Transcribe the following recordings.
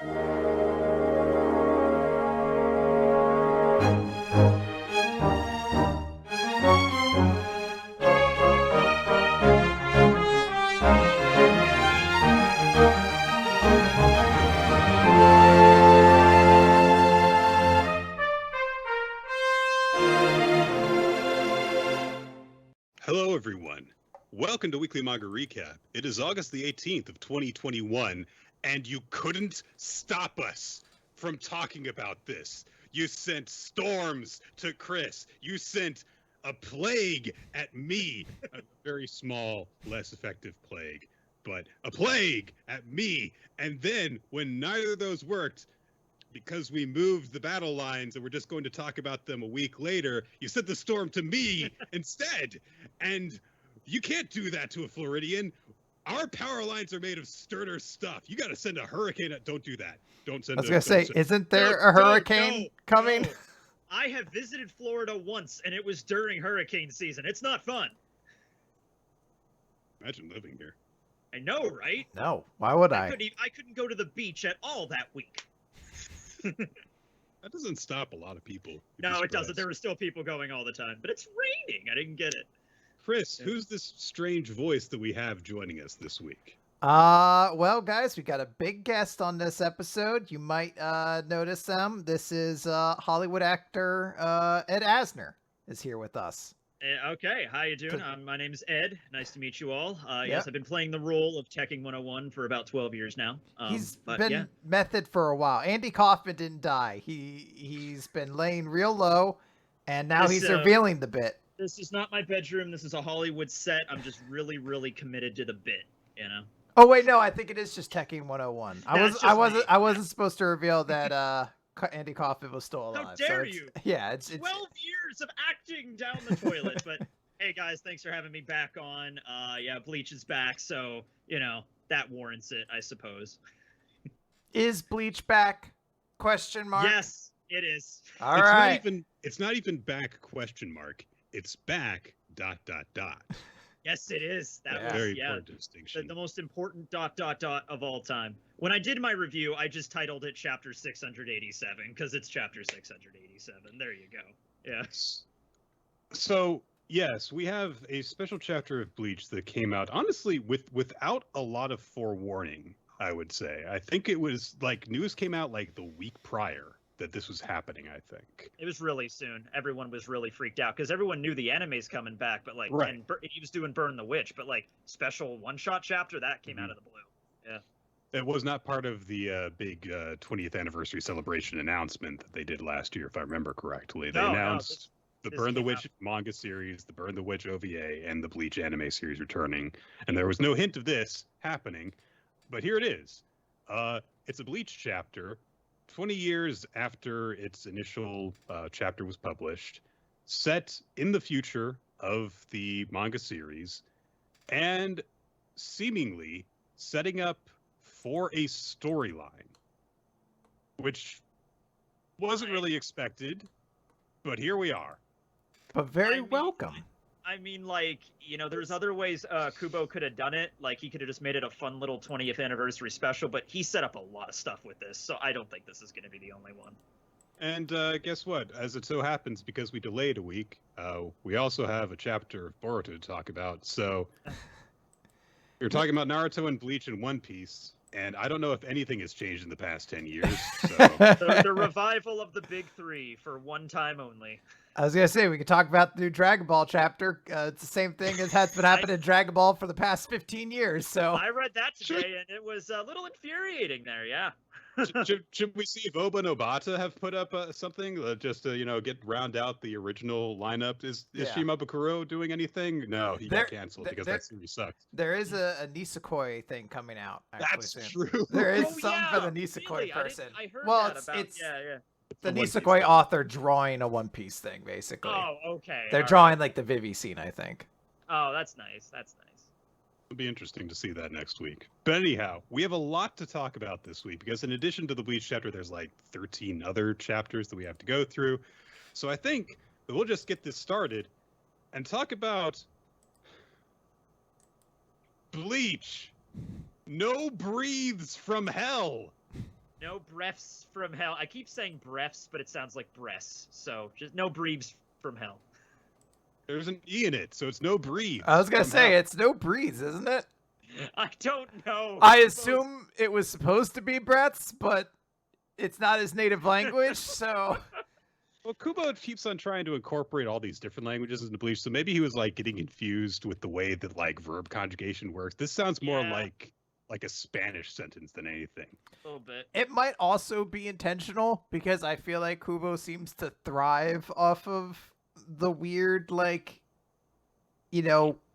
Hello, everyone. Welcome to Weekly Manga Recap. It is August the 18th of 2021, and you couldn't stop us from talking about this. You sent storms to Chris. You sent a plague at me. A very small, less effective plague, but a plague at me. And then, when neither of those worked, because we moved the battle lines and we're just going to talk about them a week later, you sent the storm to me instead. And you can't do that to a Floridian. Our power lines are made of sterner stuff. You got to send a hurricane. Don't do that. Don't send. I was gonna say, isn't there a hurricane coming? No. I have visited Florida once, and it was during hurricane season. It's not fun. Imagine living here. I know, right? No. Why would I? I couldn't go to the beach at all that week. That doesn't stop a lot of people. No, it doesn't. There were still people going all the time. But it's raining. I didn't get it. Chris, who's this strange voice that we have joining us this week? Well, guys, we got a big guest on this episode. You might notice them. This is Hollywood actor Ed Asner is here with us. Okay, how you doing? My name's Ed. Nice to meet you all. Yep. Yes, I've been playing the role of Tekking101 for about 12 years now. He's been method for a while. Andy Kaufman didn't die. He's been laying real low, and now he's revealing the bit. This is not my bedroom. This is a Hollywood set. I'm just really, really committed to the bit, you know? Oh, wait, no, I think it is just Tekking101. I wasn't supposed to reveal that Andy Kaufman was still alive. How dare you? Yeah, it's 12 years of acting down the toilet. But hey, guys, thanks for having me back on. Yeah, Bleach is back, so you know that warrants it, I suppose. Is Bleach back? Question mark. Yes, it is. All right. It's not even back? Question mark. It's back. ... Yes, it is. That was very important distinction. The most important ... of all time. When I did my review, I just titled it Chapter 687 because it's Chapter 687. There you go. Yes. So yes, we have a special chapter of Bleach that came out honestly without a lot of forewarning. I would say. I think it was like news came out like the week prior that this was happening. I think it was really soon. Everyone was really freaked out because everyone knew the anime's coming back, but like, right. And he was doing Burn the Witch, but like special one-shot chapter that came out of the blue. Yeah. It was not part of the big 20th anniversary celebration announcement that they did last year, if I remember correctly. They announced the Burn the Witch manga series, the Burn the Witch OVA, and the Bleach anime series returning. And there was no hint of this happening, but here it is. It's a Bleach chapter, 20 years after its initial chapter was published, set in the future of the manga series, and seemingly setting up for a storyline, which wasn't really expected, but here we are. But very welcome. I mean, like, you know, there's other ways Kubo could have done it. Like, he could have just made it a fun little 20th anniversary special, but he set up a lot of stuff with this, so I don't think this is going to be the only one. And guess what? As it so happens, because we delayed a week, we also have a chapter of Boruto to talk about. So we were talking about Naruto and Bleach and One Piece, and I don't know if anything has changed in the past 10 years. So. The revival of the big three for one time only. I was going to say, we could talk about the new Dragon Ball chapter. It's the same thing as has been happening in Dragon Ball for the past 15 years. So I read that today, and it was a little infuriating there, yeah. Should we see if Oba and Obata have put up something just to round out the original lineup? Is Shimabukuro doing anything? No, he got canceled because that series sucked. There is a Nisekoi thing coming out. That's soon. True. There is something for the Nisekoi really? person. I heard it's the Nisekoi author drawing a One Piece thing, basically. Oh, okay. They're drawing like the Vivi scene, I think. Oh, that's nice. That's nice. It'll be interesting to see that next week. But anyhow, we have a lot to talk about this week because in addition to the Bleach chapter, there's like 13 other chapters that we have to go through. So I think that we'll just get this started and talk about Bleach. No breathes from hell. No breaths from hell. I keep saying breaths, but it sounds like breasts. So just no breathes from hell. There's an E in it, so it's no breathe. I was gonna from say hell. it's no breeze, isn't it? I don't know. I assume it was supposed to be breaths, but it's not his native language, so. Well, Kubo keeps on trying to incorporate all these different languages into Bleach, so maybe he was like getting confused with the way that like verb conjugation works. This sounds more like a Spanish sentence than anything. A little bit. It might also be intentional because I feel like Kubo seems to thrive off of the weird, like,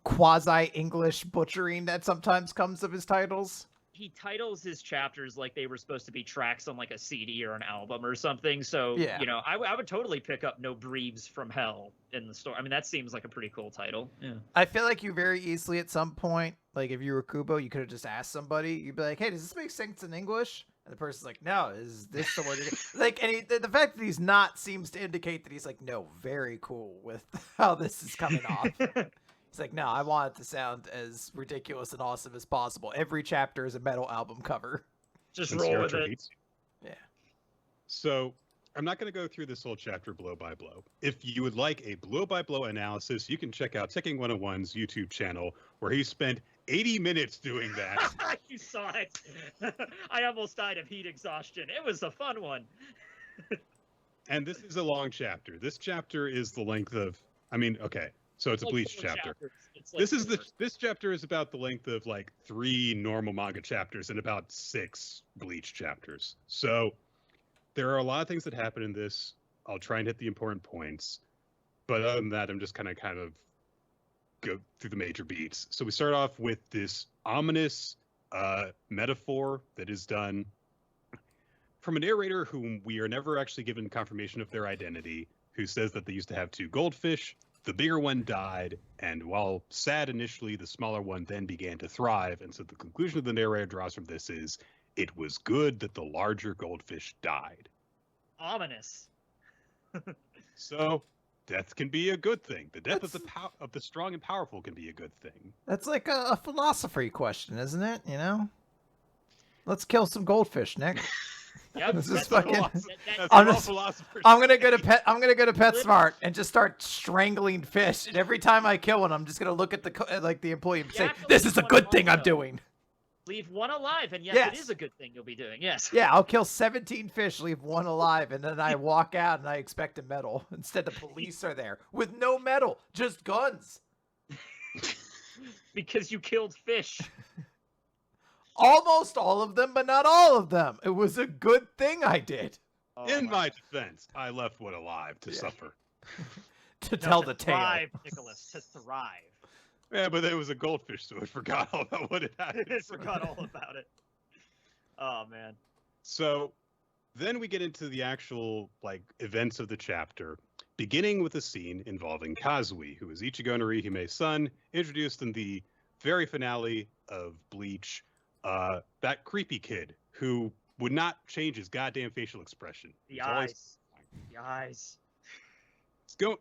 quasi-English butchering that sometimes comes of his titles. He titles his chapters like they were supposed to be tracks on like a CD or an album or something. So, Yeah. I would totally pick up No Breathes from Hell in the story. I mean, that seems like a pretty cool title. Yeah. I feel like you very easily at some point, like if you were Kubo, you could have just asked somebody. You'd be like, "Hey, does this make sense in English?" And the person's like, "No, is this the word?" Like, and the fact that he's not seems to indicate that he's like, "No, very cool with how this is coming off." He's like, "No, I want it to sound as ridiculous and awesome as possible. Every chapter is a metal album cover." Just And roll Sarah with it. hates you. Yeah. So I'm not going to go through this whole chapter blow by blow. If you would like a blow by blow analysis, you can check out Tekking101's YouTube channel, where he spent 80 minutes doing that. You saw it. I almost died of heat exhaustion. It was a fun one. And this is a long chapter. This chapter is the length of, so it's a Like Bleach 4 chapter. chapters. It's like This chapter is about the length of like 3 normal manga chapters and about 6 Bleach chapters. So there are a lot of things that happen in this. I'll try and hit the important points, but other than that, I'm just kind of go through the major beats. So we start off with this ominous metaphor that is done from a narrator whom we are never actually given confirmation of their identity, who says that they used to have 2 goldfish. The bigger one died, and while sad initially, the smaller one then began to thrive. And so the conclusion of the narrator draws from this is, it was good that the larger goldfish died. ominous. So death can be a good thing. The death of the strong and powerful can be a good thing. That's like a philosophy question, isn't it? Let's kill some goldfish, Nick. Yep, This is that's fucking- that- That's I'm all just- philosophers. I'm gonna go to PetSmart and just start strangling fish. And every time I kill one, I'm just gonna look at the employee and You say, have to "This leave is a one good alone, thing I'm though. doing." Leave one alive, and yes, Yes. it is a good thing you'll be doing. Yes. Yeah, I'll kill 17 fish, leave one alive, and then I walk out and I expect a medal. Instead, the police are there with no medal, just guns. Because you killed fish. Almost all of them, but not all of them. It was a good thing I did In my defense, I left one alive to Yeah. suffer. to tell to the tale. thrive, Nicholas, to thrive. Yeah, but it was a goldfish, so I forgot all about what had happened. I forgot all about it. Oh man. So then we get into the actual events of the chapter, beginning with a scene involving Kazui, who is Ichigo and Orihime's son, introduced in the very finale of Bleach. That creepy kid who would not change his goddamn facial expression. The He's always- eyes. The eyes.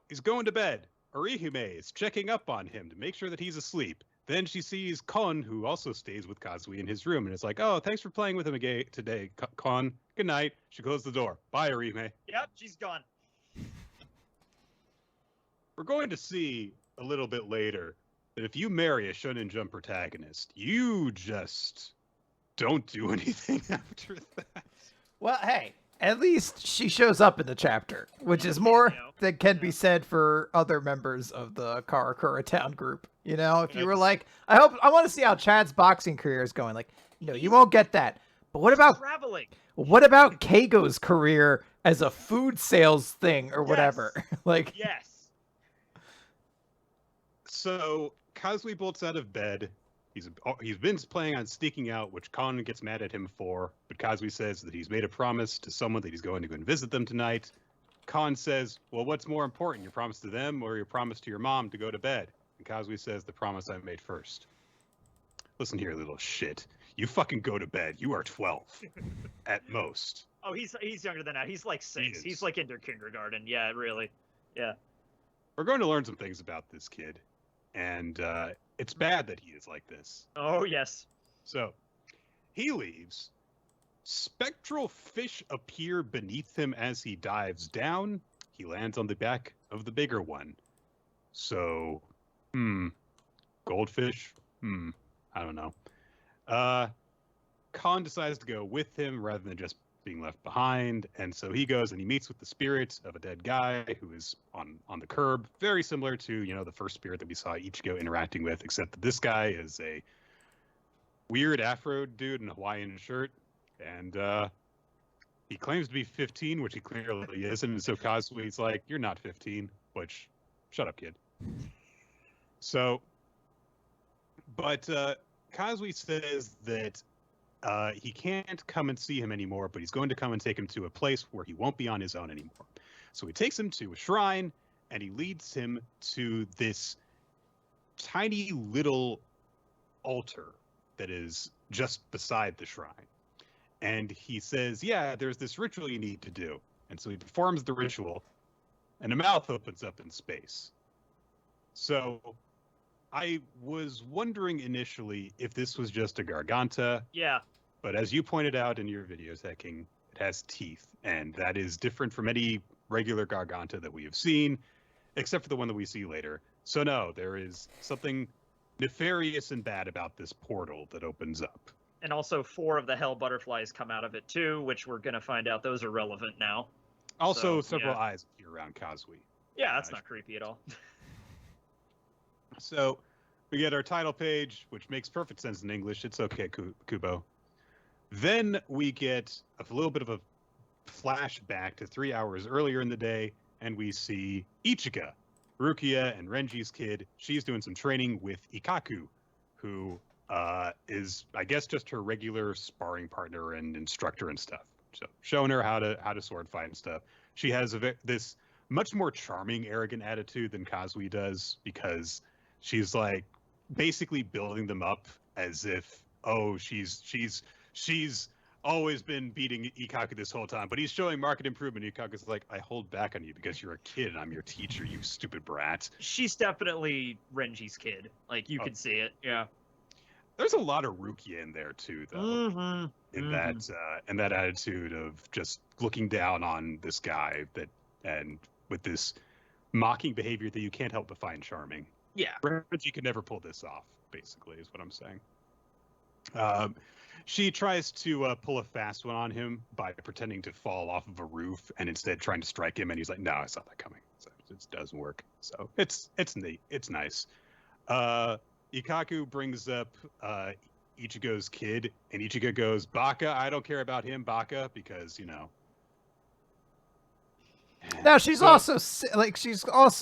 He's going to bed. Orihime is checking up on him to make sure that he's asleep. Then she sees Kon, who also stays with Kazui in his room, and it's like, "Oh, thanks for playing with him again today, Kon. Good night." She closed the door. Bye, Orihime. Yep, she's gone. We're going to see a little bit later that if you marry a Shonen Jump protagonist, you just don't do anything after that. Well, hey, at least she shows up in the chapter, which is more than can be said for other members of the Karakura Town group. If you were like, I want to see how Chad's boxing career is going. Like, no, you won't get that. But what about Traveling. Keigo's career as a food sales thing or whatever? Like, Yes. So Kazui bolts out of bed. He's been planning on sneaking out, which Kon gets mad at him for. But Kazui says that he's made a promise to someone that he's going to go and visit them tonight. Kon says, "Well, what's more important, your promise to them or your promise to your mom to go to bed?" And Kazui says, "The promise I made first." Listen here, little shit. You fucking go to bed. You are 12 at most. Oh, he's younger than that. He's like 6. is. He's like into kindergarten. Yeah, really. Yeah. We're going to learn some things about this kid. And it's bad that he is like this. Oh, yes. So he leaves. spectral fish appear beneath him as he dives down. He lands on the back of the bigger one. So, goldfish? I don't know. Khan decides to go with him rather than just being left behind, and so he goes and he meets with the spirit of a dead guy who is on the curb, very similar to, the first spirit that we saw Ichigo interacting with, except that this guy is a weird afro dude in a Hawaiian shirt, and he claims to be 15, which he clearly isn't, and so Kazui's like, you're not 15, which, shut up, kid. So, but Kazui says that he can't come and see him anymore, but he's going to come and take him to a place where he won't be on his own anymore. So he takes him to a shrine, and he leads him to this tiny little altar that is just beside the shrine. And he says, yeah, there's this ritual you need to do. And so he performs the ritual, and a mouth opens up in space. So I was wondering initially if this was just a garganta. Yeah. But as you pointed out in your video, Tekking, it has teeth, and that is different from any regular garganta that we have seen, except for the one that we see later. So no, there is something nefarious and bad about this portal that opens up. And also 4 of the hell butterflies come out of it too, which we're going to find out those are relevant now. Also, several eyes appear around Kazui. Yeah, that's not creepy at all. So we get our title page, which makes perfect sense in English. It's okay, Kubo. Then we get a little bit of a flashback to 3 hours earlier in the day, and we see Ichika, Rukia and Renji's kid. She's doing some training with Ikaku, who is, I guess, just her regular sparring partner and instructor and stuff. So showing her how to sword fight and stuff. She has this much more charming, arrogant attitude than Kazui does, because she's like basically building them up as if, oh, she's always been beating Ikaku this whole time, but he's showing marked improvement. Ikaku's like, I hold back on you because you're a kid and I'm your teacher, you stupid brat. She's definitely Renji's kid. Like, you can see it. Yeah. There's a lot of Rukia in there too, though. In that attitude of just looking down on this guy and with this mocking behavior that you can't help but find charming. Yeah. Renji could never pull this off, basically, is what I'm saying. She tries to pull a fast one on him by pretending to fall off of a roof and instead trying to strike him, and he's like, no, I saw that coming. So it doesn't work. So it's neat. It's nice. Ikaku brings up Ichigo's kid, and Ichigo goes, Baka, I don't care about him, Baka, because, Now she's also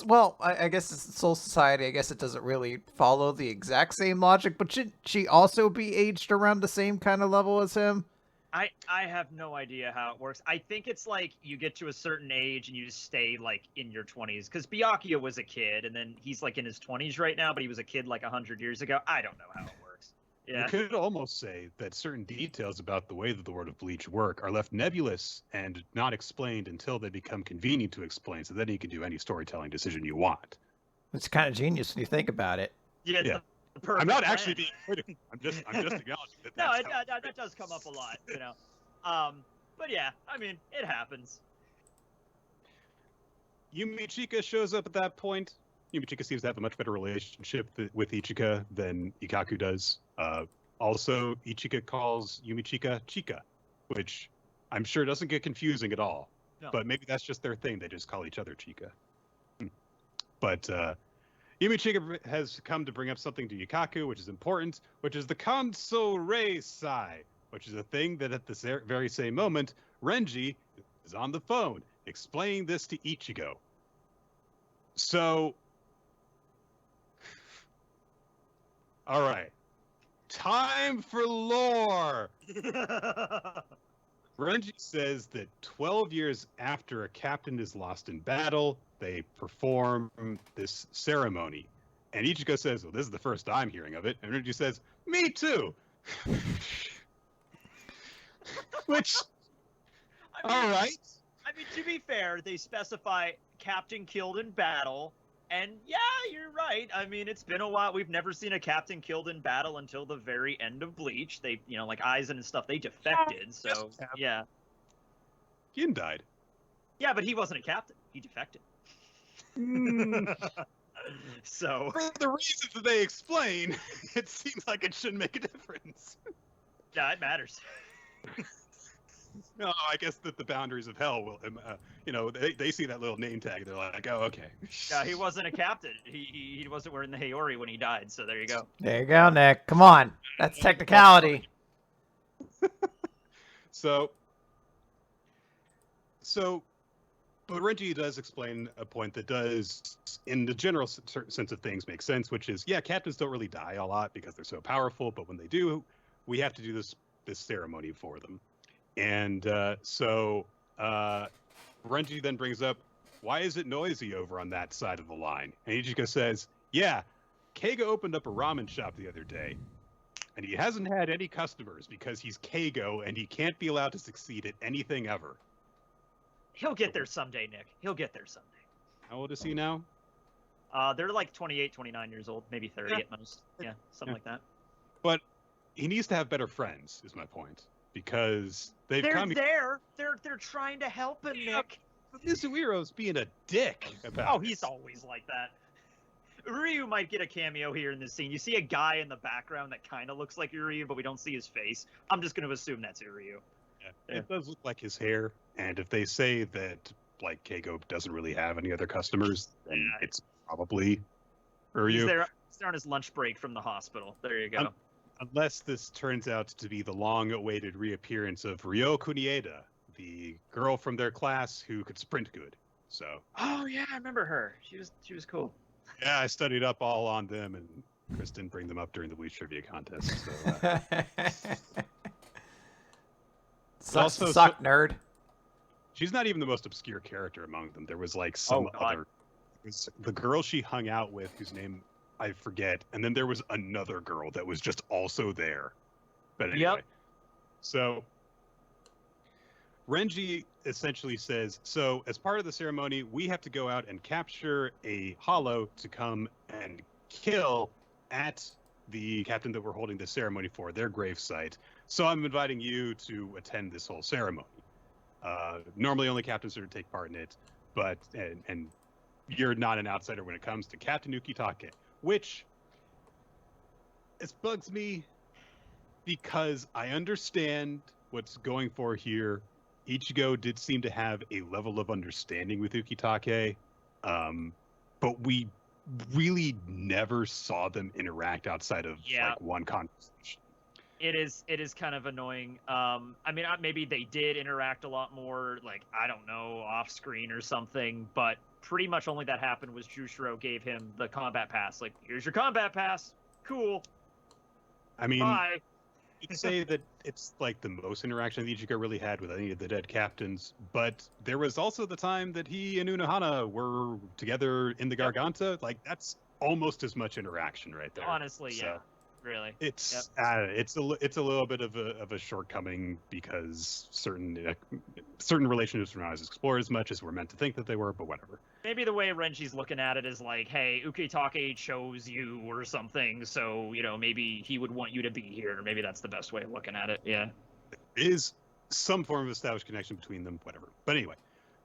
well, I guess it's Soul Society. I guess it doesn't really follow the exact same logic, but should she also be aged around the same kind of level as him? I have no idea how it works. I think it's like you get to a certain age and you just stay like in your 20s, because Byakuya was a kid and then he's like in his 20s right now, but he was a kid like 100 years ago. I don't know how it works. Yeah. You could almost say that certain details about the way that the world of Bleach work are left nebulous and not explained until they become convenient to explain, so then you can do any storytelling decision you want. It's kind of genius when you think about it. Yeah. I'm not actually being critical. I'm just acknowledging that. No, that does come up a lot, But yeah, I mean, it happens. Yumichika shows up at that point. Yumichika seems to have a much better relationship with Ichika than Ikaku does. Also, Ichika calls Yumichika Chika, which I'm sure doesn't get confusing at all. No. But maybe that's just their thing. They just call each other Chika. But Yumichika has come to bring up something to Ikaku, which is important, which is the Kanso Rei Sai, which is a thing that at this very same moment, Renji is on the phone explaining this to Ichigo. So, all right, time for lore. Renji says that 12 years after a captain is lost in battle, they perform this ceremony. And Ichigo says, well, this is the first I'm hearing of it. And Renji says, me too. Which, all right. I mean, to be fair, they specify captain killed in battle, And yeah, you're right. I mean, it's been a while. We've never seen a captain killed in battle until the very end of Bleach. They, like Aizen and stuff, they defected. So yeah, Gin died. yeah, but he wasn't a captain. He defected. So for the reasons that they explain, it seems like it shouldn't make a difference. yeah, it matters. No, I guess that the boundaries of hell will, they see that little name tag, they're like, oh, okay. Yeah, he wasn't a captain. He wasn't wearing the Haori when he died. So there you go. There you go, Nick. Come on. That's technicality. So, but Renji does explain a point that does, in the general sense of things, make sense, which is, yeah, captains don't really die a lot because they're so powerful, but when they do, we have to do this ceremony for them. And so Renji then brings up, why is it noisy over on that side of the line? And Ichigo says, yeah, Keigo opened up a ramen shop the other day, and he hasn't had any customers because he's Keigo and he can't be allowed to succeed at anything ever. He'll get there someday, Nick. He'll get there someday. How old is he now? They're like 28, 29 years old, maybe 30 at most. Yeah, something like that. But he needs to have better friends, is my point. Because they're there. They're trying to help him, Nick. But Mizuhiro's being a dick about Oh, he's always like that. Ryu might get a cameo here in this scene. You see a guy in the background that kind of looks like Ryu, but we don't see his face. I'm just going to assume that's Ryu. Yeah. It does look like his hair, and if they say that, like, Keigo doesn't really have any other customers, then it's probably Ryu. He's there on his lunch break from the hospital. There you go. Unless this turns out to be the long-awaited reappearance of Ryo Kunieda, the girl from their class who could sprint good. So. Oh yeah, I remember her. She was cool. Yeah, I studied up all on them, and Chris didn't bring them up during the Bleach trivia contest. So, suck, nerd. She's not even the most obscure character among them. There was like some other. It was the girl she hung out with, whose name I forget, and then there was another girl that was just also there. But anyway, So Renji essentially says, so as part of the ceremony, we have to go out and capture a hollow to come and kill at the captain that we're holding the ceremony for, their gravesite. So I'm inviting you to attend this whole ceremony. Normally only captains sort of take part in it, but and you're not an outsider when it comes to Captain Ukitake, which it bugs me because I understand what's going for here. Ichigo did seem to have a level of understanding with Ukitake, but we really never saw them interact outside of like one conversation. It is kind of annoying. I mean, maybe they did interact a lot more, like, I don't know, off screen or something, but pretty much only that happened was Jushiro gave him the combat pass. Like, here's your combat pass. Cool. I mean, bye. You'd say that it's like the most interaction that Ichigo really had with any of the dead captains, but there was also the time that he and Unohana were together in the Garganta. Like, that's almost as much interaction right there. Honestly, yeah. Really, it's it's a little bit of a shortcoming because certain relationships were not as explored as much as we're meant to think that they were, but whatever. Maybe the way Renji's looking at it is like, hey, Ukitake chose you or something, so maybe he would want you to be here. Maybe that's the best way of looking at it. Yeah, there is some form of established connection between them, whatever. But anyway,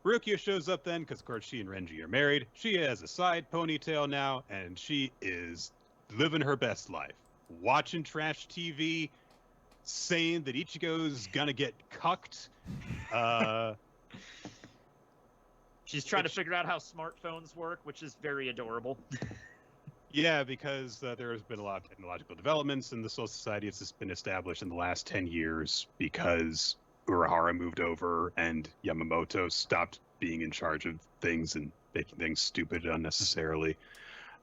Ryukyu shows up then because of course she and Renji are married. She has a side ponytail now, and she is living her best life. Watching trash TV, saying that Ichigo's gonna get cucked. She's trying to figure out how smartphones work, which is very adorable. Yeah, because there has been a lot of technological developments in the Soul Society. It's just been established in the last 10 years because Urahara moved over and Yamamoto stopped being in charge of things and making things stupid unnecessarily.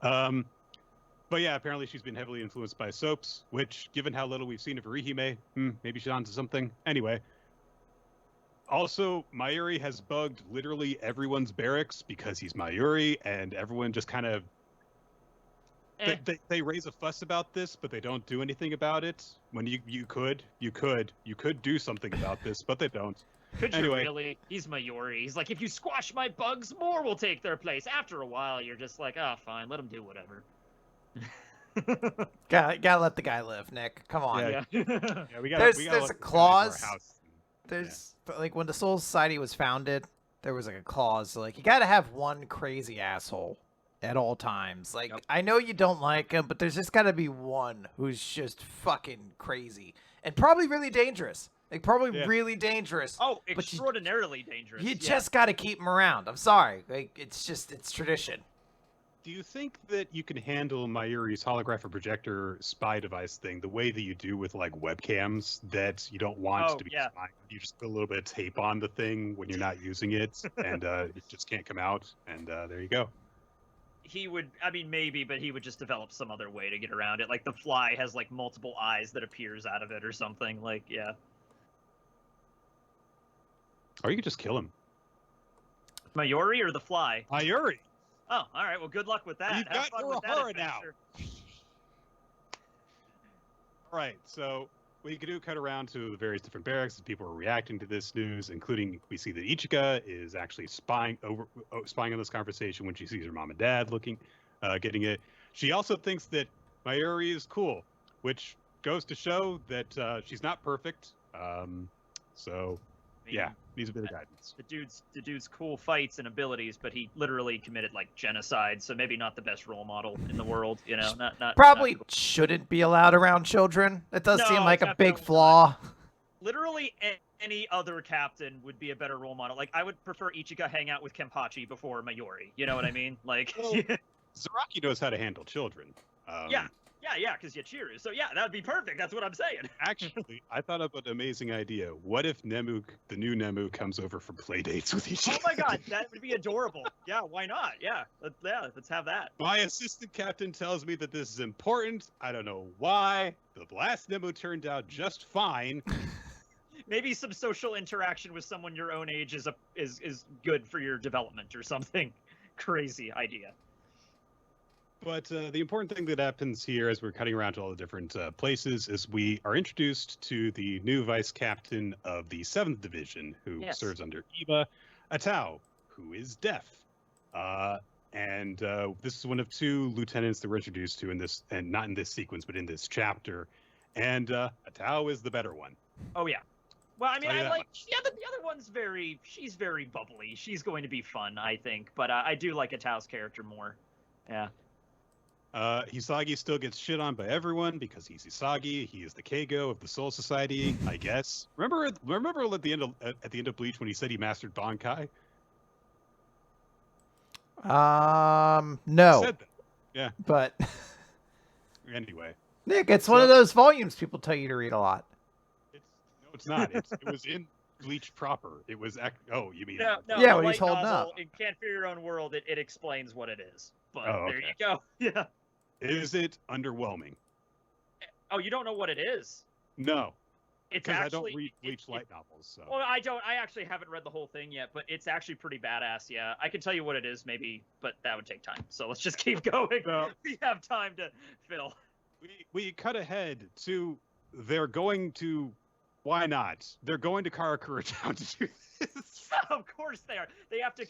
But yeah, apparently she's been heavily influenced by soaps, which, given how little we've seen of Orihime, maybe she's onto something. Anyway. Also, Mayuri has bugged literally everyone's barracks because he's Mayuri, and everyone just kind of They raise a fuss about this, but they don't do anything about it. When you could do something about this, but they don't. Could Anyway. you really? He's Mayuri. He's like, if you squash my bugs, more will take their place. After a while, you're just like, oh, fine, let him do whatever. Gotta let the guy live, Nick. Come on. Yeah. Yeah, we got. There's let a this guy into our clause. house. There's like when the Soul Society was founded, there was like a clause like you gotta have one crazy asshole at all times. Like I know you don't like him, but there's just gotta be one who's just fucking crazy and probably really dangerous. Like probably really dangerous. Oh, extraordinarily dangerous. You just gotta keep him around. I'm sorry. Like it's tradition. Do you think that you can handle Mayuri's holographic projector spy device thing the way that you do with like webcams that you don't want to be spying? You just put a little bit of tape on the thing when you're not using it, and it just can't come out. And there you go. He would, I mean, maybe, but he would just develop some other way to get around it. Like the fly has like multiple eyes that appears out of it or something. Like, yeah. Or you could just kill him. Mayuri or the fly? Mayuri. Oh, all right. Well, good luck with that. You've Have got fun with that Unohana now. adventure. All right, so we do cut around to the various different barracks as people are reacting to this news, including we see that Ichika is actually spying on this conversation when she sees her mom and dad getting it. She also thinks that Mayuri is cool, which goes to show that she's not perfect. So yeah, needs a bit of guidance. The dude's cool fights and abilities, but he literally committed like genocide, so maybe not the best role model in the world. You know, not probably not cool. Shouldn't be allowed around children. That does seem like a big definitely flaw. not. Literally any other captain would be a better role model. Like I would prefer Ichika hang out with Kenpachi before Mayuri. You know what I mean? Like Well, Zaraki knows how to handle children. Yeah, because Yachiru. So yeah, that would be perfect. That's what I'm saying. Actually, I thought of an amazing idea. What if Nemu, the new Nemu, comes over for play dates with each other? Oh my god, that would be adorable. Yeah, why not? Yeah, let's have that. My assistant captain tells me that this is important. I don't know why. The last Nemu turned out just fine. Maybe some social interaction with someone your own age is good for your development or something. Crazy idea. But the important thing that happens here as we're cutting around to all the different places is we are introduced to the new vice captain of the 7th Division, who serves under Iba, Atao, who is deaf. And this is one of 2 lieutenants that we're introduced to in this, and not in this sequence, but in this chapter. And Atao is the better one. Oh, yeah. Well, I mean, I like the other one's she's very bubbly. She's going to be fun, I think. But I do like Atao's character more. Yeah. Hisagi still gets shit on by everyone because he's Hisagi. He is the Keigo of the Soul Society, I guess. Remember at the end of Bleach when he said he mastered Bankai? No. He said that. Yeah. But anyway, Nick, it's one of those volumes people tell you to read a lot. No, it's not. It was in Bleach proper. It was. Oh, you mean? No, yeah, when he's holding up. In Can't Fear Your Own World, it explains what it is. But okay. There you go. Yeah. Is it underwhelming? Oh, you don't know what it is? No. It's because actually, I don't read Bleach light novels. So. Well, I don't. I actually haven't read the whole thing yet, but it's actually pretty badass. Yeah, I can tell you what it is, maybe, but that would take time. So let's just keep going. We have time to fill. We cut ahead to they're going to. Why not? They're going to Karakura Town to do this. Of course they are. They have to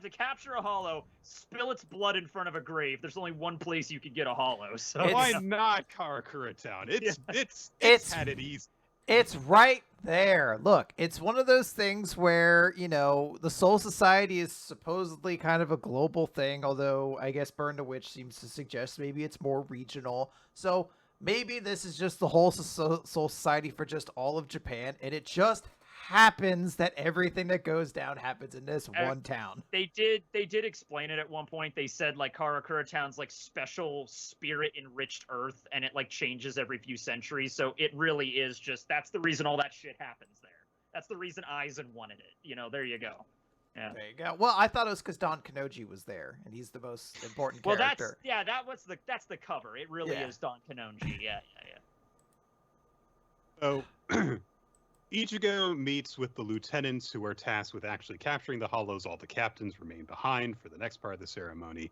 capture a hollow, spill its blood in front of a grave. There's only one place you can get a hollow. So why not Karakura Town? It's had it easy. It's right there. Look, it's one of those things where, you know, the Soul Society is supposedly kind of a global thing, although I guess Burn the Witch seems to suggest maybe it's more regional. So maybe this is just the whole Soul Society for just all of Japan, and it just happens that everything that goes down happens in this one town. They did explain it at one point. They said like Karakura Town's like special spirit enriched earth, and it like changes every few centuries. So it really is just that's the reason all that shit happens there. That's the reason Aizen wanted it. You know, there you go. Yeah. There you go. Well, I thought it was because Don Kanoji was there, and he's the most important character. That's the cover. It really is Don Kanoji. Yeah. So Ichigo meets with the lieutenants who are tasked with actually capturing the hollows. All the captains remain behind for the next part of the ceremony.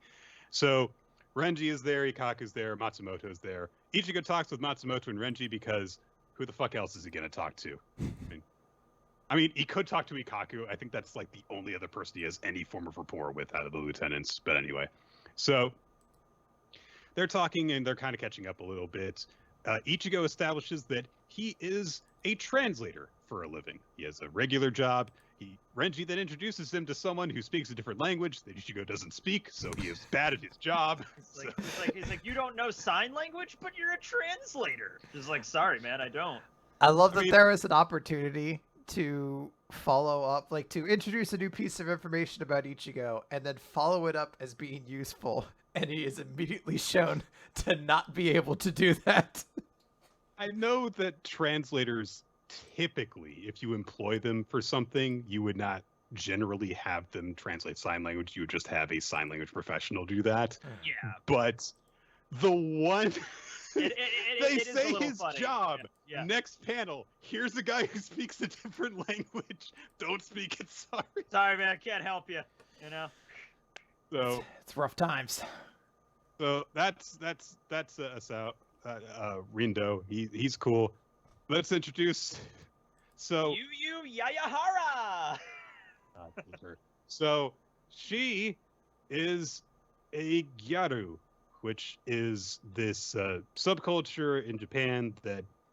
So Renji is there, Ikaku's there, Matsumoto's there. Ichigo talks with Matsumoto and Renji because who the fuck else is he gonna talk to? I mean, he could talk to Ikaku. I think that's like the only other person he has any form of rapport with out of the lieutenants. But anyway, so they're talking and they're kind of catching up a little bit. Ichigo establishes that he is a translator for a living. He has a regular job. Renji then introduces him to someone who speaks a different language that Ichigo doesn't speak, so he is bad at his job. He's like, you don't know sign language, but you're a translator. Just like, sorry, man, I don't. I love that there is an opportunity to follow up, like to introduce a new piece of information about Ichigo and then follow it up as being useful, and he is immediately shown to not be able to do that. I know that translators typically, if you employ them for something, you would not generally have them translate sign language. You would just have a sign language professional do that. Yeah. But the one they say his funny. job. Yeah. Next panel. Here's a guy who speaks a different language. Don't speak it. Sorry. Sorry, man. I can't help you. You know. So it's rough times. So that's Rindo. He's cool. Let's introduce. So Yu Yayahara. So she is a gyaru, which is this subculture in Japan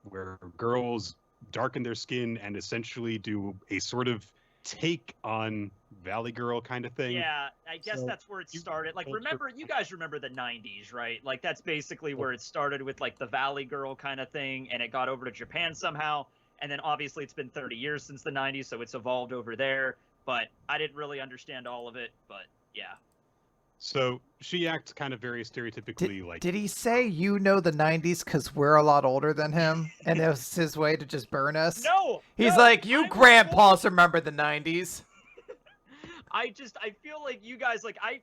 where girls darken their skin and essentially do a sort of take on Valley Girl kind of thing. Yeah, I guess that's where it started. Like, you guys remember the 90s, right? Like, that's basically where it started with, like, the Valley Girl kind of thing, and it got over to Japan somehow. And then, obviously, it's been 30 years since the 90s, so it's evolved over there. But I didn't really understand all of it, but yeah. So she acts kind of very stereotypically Did he say you know the 90s because we're a lot older than him? And it was his way to just burn us? No! He's like, you grandpas remember the 90s. I feel like you guys, like, I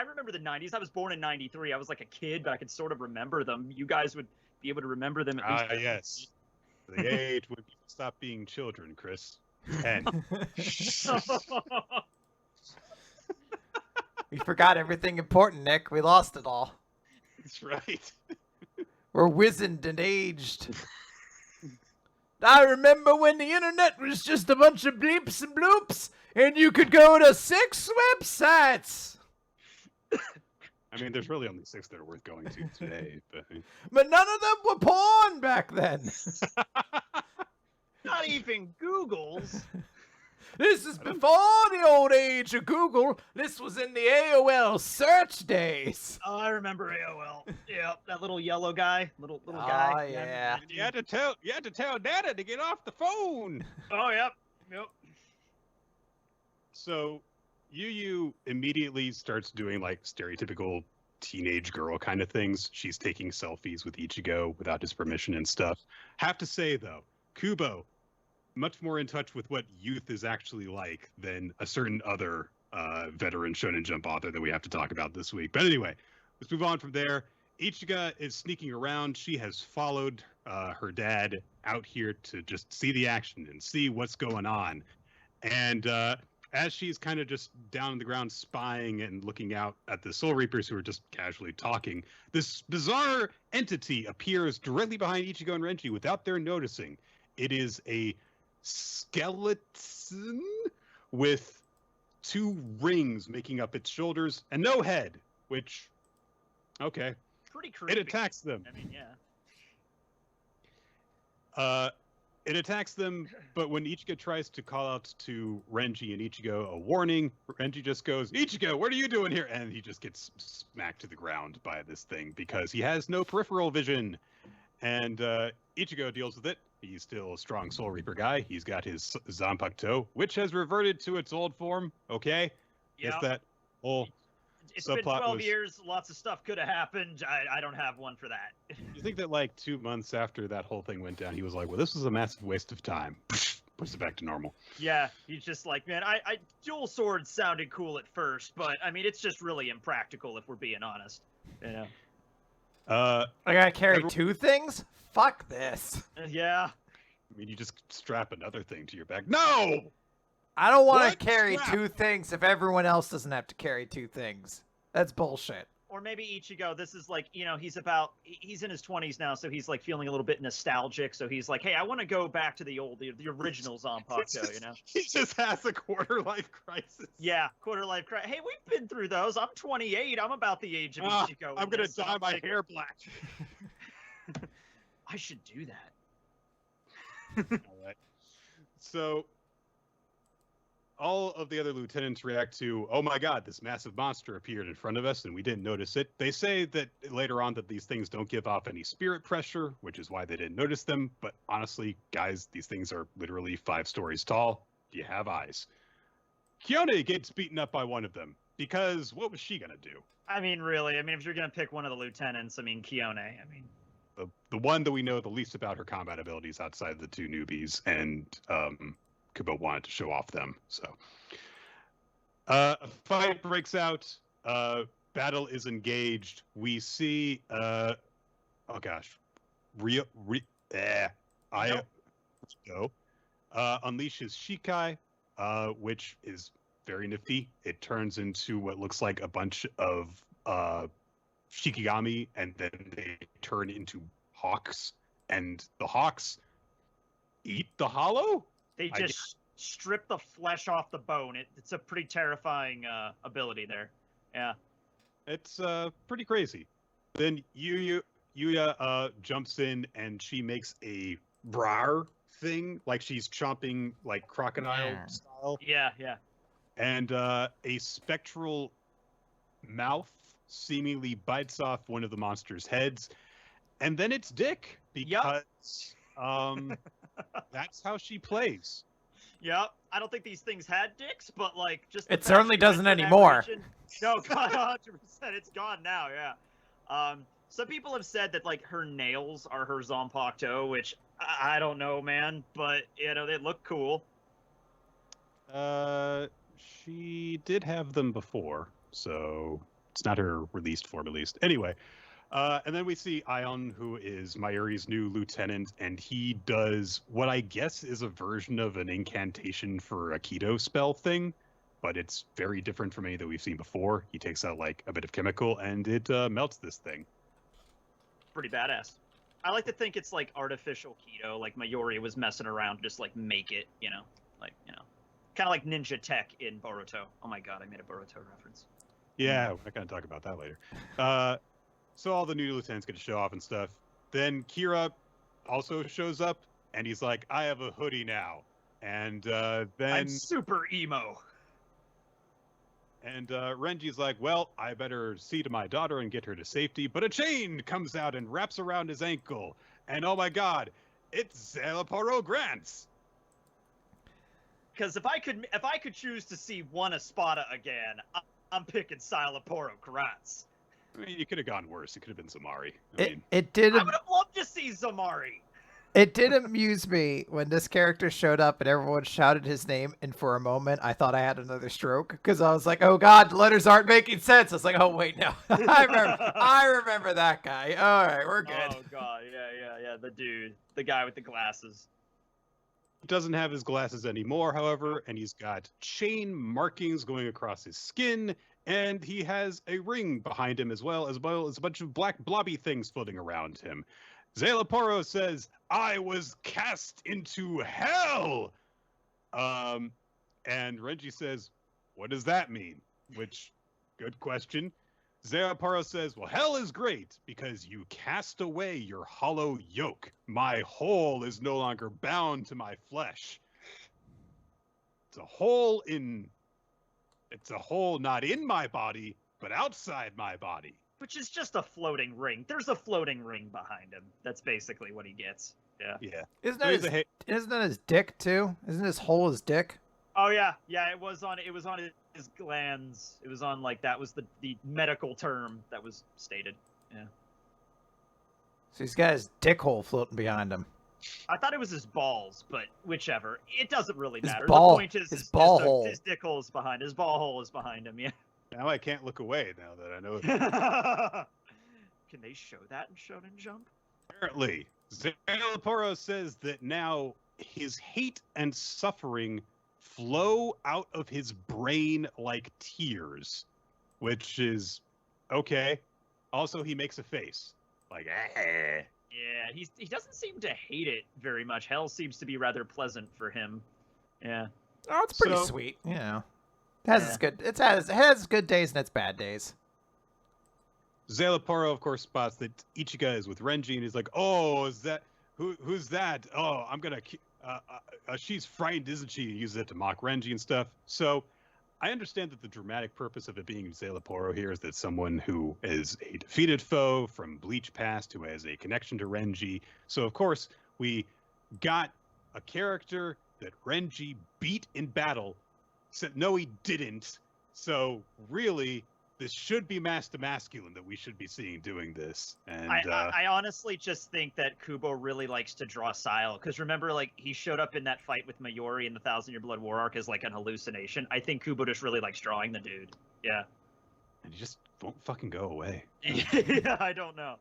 remember the 90s. I was born in 93. I was like a kid, but I could sort of remember them. You guys would be able to remember them at least. Yes. The age when people stop being children, Chris. 10. We forgot everything important, Nick. We lost it all. That's right. We're wizened and aged. I remember when the internet was just a bunch of bleeps and bloops, and you could go to 6 websites. I mean, there's really only 6 that are worth going to today. But none of them were porn back then. Not even Google's. This is before the old age of Google. This was in the AOL search days. Oh, I remember AOL. Yeah, that little yellow guy, little guy. Oh yeah. You had to tell Dada to get off the phone. Oh yep. So, Yu immediately starts doing like stereotypical teenage girl kind of things. She's taking selfies with Ichigo without his permission and stuff. Have to say though, Kubo, much more in touch with what youth is actually like than a certain other veteran Shonen Jump author that we have to talk about this week. But anyway, let's move on from there. Ichigo is sneaking around. She has followed her dad out here to just see the action and see what's going on. And as she's kind of just down on the ground spying and looking out at the Soul Reapers who are just casually talking, this bizarre entity appears directly behind Ichigo and Renji without their noticing. It is a skeleton with 2 rings making up its shoulders and no head, which, okay. Pretty creepy. It attacks them. I mean, yeah. It attacks them, but when Ichigo tries to call out to Renji and Ichigo a warning, Renji just goes, Ichigo, what are you doing here? And he just gets smacked to the ground by this thing because he has no peripheral vision. And Ichigo deals with it. He's still a strong Soul Reaper guy. He's got his Zanpakuto, which has reverted to its old form, okay? Yeah. It's that whole It's subplot been 12 years. Lots of stuff could have happened. I don't have one for that. You think that like 2 months after that whole thing went down, he was like, well, this was a massive waste of time. Puts it back to normal. Yeah, he's just like, man, I dual swords sounded cool at first, but I mean, it's just really impractical if we're being honest. You know? I gotta carry 2 things? Fuck this. Yeah. I mean, you just strap another thing to your back. No! I don't want What? to carry Strap. 2 things if everyone else doesn't have to carry 2 things. That's bullshit. Or maybe Ichigo, this is like, he's in his 20s now, so he's like feeling a little bit nostalgic. So he's like, hey, I want to go back to the original Zanpakuto, He just has a quarter-life crisis. Yeah, quarter-life crisis. Hey, we've been through those. I'm 28. I'm about the age of Ichigo. I'm going to dye my hair black. I should do that. All right. So all of the other lieutenants react to, oh my god, this massive monster appeared in front of us and we didn't notice it. They say that later on that these things don't give off any spirit pressure, which is why they didn't notice them. But honestly, guys, these things are literally 5 stories tall. Do you have eyes? Kione gets beaten up by one of them because what was she going to do? I mean, really, if you're going to pick one of the lieutenants, Kione, The one that we know the least about her combat abilities outside the 2 newbies, and Kubo wanted to show off them. So a fight breaks out. Battle is engaged. We see unleashes Shikai, which is very nifty. It turns into what looks like a bunch of Shikigami, and then they turn into hawks, and the hawks eat the hollow? They just strip the flesh off the bone. It's a pretty terrifying ability there. Yeah. It's pretty crazy. Then Yuya jumps in, and she makes a brar thing, like she's chomping like crocodile style. Yeah, yeah. And a spectral mouth seemingly bites off one of the monster's heads, and then it's Dick, because that's how she plays. Yep. I don't think these things had dicks, but like just it certainly doesn't anymore. No, God, 100%. It's gone now. Yeah. Some people have said that like her nails are her Zanpakuto, which I don't know, man, but they look cool. She did have them before, so it's not her released form, at least. Anyway, and then we see Ion, who is Mayuri's new lieutenant, and he does what I guess is a version of an incantation for a Keto spell thing, but it's very different from any that we've seen before. He takes out like a bit of chemical, and it melts this thing. Pretty badass. I like to think it's like artificial Keto, like Mayuri was messing around, just like make it, kind of like Ninja Tech in Boruto. Oh my god, I made a Boruto reference. Yeah, we're not going to talk about that later. So all the new lieutenants get to show off and stuff. Then Kira also shows up, and he's like, I have a hoodie now. And then... I'm super emo. And Renji's like, well, I better see to my daughter and get her to safety. But a chain comes out and wraps around his ankle. And oh my god, it's Zelaporo Grants. Because if I could choose to see one Espada again, I'm picking Silaporo Grants. I mean, you could have gone worse. It could have been Zamari. I would have loved to see Zamari. It did amuse me when this character showed up and everyone shouted his name, and for a moment I thought I had another stroke because I was like, "Oh God, the letters aren't making sense." I was like, "Oh wait, no, I remember that guy." All right, we're good. Oh God, yeah, the dude, the guy with the glasses. Doesn't have his glasses anymore, however, and he's got chain markings going across his skin, and he has a ring behind him as well as a bunch of black blobby things floating around him. Zelaporo says, I was cast into hell! And Renji says, what does that mean? Which, good question. Zelaporo says, well, hell is great, because you cast away your hollow yoke. My whole is no longer bound to my flesh. It's a hole not in my body, but outside my body. Which is just a floating ring. There's a floating ring behind him. That's basically what he gets. Yeah. Yeah. Isn't that his dick too? Isn't his hole his dick? Oh yeah. Yeah, it was on his glands. It was on that was the medical term that was stated. Yeah. So he's got his dick hole floating behind him. I thought it was his balls, but whichever. It doesn't really matter. The point is his ball hole. His dick hole is behind. His ball hole is behind him, yeah. Now I can't look away now that I know it. Can they show that in Shonen Jump? Apparently. Zelaporo says that now his hate and suffering flow out of his brain like tears, which is okay. Also, he makes a face. Like, eh. Yeah, he doesn't seem to hate it very much. Hell seems to be rather pleasant for him. Yeah. Oh, it's pretty So- sweet. You know, it has good days and its bad days. Zalaporo, of course, spots that Ichigo is with Renji, and he's like, "Oh, is that who's that? Oh, I'm gonna. She's frightened, isn't she?" He uses it to mock Renji and stuff. So, I understand that the dramatic purpose of it being Zalaporo here is that someone who is a defeated foe from Bleach past who has a connection to Renji. So, of course, we got a character that Renji beat in battle. Said no, he didn't. So, really, this should be Master Masculine that we should be seeing doing this. And I honestly just think that Kubo really likes to draw style. Because remember, like, he showed up in that fight with Mayuri in the Thousand Year Blood War arc as, like, an hallucination. I think Kubo just really likes drawing the dude. Yeah. and he just won't fucking go away. Yeah, I don't know.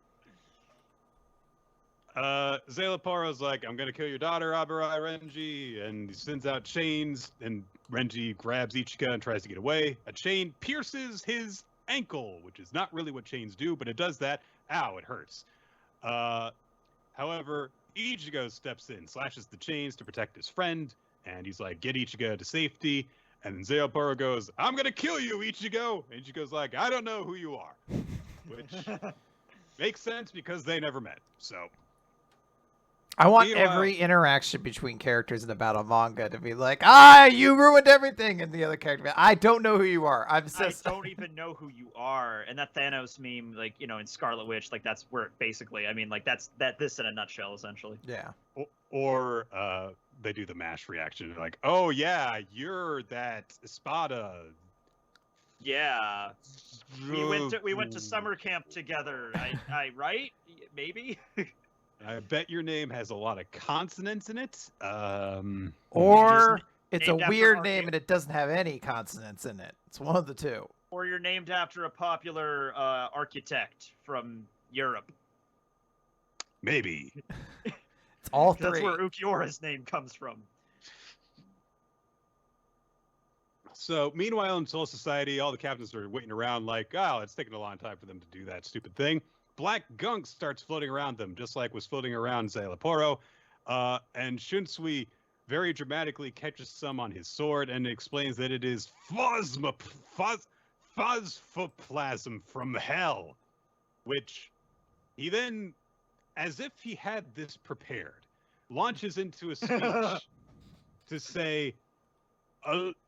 Zalaporo's like, I'm gonna kill your daughter, Abarai Renji, and he sends out chains, and Renji grabs Ichigo and tries to get away. A chain pierces his ankle, which is not really what chains do, but it does that. Ow, it hurts. However, Ichigo steps in, slashes the chains to protect his friend, and he's like, get Ichigo to safety. And then Zalaporo goes, I'm gonna kill you, Ichigo! And Ichigo's like, I don't know who you are. Which makes sense because they never met, so... I want Meanwhile- every interaction between characters in the battle manga to be like, you ruined everything, and the other character, be like, I don't know who you are. I'm so I sorry. don't even know who you are. And that Thanos meme, like, you know, in Scarlet Witch, like, that's where it basically, I mean, like, that's this in a nutshell, essentially. Yeah. Or they do the mash reaction. They're like, oh yeah, you're that Espada. Yeah. We went to summer camp together. I right? Maybe? I bet your name has a lot of consonants in it. Or it's a named after weird our name game. and it doesn't have any consonants in it. It's one of the two. Or you're named after a popular architect from Europe. Maybe. It's all That's three. where Ukiyora's name comes from. So meanwhile in Soul Society, all the captains are waiting around like, oh, it's taking a long time for them to do that stupid thing. Black gunk starts floating around them, just like was floating around Zalaporo. And Shunsui very dramatically catches some on his sword and explains that it is phosphoplasm from hell. Which he then, as if he had this prepared, launches into a speech to say,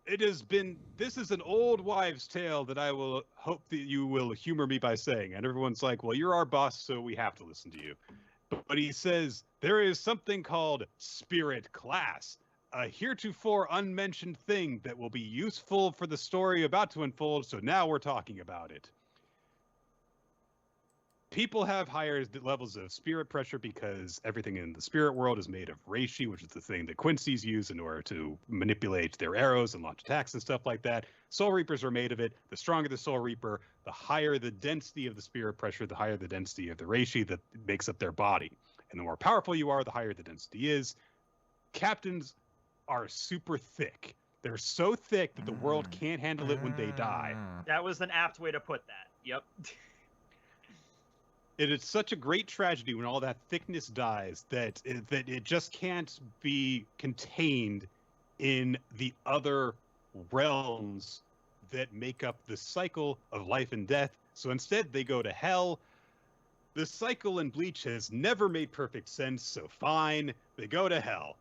this is an old wives' tale that I will hope that you will humor me by saying. And everyone's like, well, you're our boss, so we have to listen to you. But he says, there is something called spirit class, a heretofore unmentioned thing that will be useful for the story about to unfold, so now we're talking about it. People have higher levels of spirit pressure because everything in the spirit world is made of reishi, which is the thing that Quincy's use in order to manipulate their arrows and launch attacks and stuff like that. Soul Reapers are made of it. The stronger the Soul Reaper, the higher the density of the spirit pressure, the higher the density of the reishi that makes up their body. And the more powerful you are, the higher the density is. Captains are super thick. They're so thick that the world can't handle it when they die. That was an apt way to put that. Yep. It is such a great tragedy when all that thickness dies that it just can't be contained in the other realms that make up the cycle of life and death. So instead, they go to hell. The cycle in Bleach has never made perfect sense, so fine, they go to hell.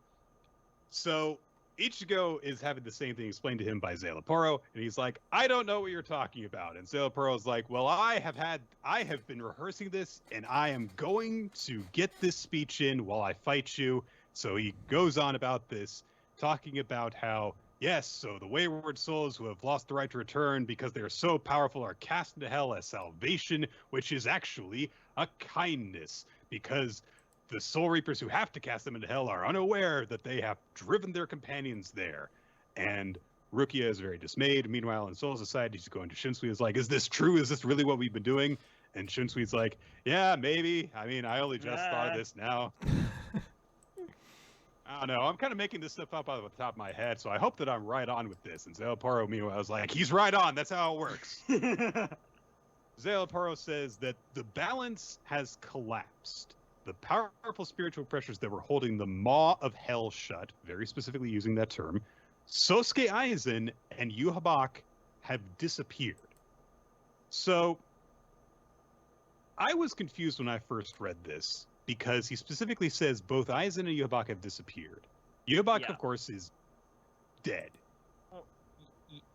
So Ichigo is having the same thing explained to him by Zalaporo, and he's like, I don't know what you're talking about. And Zalaporo's like, well, I have been rehearsing this, and I am going to get this speech in while I fight you. So he goes on about this, talking about how, yes, so the wayward souls who have lost the right to return because they are so powerful are cast into hell as salvation, which is actually a kindness, because the Soul Reapers who have to cast them into hell are unaware that they have driven their companions there. And Rukia is very dismayed. Meanwhile, in Soul Society, she's going to Shunsui, is like, is this true? Is this really what we've been doing? And Shunsui's like, yeah, maybe. I mean, I only just thought of this now. I don't know. I'm kind of making this stuff up out of the top of my head, so I hope that I'm right on with this. And Zalaporo, meanwhile, was like, he's right on. That's how it works. Zalaparo says that the balance has collapsed. The powerful spiritual pressures that were holding the maw of hell shut, very specifically using that term, Sosuke Aizen and Yuhabak have disappeared. So, I was confused when I first read this, because he specifically says both Aizen and Yuhabak have disappeared. Yuhabak, of course, is dead. Well,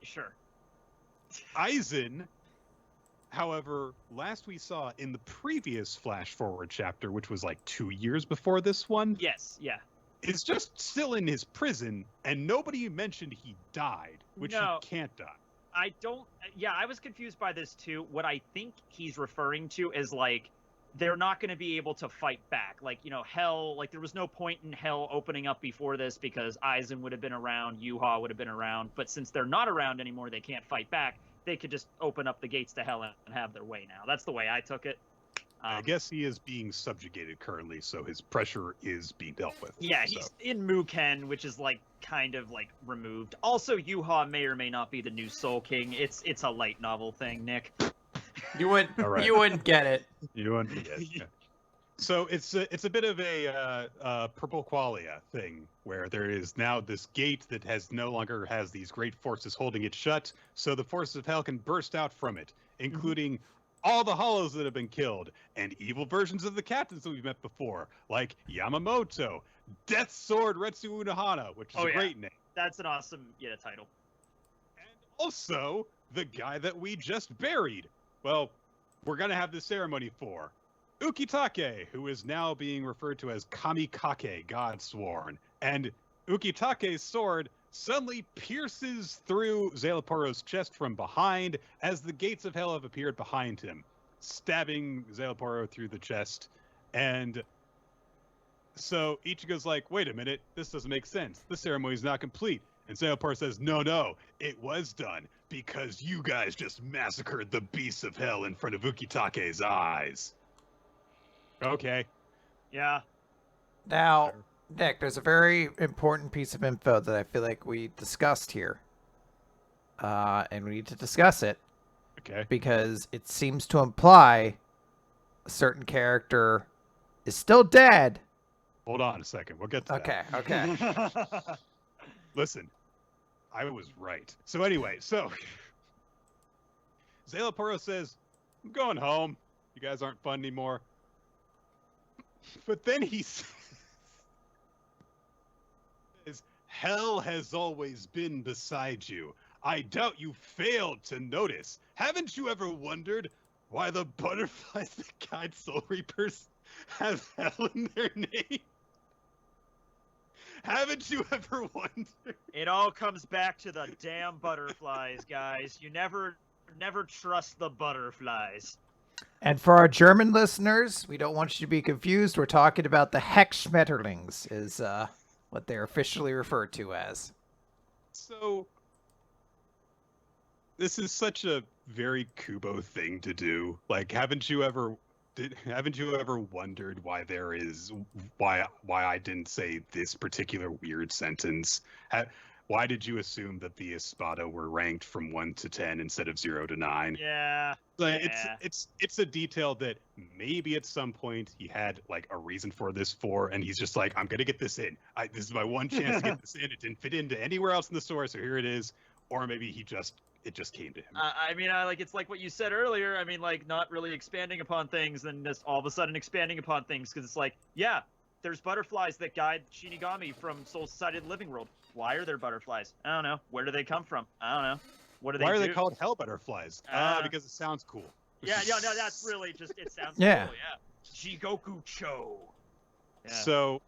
sure. Aizen, however, last we saw in the previous flash forward chapter, which was like 2 years before this one, Yes, yeah. is just still in his prison, and nobody mentioned he died, which he can't die. I don't. Yeah, I was confused by this too. What I think he's referring to is like they're not going to be able to fight back. Like, you know, Hell, like there was no point in Hell opening up before this because Aizen would have been around, Yuha would have been around. But since they're not around anymore, they can't fight back. They could just open up the gates to Hell and have their way now. That's the way I took it. I guess he is being subjugated currently, so his pressure is being dealt with. Yeah, he's in Muken, which is like kind of like removed. Also, Yuha may or may not be the new Soul King. It's a light novel thing, Nick. You wouldn't get it. You wouldn't get it. Yeah. So it's a bit of a purple qualia thing where there is now this gate that no longer has these great forces holding it shut, so the forces of hell can burst out from it, including all the hollows that have been killed, and evil versions of the captains that we've met before, like Yamamoto, Death Sword Retsu Unohana, which is a great name. That's an awesome title. And also, the guy that we just buried. Well, we're going to have this ceremony for. Ukitake, who is now being referred to as Kamikake, Godsworn. And Ukitake's sword suddenly pierces through Zalaparo's chest from behind as the gates of hell have appeared behind him, stabbing Zalaparo through the chest. And so Ichigo's like, wait a minute, this doesn't make sense. The ceremony's not complete. And Zalaparo says, no, it was done because you guys just massacred the beasts of hell in front of Ukitake's eyes. Okay. Yeah. Now, Nick, there's a very important piece of info that I feel like we discussed here. And we need to discuss it. Okay. Because it seems to imply a certain character is still dead. Hold on a second. We'll get to that. Okay. Listen, I was right. So anyway, Zalaparo says, I'm going home. You guys aren't fun anymore. But then he says, hell has always been beside you. I doubt you failed to notice. Haven't you ever wondered why the butterflies that guide Soul Reapers have hell in their name? Haven't you ever wondered? It all comes back to the damn butterflies, guys. You never trust the butterflies. And for our German listeners, we don't want you to be confused. We're talking about the Heckschmetterlings, is what they're officially referred to as. So, this is such a very Kubo thing to do. Like, haven't you ever wondered why I didn't say this particular weird sentence? Why did you assume that the Espada were ranked from 1 to 10 instead of 0 to 9? Yeah. Like, it's a detail that maybe at some point he had like a reason for this and he's just like, I'm gonna get this in. This is my one chance to get this in. It didn't fit into anywhere else in the story, so here it is. Or maybe it just came to him. It's like what you said earlier. I mean, like not really expanding upon things, then just all of a sudden expanding upon things because it's like, yeah, there's butterflies that guide Shinigami from Soul Society of the Living World. Why are there butterflies? I don't know. Where do they come from? I don't know. What do they do? Why are they called hell butterflies? Because it sounds cool. Yeah, no, that's really just, it sounds cool, yeah. Jigoku Cho. Yeah. So,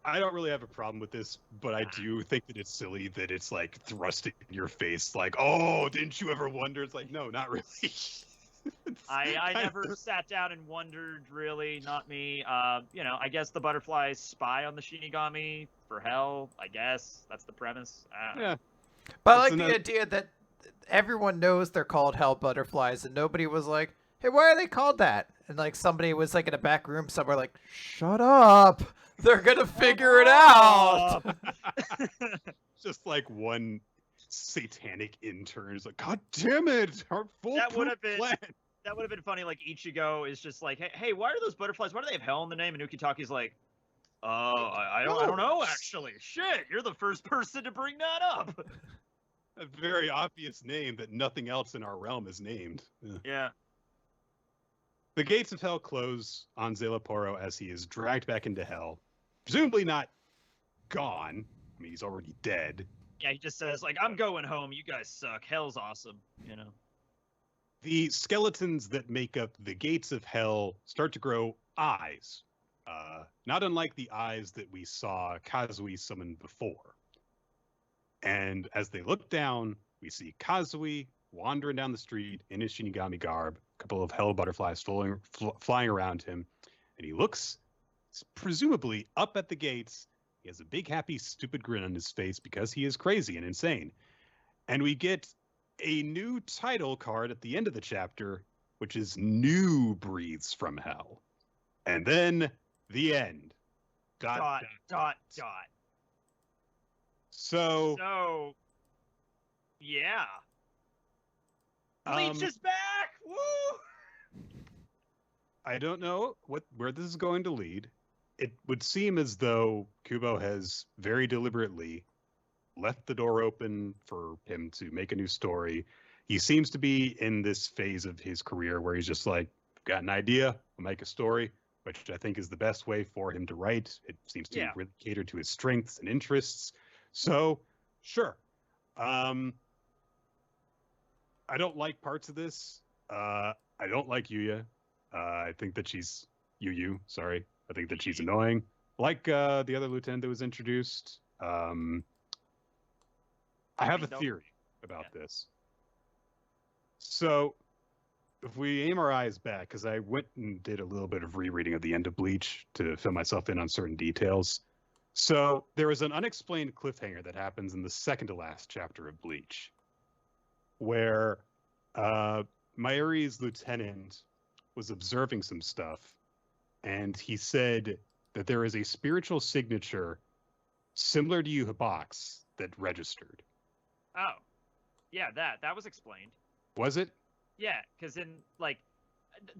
I don't really have a problem with this, but I do think that it's silly that it's like thrusting in your face, like, oh, didn't you ever wonder? It's like, no, not really. I never sat down and wondered, really, not me. I guess the butterflies spy on the Shinigami for hell, I guess. That's the premise. Yeah. But I like the idea that everyone knows they're called hell butterflies, and nobody was like, hey, why are they called that? And like somebody was like in a back room somewhere like, shut up. They're going to figure it out. Just like one satanic intern is like, God damn it, our full that would have been plan. That would have been funny. Like Ichigo is just like, hey, why are those butterflies? Why do they have hell in the name? And Ukitaki's like, oh, I don't know actually. Shit, you're the first person to bring that up. A very obvious name that nothing else in our realm is named. Yeah. The gates of hell close on Zelaporo as he is dragged back into hell. Presumably not gone. I mean, he's already dead. Yeah, he just says, like, I'm going home. You guys suck. Hell's awesome. You know? The skeletons that make up the gates of hell start to grow eyes. Not unlike the eyes that we saw Kazui summon before. And as they look down, we see Kazui wandering down the street in his Shinigami garb, a couple of hell butterflies flying around him. And he looks, presumably, up at the gates. He has a big, happy, stupid grin on his face because he is crazy and insane. And we get a new title card at the end of the chapter, which is New Breathes from Hell. And then the end. Dot. So, yeah. Bleach is back! Woo! I don't know where this is going to lead. It would seem as though Kubo has very deliberately left the door open for him to make a new story. He seems to be in this phase of his career where he's just like, got an idea, I'll make a story, which I think is the best way for him to write. It seems to really cater to his strengths and interests. So, sure. I don't like parts of this. I don't like Yuya. I think that she's sorry. I think that she's annoying. Like the other lieutenant that was introduced. I have a theory about this. So, if we aim our eyes back, because I went and did a little bit of rereading of the end of Bleach to fill myself in on certain details. So, there was an unexplained cliffhanger that happens in the second to last chapter of Bleach, where Mayuri's lieutenant was observing some stuff, and he said that there is a spiritual signature similar to Yuhabak's that registered. Oh. Yeah, that was explained. Was it? Yeah, because in, like,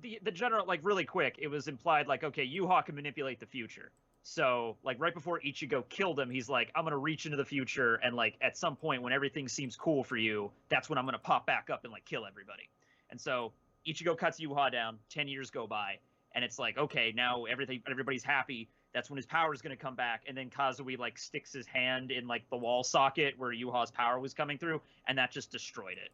the general, like, really quick, it was implied, like, okay, Yuha can manipulate the future. So, like, right before Ichigo killed him, he's like, I'm going to reach into the future, and, like, at some point when everything seems cool for you, that's when I'm going to pop back up and, like, kill everybody. And so, Ichigo cuts Yuha down, 10 years go by, and it's like, okay, now everybody's happy. That's when his power is going to come back, and then Kazui, like, sticks his hand in, like, the wall socket where Yuha's power was coming through, and that just destroyed it.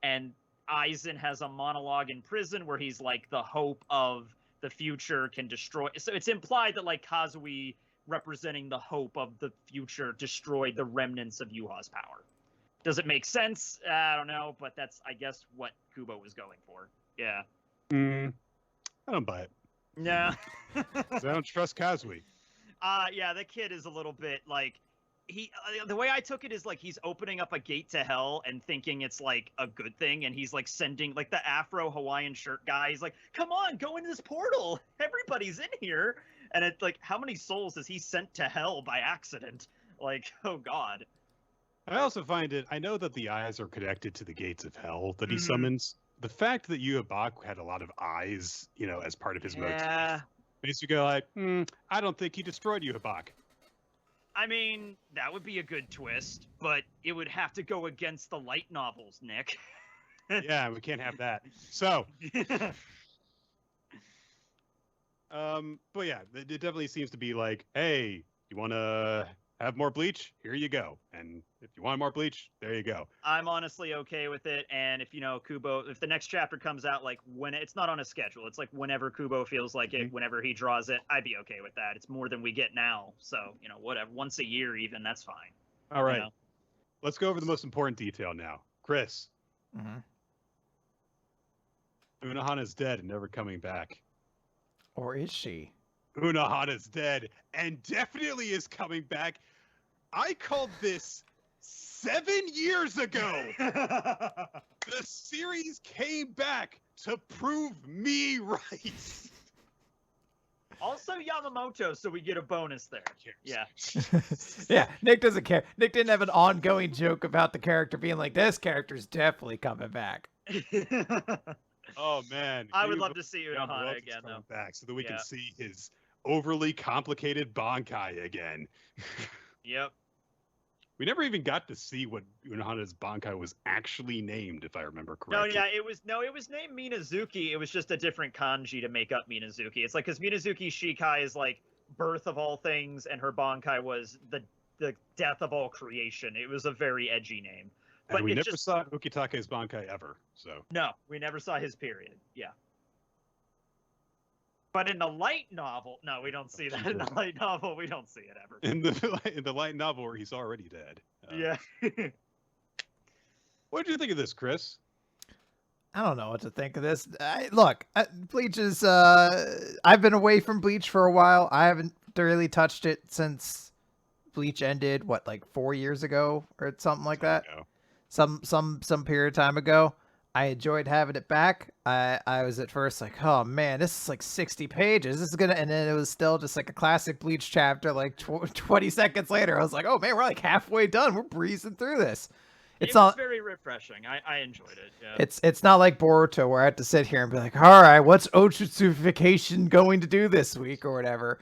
And Aizen has a monologue in prison where he's like, the hope of the future can destroy. So it's implied that, like, Kazui, representing the hope of the future, destroyed the remnants of Yuha's power. Does it make sense? I don't know, but that's, I guess, what Kubo was going for. Yeah. I don't buy it. Yeah. I don't trust Kazui. Yeah, the kid is a little bit like, the way I took it is like he's opening up a gate to hell and thinking it's like a good thing, and he's like sending, like, the Afro Hawaiian shirt guy. He's like, come on, go into this portal. Everybody's in here. And it's like, how many souls has he sent to hell by accident? Like, oh God. I also find it, I know that the eyes are connected to the gates of hell that he summons. The fact that Yuhabak had a lot of eyes, as part of his motif, makes you go like, I don't think he destroyed Yuhabak. I mean, that would be a good twist, but it would have to go against the light novels, Nick. Yeah, we can't have that. So, but yeah, it definitely seems to be like, hey, you want to have more Bleach? Here you go. And if you want more Bleach, there you go. I'm honestly okay with it. And if, Kubo, if the next chapter comes out, like, when it's not on a schedule, it's like whenever Kubo feels like it, whenever he draws it, I'd be okay with that. It's more than we get now. So, whatever, once a year even, that's fine. All right. Let's go over the most important detail now. Chris. Unohana's dead and never coming back. Or is she? Unohana's dead and definitely is coming back. I called this 7 years ago. The series came back to prove me right. Also Yamamoto, so we get a bonus there. Yeah. Yeah, Nick doesn't care. Nick didn't have an ongoing joke about the character being like, this character's definitely coming back. Oh man, I can would you love to see believe John Unohana Boruto's again, coming though. back so that we Yeah. can see his overly complicated Bankai again. Yep. We never even got to see what Unohana's Bankai was actually named, if I remember No, correctly. yeah, it was named Minazuki. It was just a different kanji to make up Minazuki. It's like because Minazuki Shikai is like birth of all things, and her Bankai was the death of all creation. It was a very edgy name. But And we it never just saw Ukitake's Bankai ever, so. no, we never saw his period. Yeah. But in the light novel, no, we don't see that. In the light novel, we don't see it ever. In the light novel where he's already dead. Yeah. What did you think of this, Chris? I don't know what to think of this. Look, Bleach is. I've been away from Bleach for a while. I haven't really touched it since Bleach ended. What, like 4 years ago or something like that? Some period of time ago. I enjoyed having it back. I was at first like, oh man, this is like 60 pages. This is gonna, and then it was still just like a classic Bleach chapter. Like 20 seconds later, I was like, oh man, we're like halfway done. We're breezing through this. It was very refreshing. I enjoyed it. Yeah. It's not like Boruto where I have to sit here and be like, all right, what's Otsutsufication going to do this week or whatever.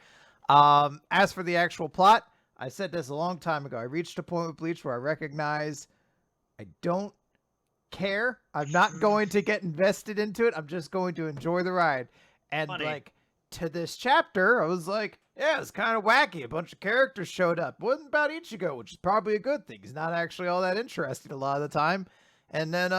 As for the actual plot, I said this a long time ago. I reached a point with Bleach where I recognize I don't care. I'm not going to get invested into it. I'm just going to enjoy the ride. And like to this chapter, I was like, yeah, it's kind of wacky. A bunch of characters showed up. Wasn't about Ichigo, which is probably a good thing. He's not actually all that interesting a lot of the time. And then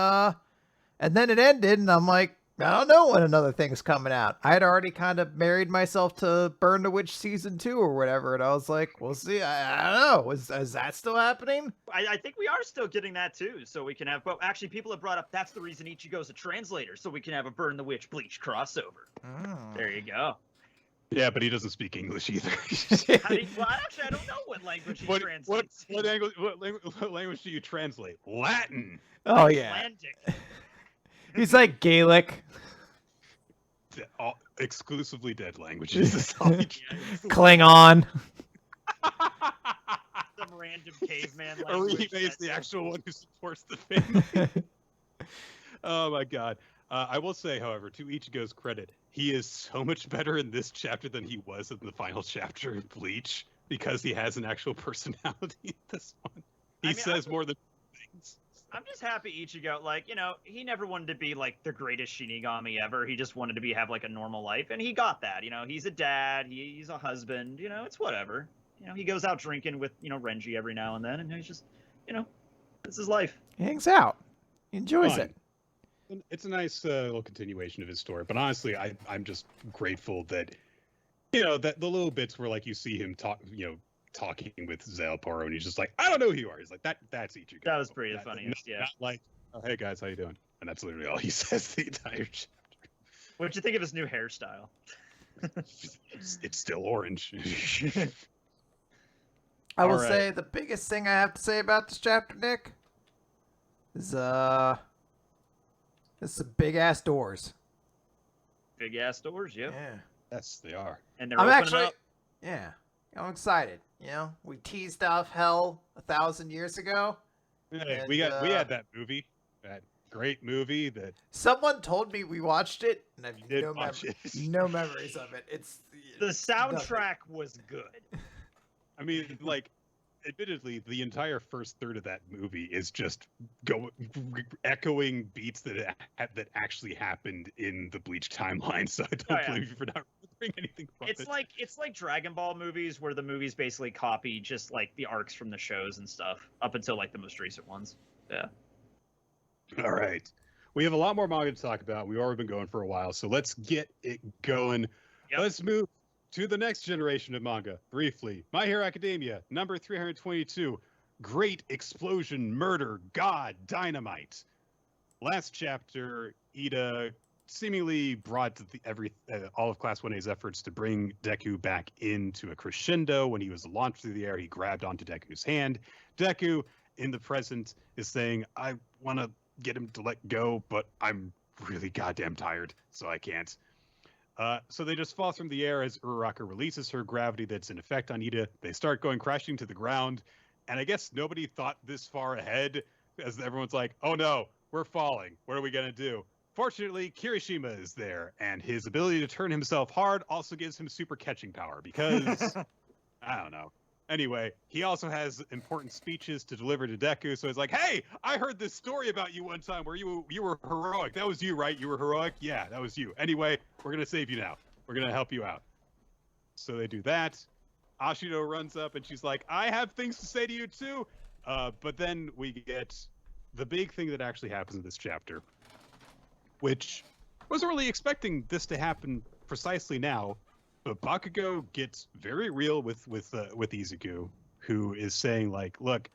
it ended, and I'm like, I don't know when another thing's coming out. I had already kind of married myself to Burn the Witch season 2 or whatever, and I was like, we'll see. I don't know. Is that still happening? I think we are still getting that too, so we can have. But actually, people have brought up that's the reason Ichigo's a translator, so we can have a Burn the Witch Bleach crossover. There you go. Yeah, but he doesn't speak English either. Well, actually, I don't know what language he translates. What language do you translate? Latin. Oh yeah. Atlantic. He's like Gaelic. Exclusively dead languages. Klingon. Some random caveman language. Oribe's the actual one who supports the family. Oh my god. I will say, however, to Ichigo's credit, he is so much better in this chapter than he was in the final chapter in Bleach because he has an actual personality in this one. He says more than things. I'm just happy Ichigo, like, he never wanted to be like the greatest Shinigami ever. He just wanted to have like a normal life, and he got that. He's a dad, he's a husband, it's whatever. He goes out drinking with, Renji every now and then, and he's just, this is life. He hangs out. He enjoys it. It's a nice little continuation of his story, but honestly, I'm just grateful that, that the little bits where like you see him talking with Zalparo, and he's just like, I don't know who you are. He's like, that's Ichigo. That was pretty funny. Yeah. Not like, oh, hey guys, how you doing? And that's literally all he says the entire chapter. What'd you think of his new hairstyle? It's still orange. I will say the biggest thing I have to say about this chapter, Nick, is it's some big ass doors. Big ass doors, yeah. Yes, they are. And they're I'm excited. We teased off hell 1,000 years ago. Hey, we had that movie, that great movie that someone told me we watched it, and I've no memories of it. The soundtrack was good. I mean, like, admittedly, the entire first third of that movie is just echoing beats that actually happened in the Bleach timeline. So I don't blame you for not remembering anything from it. It's like Dragon Ball movies, where the movies basically copy just like the arcs from the shows and stuff up until like the most recent ones. Yeah. All right, we have a lot more manga to talk about. We've already been going for a while, so let's get it going. Yep. Let's move to the next generation of manga, briefly. My Hero Academia, number 322. Great explosion, murder, god, dynamite. Last chapter, Ida seemingly brought all of Class 1A's efforts to bring Deku back into a crescendo. When he was launched through the air, he grabbed onto Deku's hand. Deku, in the present, is saying, I want to get him to let go, but I'm really goddamn tired, so I can't. So they just fall from the air as Uraraka releases her gravity that's in effect on Ida. They start going crashing to the ground, and I guess nobody thought this far ahead, as everyone's like, oh no, we're falling. What are we going to do? Fortunately, Kirishima is there, and his ability to turn himself hard also gives him super catching power because, I don't know. Anyway, he also has important speeches to deliver to Deku, so he's like, hey, I heard this story about you one time where you were heroic. That was you, right? You were heroic? Yeah, that was you. Anyway, we're going to save you now. We're going to help you out. So they do that. Ashido runs up, and she's like, I have things to say to you, too. But then we get the big thing that actually happens in this chapter, which wasn't really expecting this to happen precisely now. But Bakugo gets very real with Izuku, who is saying, like, look,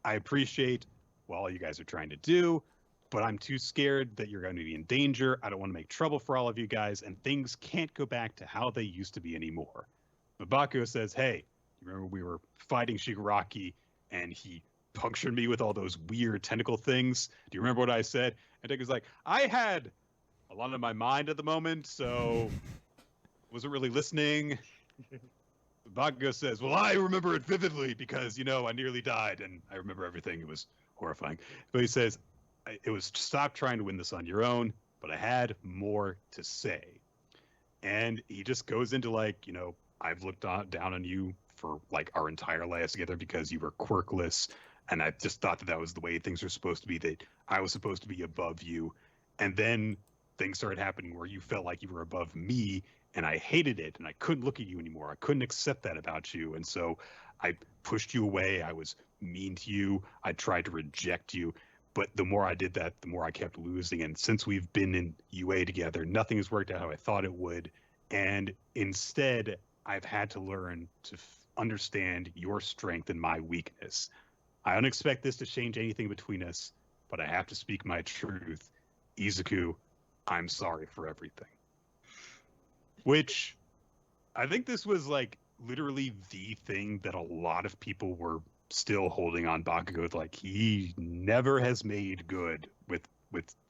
I appreciate what all you guys are trying to do, but I'm too scared that you're going to be in danger. I don't want to make trouble for all of you guys, and things can't go back to how they used to be anymore. But Bakugo says, hey, you remember we were fighting Shigaraki, and he punctured me with all those weird tentacle things? Do you remember what I said? And Deku's like, I had a lot on my mind at the moment, so... wasn't really listening. Bakugo says, well, I remember it vividly because, I nearly died and I remember everything. It was horrifying. But he says, it was stop trying to win this on your own, but I had more to say. And he just goes into like, I've looked down on you for like our entire lives together because you were quirkless. And I just thought that was the way things are supposed to be, that I was supposed to be above you. And then things started happening where you felt like you were above me. And I hated it, and I couldn't look at you anymore. I couldn't accept that about you. And so I pushed you away. I was mean to you. I tried to reject you. But the more I did that, the more I kept losing. And since we've been in UA together, nothing has worked out how I thought it would. And instead, I've had to learn to understand your strength and my weakness. I don't expect this to change anything between us, but I have to speak my truth. Izuku, I'm sorry for everything. Which, I think this was like literally the thing that a lot of people were still holding on Bakugo with. Like, he never has made good with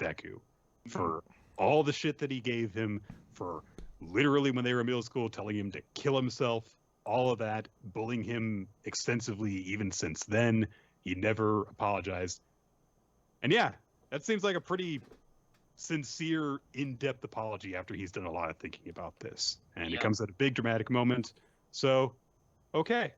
Deku for all the shit that he gave him, for literally when they were in middle school telling him to kill himself, all of that, bullying him extensively even since then. He never apologized. And yeah, that seems like a pretty sincere, in-depth apology after he's done a lot of thinking about this. And It comes at a big dramatic moment. So, okay.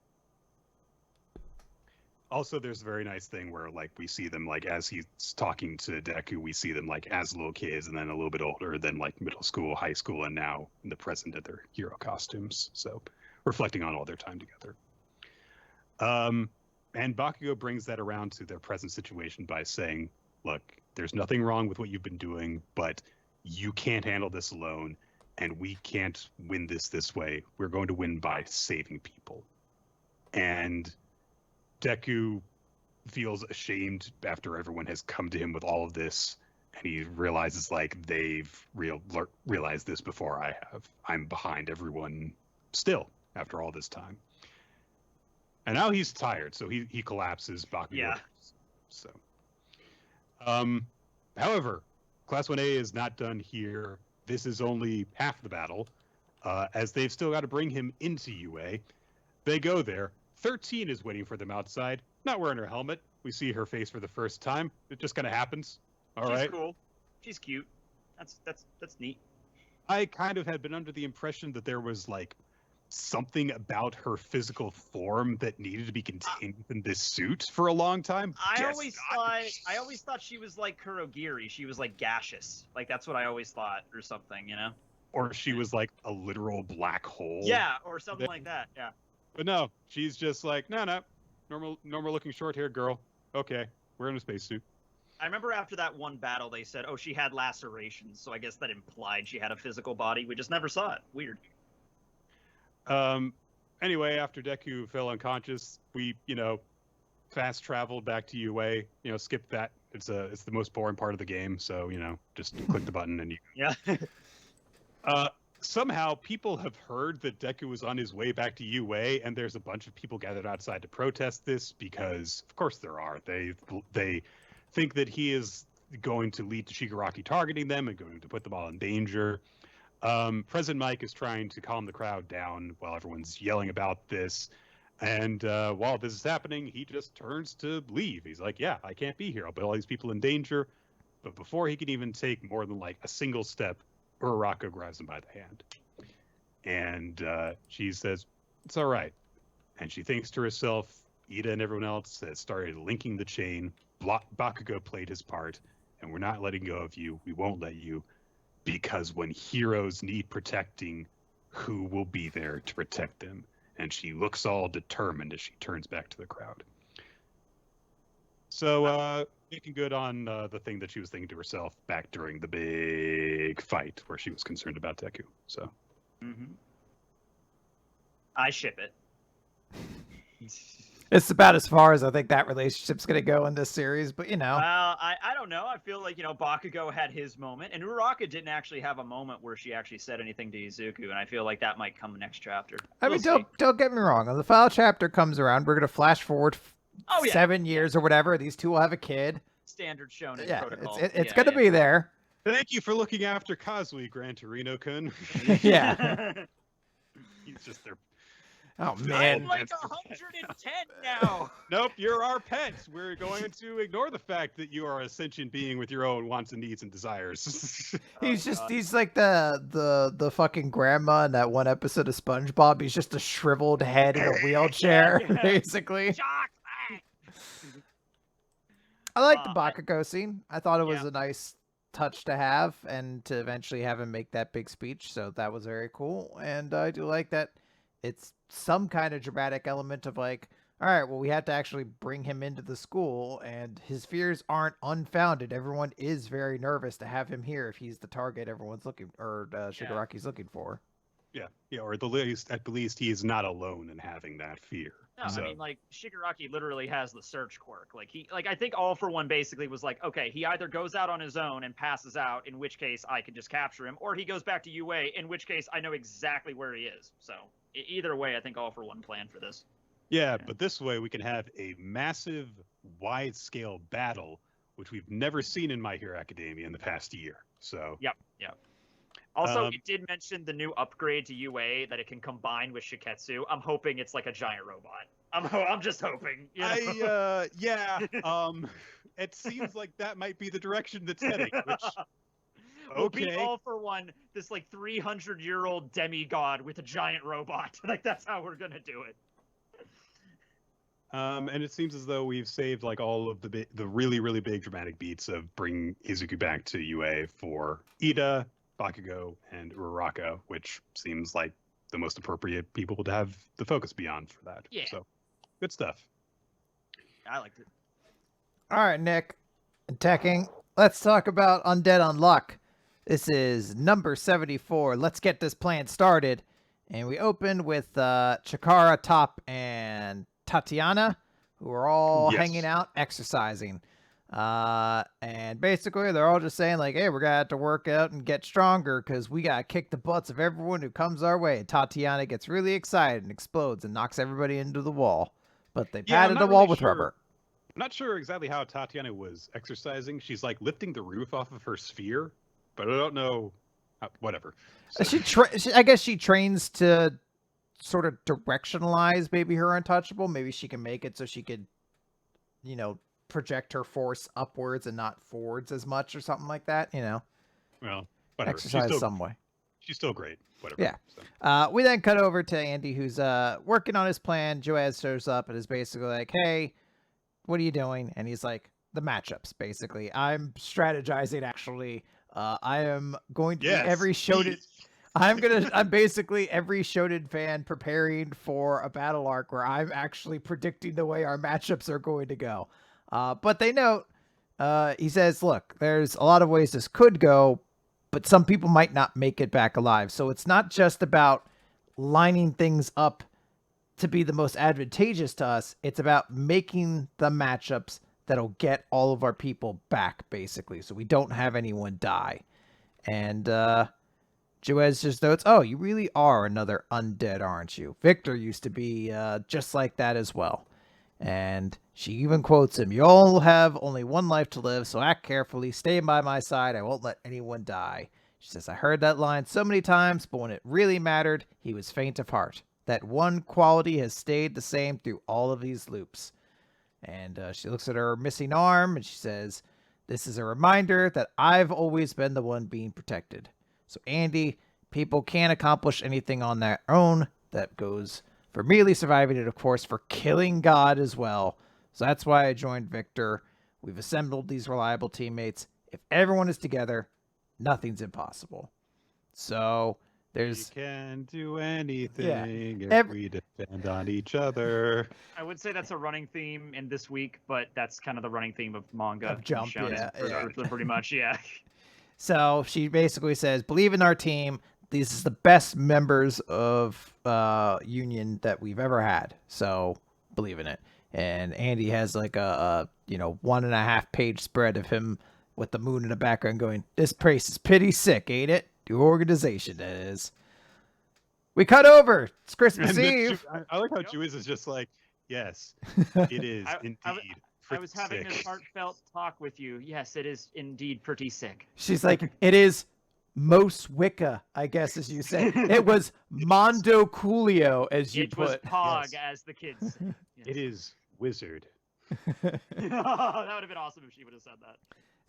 Also, there's a very nice thing where, like, we see them, like, as he's talking to Deku, we see them, like, as little kids and then a little bit older, then, like, middle school, high school, and now in the present of their hero costumes. So, reflecting on all their time together. And Bakugo brings that around to their present situation by saying, look, there's nothing wrong with what you've been doing, but you can't handle this alone, and we can't win this way. We're going to win by saving people. And Deku feels ashamed after everyone has come to him with all of this, and he realizes, like, they've realized this before I have. I'm behind everyone still after all this time. And now he's tired, so he collapses. Bakugo. Yeah. So. However, Class 1A is not done here. This is only half the battle, as they've still got to bring him into UA. They go there. 13 is waiting for them outside, not wearing her helmet. We see her face for the first time. It just kind of happens. She's cool. She's cute. That's neat. I kind of had been under the impression that there was like something about her physical form that needed to be contained in this suit for a long time. I always thought she was like Kurogiri. She was like gaseous. Like that's what I always thought, or something, Or she was like a literal black hole. Yeah, or something like that. Yeah. But no, she's just like, no, normal looking short-haired girl. Okay, we're in a spacesuit. I remember after that one battle, they said, "Oh, she had lacerations," so I guess that implied she had a physical body. We just never saw it. Weird. Anyway, after Deku fell unconscious, we, fast traveled back to UA. Skip that. It's the most boring part of the game. So, just click the button and you. Yeah. Somehow people have heard that Deku was on his way back to UA, and there's a bunch of people gathered outside to protest this because, of course, there are. They think that he is going to lead to Shigaraki targeting them and going to put them all in danger. President Mike is trying to calm the crowd down while everyone's yelling about this. And while this is happening, he just turns to leave. He's like, yeah, I can't be here. I'll put all these people in danger. But before he can even take more than like a single step, Uraraka grabs him by the hand. And she says, "It's all right." And she thinks to herself, Ida and everyone else has started linking the chain. Bakugo played his part, and we're not letting go of you. We won't let you, because when heroes need protecting, who will be there to protect them? And she looks all determined as she turns back to the crowd. So, making good on the thing that she was thinking to herself back during the big fight where she was concerned about Deku. So, I ship it. It's about as far as I think that relationship's going to go in this series, but you know. Well, I don't know. I feel like, Bakugo had his moment, and Uraraka didn't actually have a moment where she actually said anything to Izuku, and I feel like that might come next chapter. I mean, don't get me wrong. When the final chapter comes around, we're going to flash forward 7 years or whatever. These two will have a kid. Standard shonen protocol. It's going to be there. Thank you for looking after Kazui, Gran Torino-kun. Yeah. He's just their... Oh, man. I'm like 110 now. Nope, you're our pets. We're going to ignore the fact that you are a sentient being with your own wants and needs and desires. He's like the fucking grandma in that one episode of SpongeBob. He's just a shriveled head in a wheelchair, basically. I like the Bakugo scene. I thought it was a nice touch to have, and to eventually have him make that big speech, so that was very cool. And I do like that it's some kind of dramatic element of like, all right, well, we had to actually bring him into the school, and his fears aren't unfounded. Everyone is very nervous to have him here if he's the target everyone's looking, or Shigaraki's looking for. Yeah, or at the least he is not alone in having that fear. No, so. I mean, like, Shigaraki literally has the search quirk. Like, I think All For One basically was like, okay, he either goes out on his own and passes out, in which case I can just capture him, or he goes back to UA, in which case I know exactly where he is. So either way, I think All For One planned for this. Yeah, but this way we can have a massive, wide-scale battle, which we've never seen in My Hero Academia in the past year. So. Yep. Also, it did mention the new upgrade to UA that it can combine with Shiketsu. I'm hoping it's like a giant robot. I'm just hoping. It seems like that might be the direction that's heading. Which, we'll be All For One, this like 300-year-old demigod with a giant robot. Like, that's how we're gonna do it. And it seems as though we've saved like all of the really, really big dramatic beats of bringing Izuku back to UA for Ida, Bakugo, and Uraraka, which seems like the most appropriate people to have the focus be on for that. Yeah. So, good stuff. I liked it. All right, Nick and Tekking, let's talk about Undead Unluck. This is number 74. Let's get this plan started. And we open with Chikara, Top, and Tatiana, who are all hanging out, exercising. And basically they're all just saying like, hey, we're gonna have to work out and get stronger because we gotta kick the butts of everyone who comes our way. And Tatiana gets really excited and explodes and knocks everybody into the wall, but they padded the wall with rubber. I'm not sure exactly how Tatiana was exercising. She's like lifting the roof off of her sphere, but I don't know whatever. So. I guess she trains to sort of directionalize maybe her untouchable. Maybe she can make it so she could, project her force upwards and not forwards as much or something like that, Well, whatever. Exercise some way. She's still great. Whatever. Yeah. So. We then cut over to Andy, who's working on his plan. Joaz shows up and is basically like, hey, what are you doing? And he's like, the matchups, basically. I'm strategizing, actually. I am going to be every Shonen... I'm basically every Shonen fan preparing for a battle arc where I'm actually predicting the way our matchups are going to go. But they note, he says, look, there's a lot of ways this could go, but some people might not make it back alive. So it's not just about lining things up to be the most advantageous to us. It's about making the matchups that'll get all of our people back, basically, so we don't have anyone die. And Joaz just notes, oh, you really are another undead, aren't you? Victor used to be just like that as well. And she even quotes him, you all have only one life to live, so act carefully, stay by my side, I won't let anyone die. She says, I heard that line so many times, but when it really mattered, he was faint of heart. That one quality has stayed the same through all of these loops. And she looks at her missing arm, and she says, This is a reminder that I've always been the one being protected. So Andy, people can't accomplish anything on their own. That goes for merely surviving and, of course, for killing God as well. So that's why I joined Victor. We've assembled these reliable teammates. If everyone is together, nothing's impossible. So there's... We can do anything if Every... we depend on each other. I would say that's a running theme in this week, but that's kind of the running theme of manga. Of Jump, pretty much, yeah. So she basically says, believe in our team. This is the best members of Union that we've ever had. So believe in it. And Andy has like a 1.5 page spread of him with the moon in the background going, this place is pretty sick, ain't it? The organization, that is. We cut over. It's Christmas Eve. I like how Juiz is just like, yes, it is indeed. I was having this heartfelt talk with you. Yes, it is indeed pretty sick. She's like, it is most Wicca, I guess, as you say. It was Mondo Coolio, as you put. It was Pog, as the kids say. Yes. It is Wizard. That would have been awesome if she would have said that.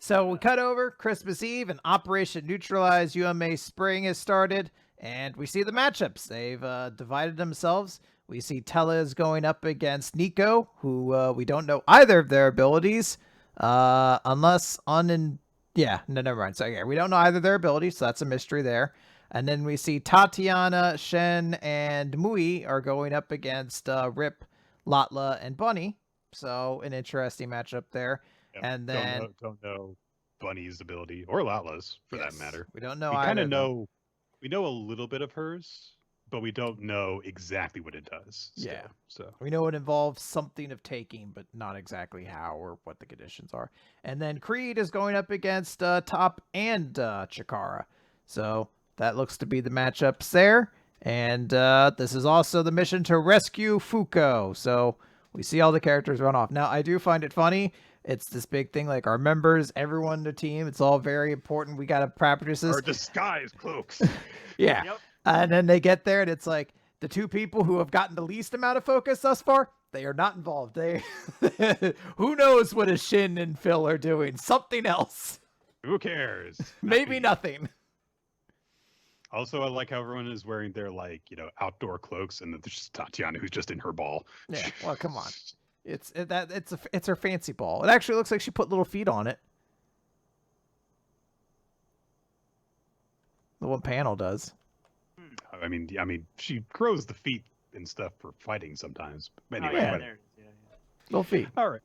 So we cut over Christmas Eve, and Operation Neutralize UMA Spring has started, and we see the matchups. They've divided themselves. We see Tellez going up against Nico, who we don't know either of their abilities, unless never mind. So yeah, we don't know either of their abilities, so that's a mystery there. And then we see Tatiana, Shen, and Mui are going up against Rip, Latla, and Bunny. So an interesting matchup there. Yep. And then don't know Bunny's ability or Latla's for that matter. We don't know. We kind of know. We know a little bit of hers, but we don't know exactly what it does. Still, yeah. So we know it involves something of taking, but not exactly how or what the conditions are. And then Creed is going up against Top and Chikara. So that looks to be the matchups there. And this is also the mission to rescue Fuko. So we see all the characters run off. Now, I do find it funny. It's this big thing, like our members, everyone in the team. It's all very important. We got to practice this. Our disguise cloaks. Yeah. Yep. And then they get there, and it's like the two people who have gotten the least amount of focus thus far, they are not involved. They, who knows what a Shin and Phil are doing? Something else. Who cares? Maybe nothing. Also, I like how everyone is wearing their outdoor cloaks, and there's just Tatiana who's just in her ball. Yeah. Well, come on. It's her fancy ball. It actually looks like she put little feet on it. The one panel does. I mean, she grows the feet and stuff for fighting sometimes. But anyway, there it is. Yeah. Little feet. All right.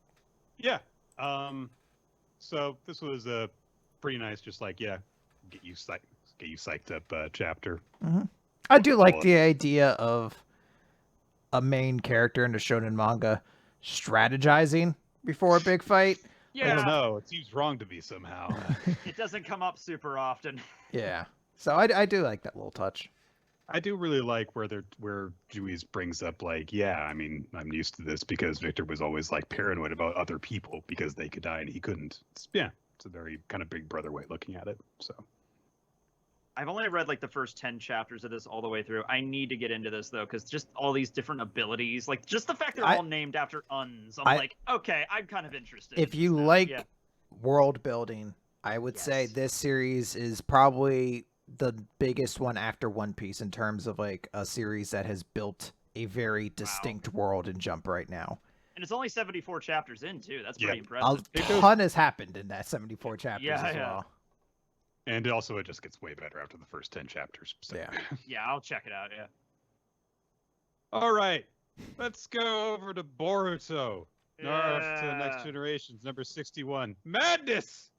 Yeah. So this was a pretty nice, just get you psyched up chapter. Mm-hmm. I do like the idea of a main character in a shonen manga strategizing before a big fight. Yeah. I don't know. It seems wrong to me somehow. It doesn't come up super often. Yeah. So I do like that little touch. I do really like where Juiz brings up I'm used to this because Victor was always paranoid about other people because they could die and he couldn't. It's a very kind of big brother way of looking at it. So I've only read the first 10 chapters of this all the way through. I need to get into this though, because just all these different abilities, just the fact they're all named after Uns, I'm okay, I'm kind of interested. If you world building, I would say this series is probably the biggest one after One Piece in terms of a series that has built a very distinct world in Jump right now. And it's only 74 chapters in too. That's pretty impressive. A ton has happened in that 74 chapters as well. And also, it just gets way better after the first 10 chapters. So. Yeah, I'll check it out. Yeah. All right, let's go over to Boruto. Naruto to Next Generations, number 61. Madness.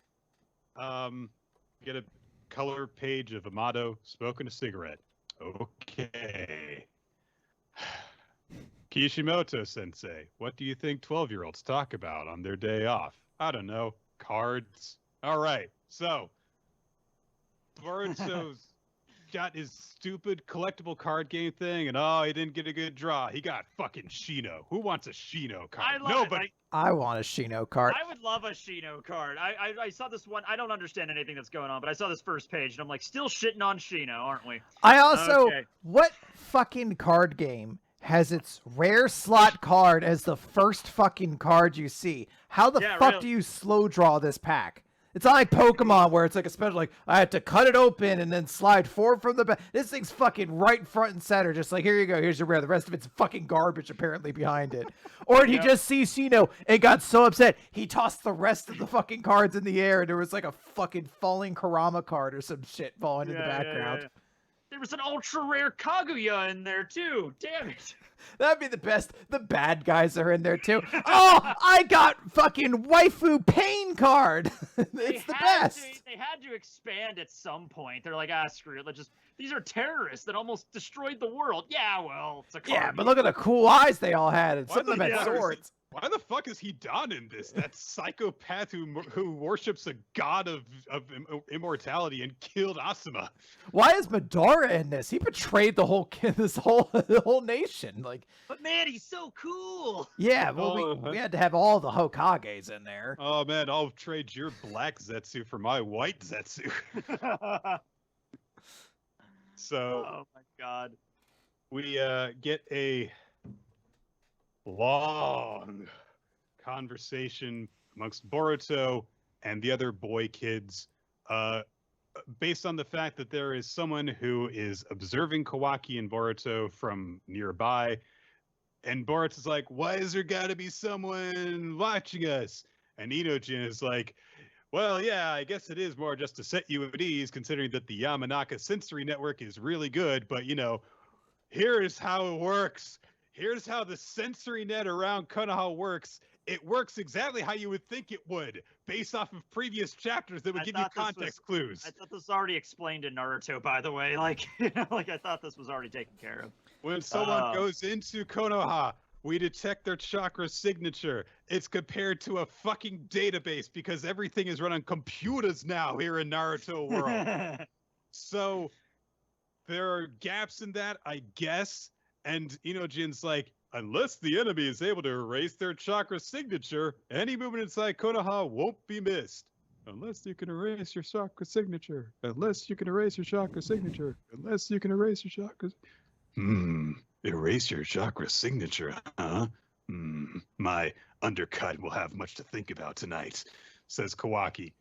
Get a color page of Amato smoking a cigarette. Okay. Kishimoto Sensei, what do you think 12-year-olds talk about on their day off? I don't know. Cards. All right. So, Boruto's got his stupid collectible card game thing, and he didn't get a good draw. He got fucking Shino. Who wants a Shino card? Nobody. I want a Shino card. I would love a Shino card. I saw this one. I don't understand anything that's going on, but I saw this first page, and I'm like, still shitting on Shino, aren't we? I also, what fucking card game has its rare slot card as the first fucking card you see? How the fuck do you slow draw this pack? It's not like Pokemon where it's like a special, like, I have to cut it open and then slide forward from the back. This thing's fucking right front and center. Just like, here you go. Here's your rare. The rest of it's fucking garbage apparently behind it. Or he just sees Shino and got so upset, he tossed the rest of the fucking cards in the air and there was like a fucking falling Kurama card or some shit falling in the background. Yeah. There was an ultra rare Kaguya in there too. Damn it. That'd be the best. The bad guys are in there too. Oh, I got fucking waifu pain card. It's the best. They had to expand at some point. They're like, screw it. These are terrorists that almost destroyed the world. Yeah, well, it's a card. Yeah, but look at the cool eyes they all had, and some of them had swords. Why the fuck is Hidan in this? That psychopath who worships a god of immortality and killed Asuma. Why is Madara in this? He betrayed the whole the whole nation. Like, but man, he's so cool. Yeah, well, we had to have all the Hokages in there. Oh man, I'll trade your black Zetsu for my white Zetsu. So, oh my god, we get a long conversation amongst Boruto and the other boy kids, based on the fact that there is someone who is observing Kawaki and Boruto from nearby, and Boruto's like, why is there gotta be someone watching us? And Inojin is like, well, yeah, I guess it is more just to set you at ease, considering that the Yamanaka sensory network is really good, but, you know, here's how it works. Here's how the sensory net around Konoha works. It works exactly how you would think it would, based off of previous chapters that would give you context clues. I thought this was already explained in Naruto, by the way. Like, like I thought this was already taken care of. When someone goes into Konoha, we detect their chakra signature. It's compared to a fucking database because everything is run on computers now here in Naruto world. So there are gaps in that, I guess. And Inojin's like, unless the enemy is able to erase their chakra signature, any movement inside Konoha won't be missed. Unless you can erase your chakra signature. Unless you can erase your chakra signature. Unless you can erase your chakra. Erase your chakra signature, huh? My undercut will have much to think about tonight, says Kawaki.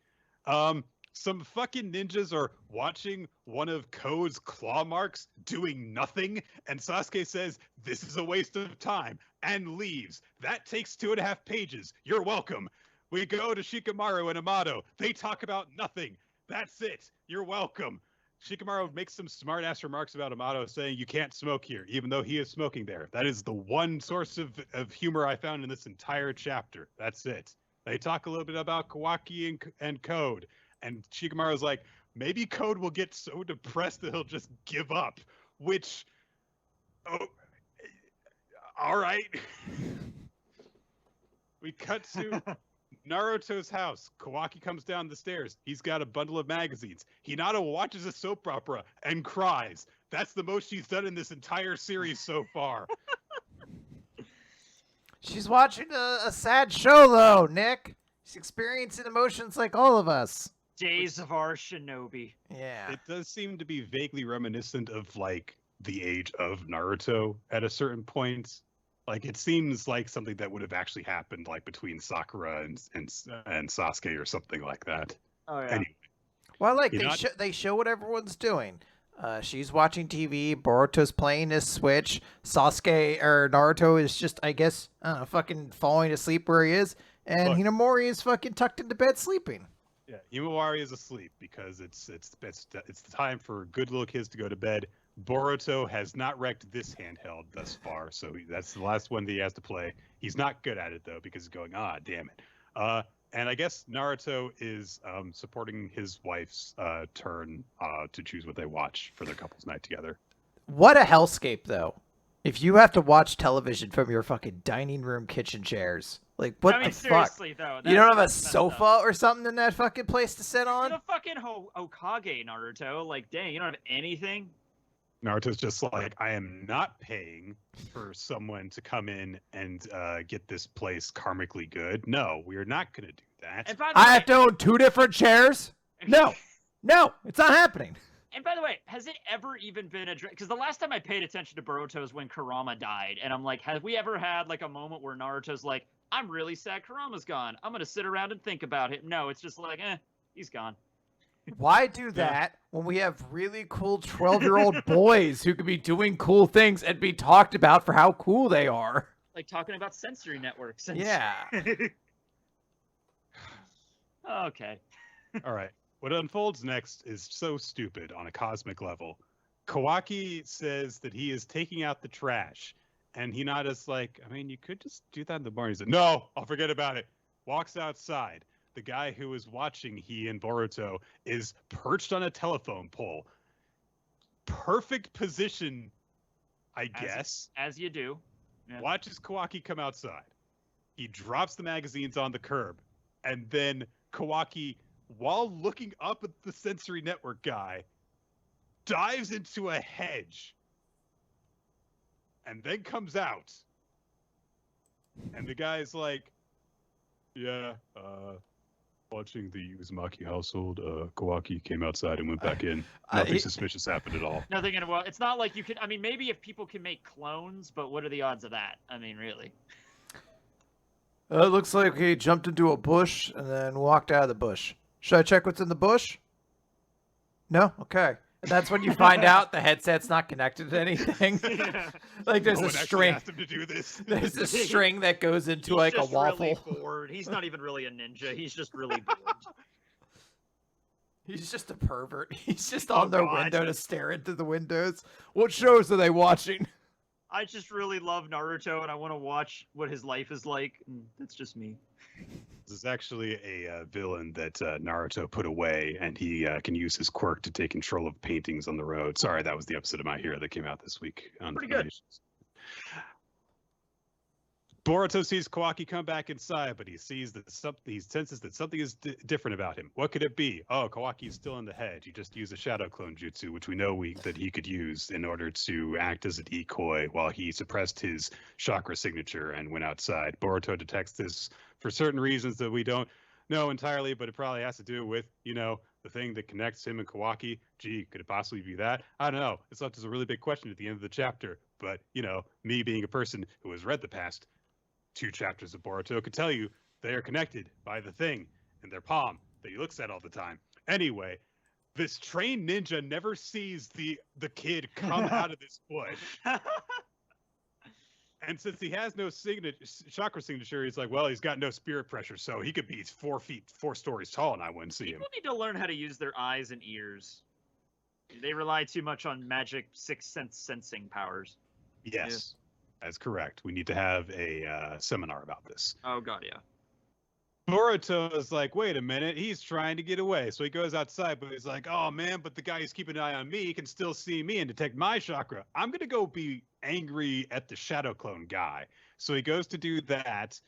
Some fucking ninjas are watching one of Code's claw marks doing nothing, and Sasuke says, this is a waste of time, and leaves. That takes 2.5 pages. You're welcome. We go to Shikamaru and Amato. They talk about nothing. That's it. You're welcome. Shikamaru makes some smart-ass remarks about Amato, saying you can't smoke here, even though he is smoking there. That is the one source of humor I found in this entire chapter. That's it. They talk a little bit about Kawaki and Code. And Shikamaru's like, maybe Code will get so depressed that he'll just give up. Which, all right. We cut to Naruto's house. Kawaki comes down the stairs. He's got a bundle of magazines. Hinata watches a soap opera and cries. That's the most she's done in this entire series so far. She's watching a sad show, though, Nick. She's experiencing emotions like all of us. Days of our shinobi. Yeah. It does seem to be vaguely reminiscent of, like, the age of Naruto at a certain point. Like, it seems like something that would have actually happened, like, between Sakura and Sasuke or something like that. Oh, yeah. Anyway. Well, like, they show what everyone's doing. She's watching TV. Boruto's playing his Switch. Sasuke, or Naruto is just, I guess, fucking falling asleep where he is. And Hinamori is fucking tucked into bed sleeping. Yeah, Himawari is asleep because it's the time for good little kids to go to bed. Boruto has not wrecked this handheld thus far, so that's the last one that he has to play. He's not good at it though because he's going, damn it. And I guess Naruto is supporting his wife's turn to choose what they watch for their couples night together. What a hellscape though. If you have to watch television from your fucking dining room kitchen chairs. Like, what the fuck? Seriously, though. You don't have a sofa or something in that fucking place to sit on? You're the fucking Hokage, Naruto. Like, dang, you don't have anything? Naruto's just like, I am not paying for someone to come in and get this place karmically good. No, we are not going to do that. I have to own 2 different chairs? No. No, it's not happening. And by the way, has it ever even been addressed? Because the last time I paid attention to Boruto is when Kurama died. And I'm like, have we ever had like a moment where Naruto's like, I'm really sad Kurama's gone. I'm going to sit around and think about it. No, it's just like, He's gone. Why do that when we have really cool 12-year-old boys who could be doing cool things and be talked about for how cool they are? Like talking about sensory networks. And Yeah. Okay. All right. What unfolds next is so stupid on a cosmic level. Kawaki says that he is taking out the trash. And Hinata's like, I mean, you could just do that in the morning. He's like, no, I'll forget about it. Walks outside. The guy who is watching he and Boruto is perched on a telephone pole. Perfect position, I guess. As you do. Yeah. Watches Kawaki come outside. He drops the magazines on the curb. And then Kawaki, while looking up at the sensory network guy, dives into a hedge. And then comes out. And the guy's like, yeah, watching the Uzumaki household, Kawaki came outside and went back in. Nothing suspicious happened at all. Nothing in a well. It's not like you can. I mean, maybe if people can make clones, but what are the odds of that? I mean, really. It looks like he jumped into a bush and then walked out of the bush. Should I check what's in the bush? No? Okay. And that's when you find out the headset's not connected to anything. Yeah. Like there's No a one actually string. asked him to do this. There's a string that goes into He's like a just waffle. Really bored. He's not even really a ninja. He's just really bored. He's just a pervert. He's just on Oh, their God. window to stare into the windows. What shows are they watching? I just really love Naruto, and I want to watch what his life is like. And that's just me. This is actually a villain that Naruto put away, and he can use his quirk to take control of paintings on the road. Sorry, that was the episode of My Hero that came out this week. On Pretty good. Boruto sees Kawaki come back inside, but he senses that something is different about him. What could it be? Oh, Kawaki is still in the hedge. He just used a shadow clone jutsu, which we know that he could use in order to act as a decoy while he suppressed his chakra signature and went outside. Boruto detects this for certain reasons that we don't know entirely, but it probably has to do with, the thing that connects him and Kawaki. Gee, could it possibly be that? I don't know. It's left as a really big question at the end of the chapter. But, me being a person who has read the past 2 chapters of Boruto could tell you they are connected by the thing in their palm that he looks at all the time. Anyway, this trained ninja never sees the kid come out of this bush. And since he has no chakra signature, he's like, well, he's got no spirit pressure, so he could be 4 stories tall, and I wouldn't see him. People need to learn how to use their eyes and ears. They rely too much on magic sixth sense sensing powers. Yes, that's correct. We need to have a seminar about this. Oh, God, yeah. Boruto is like, wait a minute, he's trying to get away. So he goes outside, but he's like, oh, man, but the guy who's keeping an eye on me can still see me and detect my chakra. I'm going to go be angry at the shadow clone guy. So he goes to do that.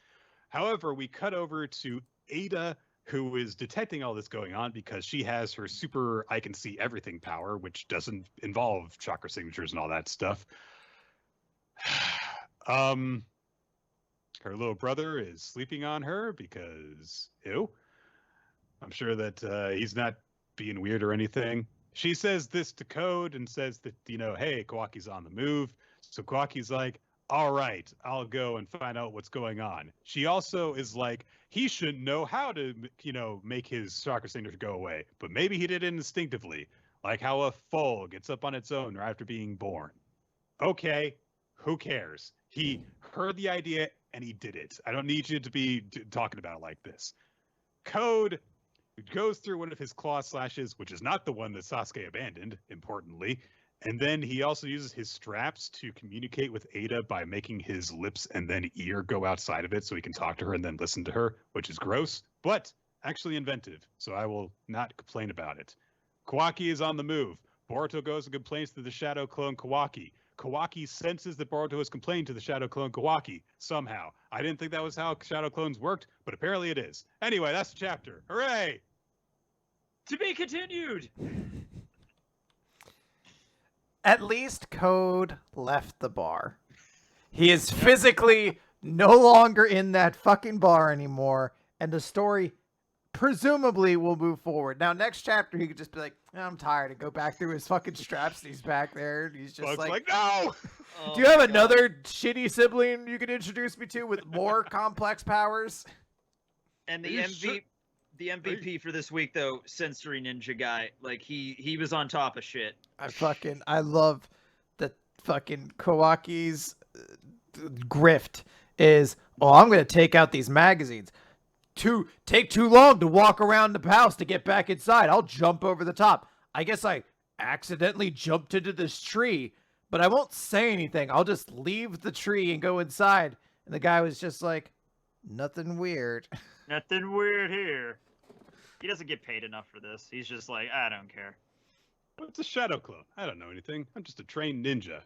However, we cut over to Ada, who is detecting all this going on because she has her super I can see everything power, which doesn't involve chakra signatures and all that stuff. Her little brother is sleeping on her because, ew. I'm sure that he's not being weird or anything. She says this to Code and says that, hey, Kawaki's on the move. So Kawaki's like, all right, I'll go and find out what's going on. She also is like, he should know how to, make his chakra signature go away. But maybe he did it instinctively, like how a foal gets up on its own right after being born. Okay, who cares? He heard the idea and he did it. I don't need you to be talking about it like this. Code goes through one of his claw slashes, which is not the one that Sasuke abandoned, importantly. And then he also uses his straps to communicate with Ada by making his lips and then ear go outside of it so he can talk to her and then listen to her, which is gross, but actually inventive. So I will not complain about it. Kawaki is on the move. Boruto goes and complains to the shadow clone Kawaki. Kawaki senses that Boruto has complained to the shadow clone Kawaki somehow. I didn't think that was how shadow clones worked, but apparently it is. Anyway, that's the chapter. Hooray! To be continued! At least Code left the bar. He is physically no longer in that fucking bar anymore, and the story presumably will move forward. Now, next chapter, he could just be like, I'm tired, and go back through his fucking straps, and he's back there, and he's just Bugs like, no! Oh do you have my God. another shitty sibling you could introduce me to with more complex powers? And the You should- The MVP for this week, though, Sensory Ninja guy. Like, he was on top of shit. I love the fucking Kawaki's grift is, oh, I'm going to take out these magazines. Take too long to walk around the house to get back inside. I'll jump over the top. I guess I accidentally jumped into this tree, but I won't say anything. I'll just leave the tree and go inside. And the guy was just like, nothing weird. Nothing weird here. He doesn't get paid enough for this. He's just like, I don't care. What's a shadow clone? I don't know anything. I'm just a trained ninja.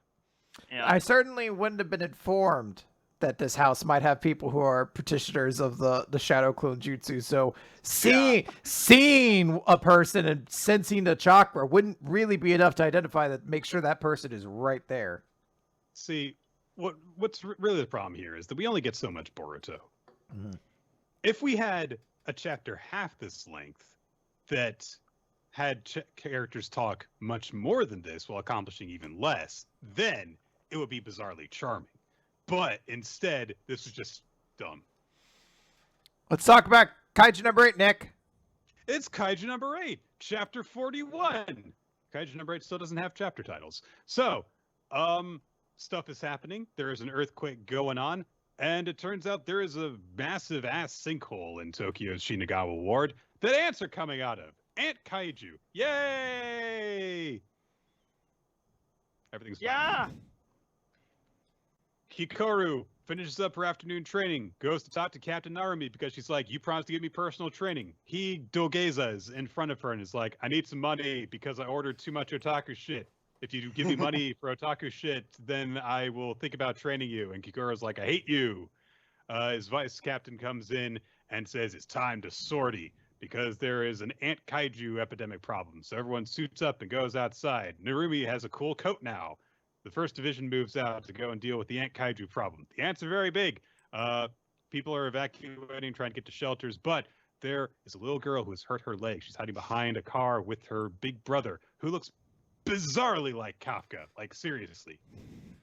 Yeah. I certainly wouldn't have been informed that this house might have people who are petitioners of the shadow clone jutsu. So seeing a person and sensing the chakra wouldn't really be enough to identify that, make sure that person is right there. See, what's really the problem here is that we only get so much Boruto. Mm-hmm. If we had a chapter half this length that had characters talk much more than this while accomplishing even less, then it would be bizarrely charming. But instead, this is just dumb. Let's talk about Kaiju number 8, Nick. It's Kaiju number 8, chapter 41. Kaiju number 8 still doesn't have chapter titles. So, stuff is happening. There is an earthquake going on. And it turns out there is a massive ass sinkhole in Tokyo's Shinagawa Ward that ants are coming out of. Ant Kaiju. Yay! Everything's fine. Yeah! Hikaru finishes up her afternoon training, goes to talk to Captain Narumi because she's like, you promised to give me personal training. He Dogezas in front of her and is like, I need some money because I ordered too much otaku shit. If you give me money for otaku shit, then I will think about training you. And Kikuru's like, I hate you. His vice captain comes in and says it's time to sortie because there is an ant kaiju epidemic problem. So everyone suits up and goes outside. Narumi has a cool coat now. The first division moves out to go and deal with the ant kaiju problem. The ants are very big. People are evacuating, trying to get to shelters, but there is a little girl who has hurt her leg. She's hiding behind a car with her big brother, who looks bizarrely like Kafka, like seriously.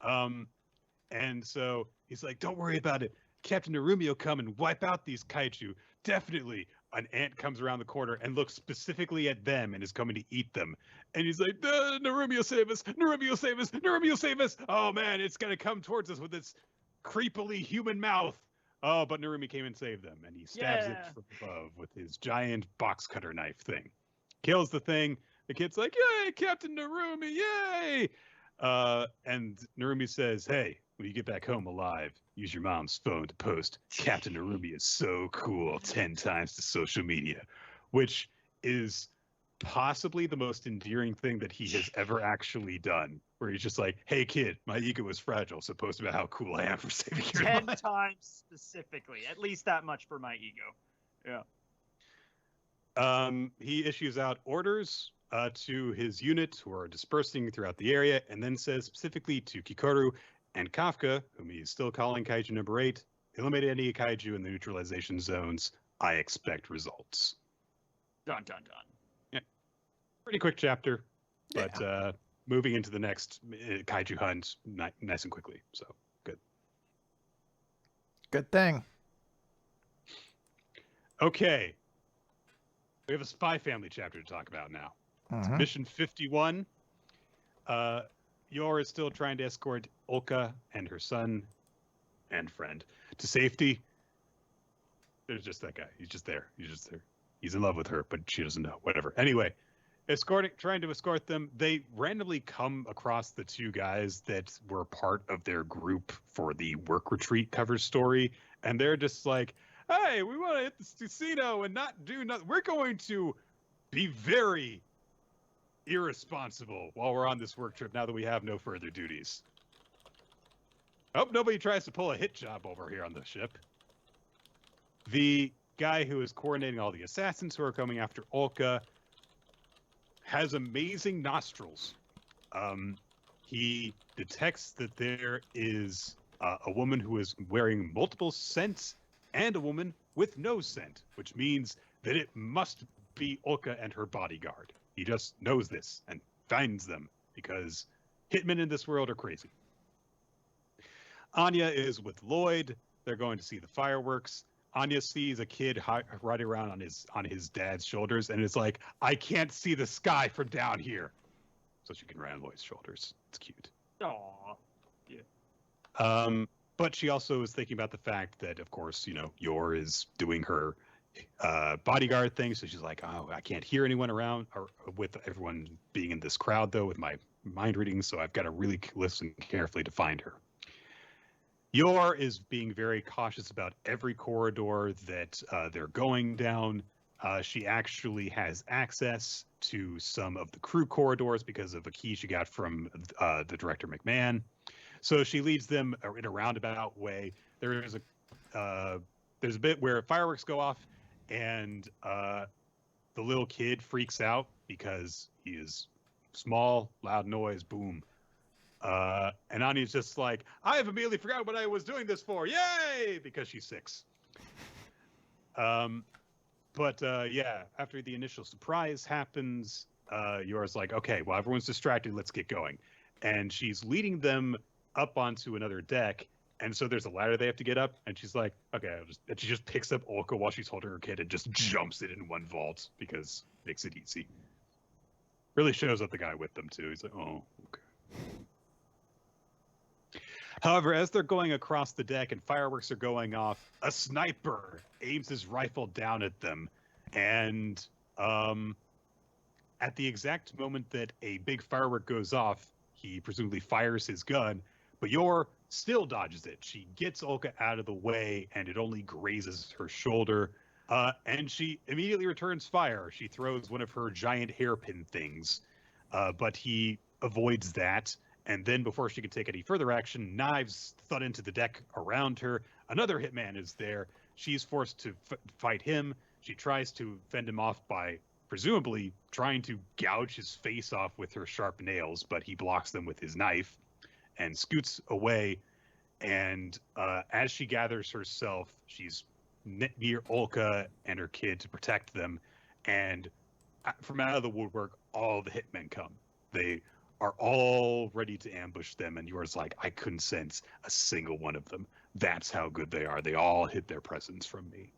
And so he's like, don't worry about it. Captain Narumi will come and wipe out these kaiju. Definitely. An ant comes around the corner and looks specifically at them and is coming to eat them. And he's like, Narumi will save us. Narumi will save us. Narumi will save us. Oh man, it's going to come towards us with its creepily human mouth. Oh, but Narumi came and saved them. And he stabs it from above with his giant box cutter knife thing. Kills the thing. The kid's like, yay, Captain Narumi, yay! And Narumi says, hey, when you get back home alive, use your mom's phone to post, Captain Narumi is so cool 10 times to social media, which is possibly the most endearing thing that he has ever actually done, where he's just like, hey, kid, my ego is fragile, so post about how cool I am for saving your 10 life. times specifically. At least that much for my ego. Yeah. He issues out orders to his unit who are dispersing throughout the area, and then says specifically to Kikoru and Kafka, whom he is still calling Kaiju number 8, eliminate any Kaiju in the neutralization zones. I expect results. Dun, dun, dun. Yeah. Pretty quick chapter, but moving into the next Kaiju hunt nice and quickly. So, good. Good thing. Okay. We have a Spy Family chapter to talk about now. Mm-hmm. Mission 51. Yor is still trying to escort Olka and her son and friend to safety. There's just that guy. He's just there. He's in love with her, but she doesn't know. Whatever. Anyway, trying to escort them. They randomly come across the two guys that were part of their group for the work retreat cover story, and they're just like, hey, we want to hit this casino and not do nothing. We're going to be very irresponsible while we're on this work trip now that we have no further duties. I hope nobody tries to pull a hit job over here on the ship. The guy who is coordinating all the assassins who are coming after Olka has amazing nostrils. He detects that there is a woman who is wearing multiple scents and a woman with no scent, which means that it must be Olka and her bodyguard. He just knows this and finds them because hitmen in this world are crazy. Anya is with Lloyd. They're going to see the fireworks. Anya sees a kid riding around on his dad's shoulders, and it's like, I can't see the sky from down here, so she can ride on Lloyd's shoulders. It's cute. Aww. But she also is thinking about the fact that, of course, Yor is doing her bodyguard thing, so she's like, oh, I can't hear anyone around, or with everyone being in this crowd, though, with my mind reading, so I've got to really listen carefully to find her. Yor is being very cautious about every corridor that they're going down. She actually has access to some of the crew corridors because of a key she got from the director McMahon. So she leads them in a roundabout way. There's a bit where fireworks go off, and the little kid freaks out because he is small, loud noise, boom. And Anya's just like, I have immediately forgotten what I was doing this for. Yay! Because she's 6. But after the initial surprise happens, Yor's like, okay, well, everyone's distracted. Let's get going. And she's leading them up onto another deck. And so there's a ladder they have to get up. And she's like, okay, and she just picks up Olka while she's holding her kid and just jumps it in one vault because it makes it easy. Really shows up the guy with them, too. He's like, oh, okay. However, as they're going across the deck and fireworks are going off, a sniper aims his rifle down at them. And at the exact moment that a big firework goes off, he presumably fires his gun, but Yor still dodges it. She gets Olka out of the way, and it only grazes her shoulder. And she immediately returns fire. She throws one of her giant hairpin things, but he avoids that. And then before she can take any further action, knives thud into the deck around her. Another hitman is there. She's forced to fight him. She tries to fend him off by presumably trying to gouge his face off with her sharp nails, but he blocks them with his knife and scoots away. And as she gathers herself, she's near Olka and her kid to protect them. And from out of the woodwork, all the hitmen come. They are all ready to ambush them, and Yor's like, I couldn't sense a single one of them. That's how good they are. They all hid their presence from me.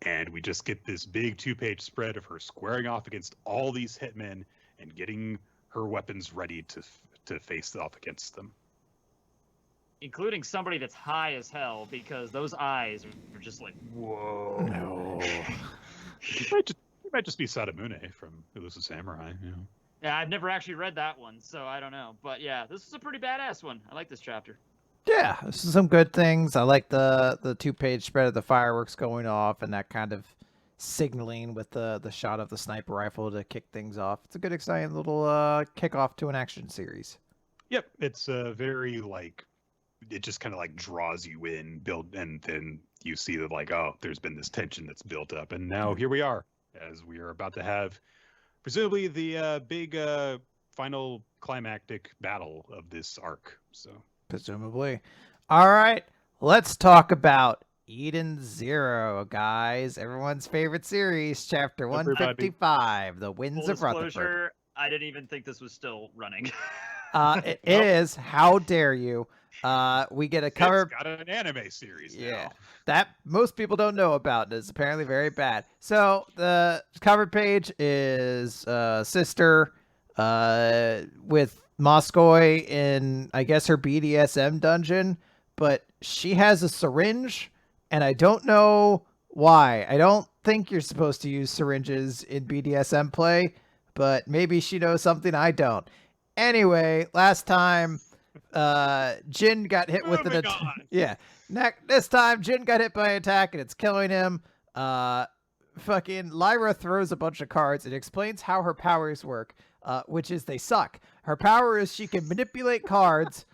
And we just get this big 2-page spread of her squaring off against all these hitmen and getting her weapons ready to face off against them. Including somebody that's high as hell, because those eyes are just like, whoa. No. It might just be Sadamune from Elusive Samurai, Yeah, I've never actually read that one, so I don't know. But yeah, this is a pretty badass one. I like this chapter. Yeah, this is some good things. I like the 2-page spread of the fireworks going off and that kind of signaling with the shot of the sniper rifle to kick things off. It's a good, exciting little kickoff to an action series. Yep, it's very it just kind of draws you in, and then you see that there's been this tension that's built up, and now here we are as we are about to have presumably the big final climactic battle of this arc. So presumably. All right, let's talk about Eden Zero, guys. Everyone's favorite series, chapter 155, The Winds of Rutherford. I didn't even think this was still running. It is. How dare you? We get a cover. It's got an anime series now. Yeah, that most people don't know about. It's apparently very bad. So the cover page is sister with Moskoy in, I guess, her BDSM dungeon, but she has a syringe, and I don't know why. I don't think you're supposed to use syringes in BDSM play, but maybe she knows something I don't. Anyway, last time Jin got hit with an attack. Yeah. This time Jin got hit by an attack and it's killing him. Fucking Lyra throws a bunch of cards and explains how her powers work, which is they suck. Her power is she can manipulate cards,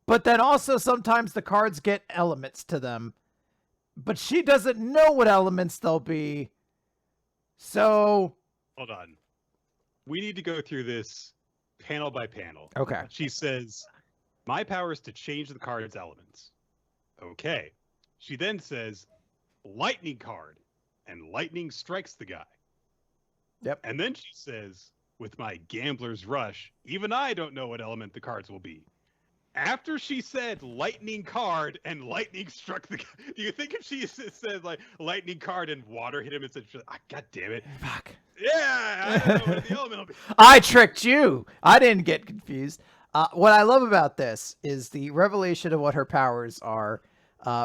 but then also sometimes the cards get elements to them. But she doesn't know what elements they'll be. So hold on. We need to go through this panel by panel. Okay. She says, my power is to change the card's elements. Okay. She then says, lightning card, and lightning strikes the guy. Yep. And then she says, with my gambler's rush, even I don't know what element the cards will be. after she said lightning card and lightning struck the guy, do you think if she said like lightning card and water hit him and said, God damn it. Fuck. Yeah, I don't know what the element will be. I tricked you. I didn't get confused. What I love about this is the revelation of what her powers are.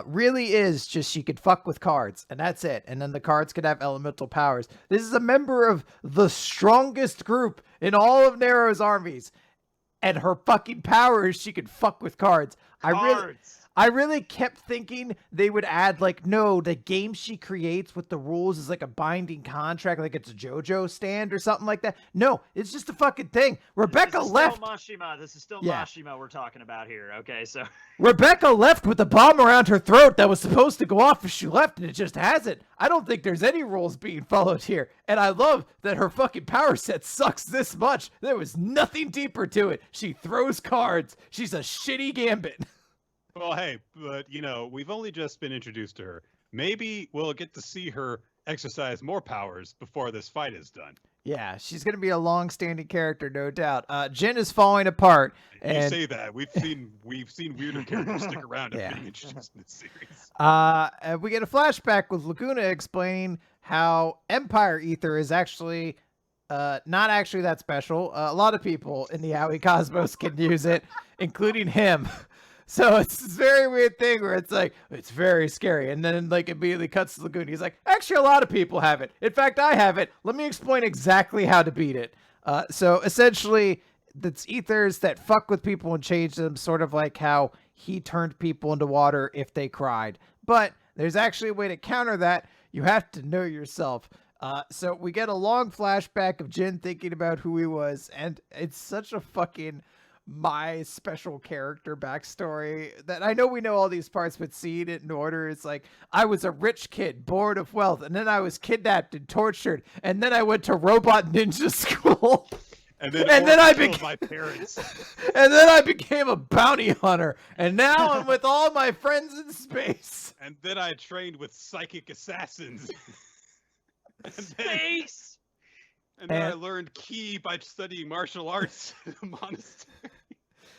Really is just she could fuck with cards, and that's it. And then the cards could have elemental powers. This is a member of the strongest group in all of Nero's armies, and her fucking power is she could fuck with cards. I really kept thinking they would add, like, no, the game she creates with the rules is like a binding contract, like it's a JoJo stand or something like that. No, it's just a fucking thing. Rebecca left. Mashima. This is still Mashima we're talking about here. Okay, so Rebecca left with a bomb around her throat that was supposed to go off as she left, and it just hasn't. I don't think there's any rules being followed here. And I love that her fucking power set sucks this much. There was nothing deeper to it. She throws cards. She's a shitty Gambit. Well, hey, but, you know, we've only just been introduced to her. Maybe we'll get to see her exercise more powers before this fight is done. Yeah, she's going to be a long-standing character, no doubt. Jin is falling apart. And you say that. We've seen weirder characters stick around and being introduced in this series. And we get a flashback with Laguna explaining how Empire Ether is actually not actually that special. A lot of people in the Aoi Cosmos can use it, including him. So it's this very weird thing where it's like, it's very scary. And then like immediately cuts to Laguna. He's like, actually, a lot of people have it. In fact, I have it. Let me explain exactly how to beat it. So essentially, it's ethers that fuck with people and change them, sort of like how he turned people into water if they cried. But there's actually a way to counter that. You have to know yourself. So we get a long flashback of Jin thinking about who he was. And it's such a fucking my special character backstory that I know we know all these parts, but seeing it in order, it's like, I was a rich kid, bored of wealth, and then I was kidnapped and tortured, and then I went to robot ninja school. And then I became my parents. And then I became a bounty hunter, and now I'm with all my friends in space. And then I trained with psychic assassins. Space! And then I learned ki by studying martial arts in a monastery.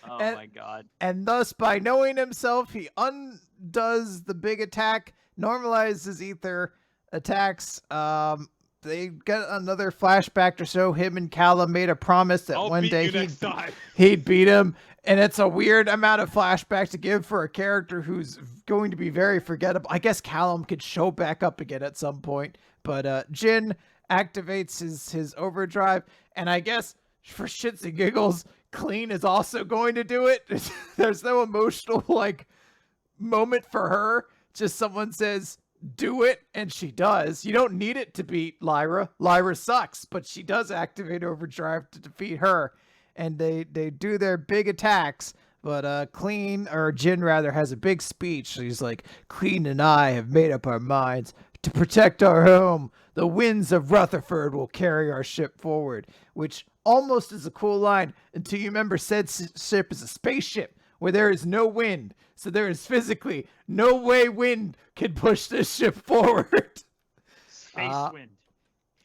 Oh my god. And thus, by knowing himself, he undoes the big attack, normalizes ether attacks. They get another flashback to show him and Callum made a promise that one day he'd beat him. And it's a weird amount of flashback to give for a character who's going to be very forgettable. I guess Callum could show back up again at some point. But Jin activates his overdrive, and I guess for shits and giggles, Clean is also going to do it. There's no emotional like moment for her. Just someone says, do it, and she does. You don't need it to beat Lyra. Lyra sucks, but she does activate overdrive to defeat her. And they do their big attacks, but Jin rather has a big speech. He's like, Clean and I have made up our minds to protect our home. The winds of Rutherford will carry our ship forward, which almost is a cool line until you remember said ship is a spaceship where there is no wind. So there is physically no way wind can push this ship forward. Space wind.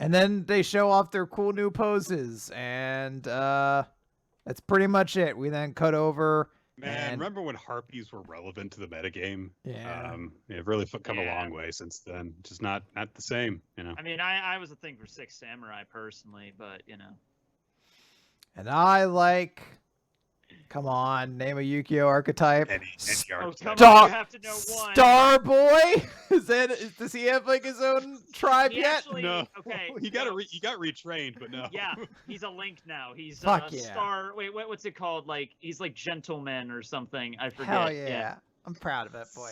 And then they show off their cool new poses, and that's pretty much it. We then cut over. Man, remember when harpies were relevant to the metagame? Yeah. They've really come a long way since then. Just not the same, you know. I mean, I was a thing for Six Samurai personally, but, you know. And I like... Come on, name a Yu-Gi-Oh archetype. Any archetype. Come on, you have to know one. Star Boy? Does he have like his own tribe yet? Actually, no. Okay. He got retrained, but no. Yeah, he's a Link now. He's Fuck yeah. Star. Wait, what's it called? Like he's like Gentleman or something. I forget. Hell yeah. I'm proud of that boy.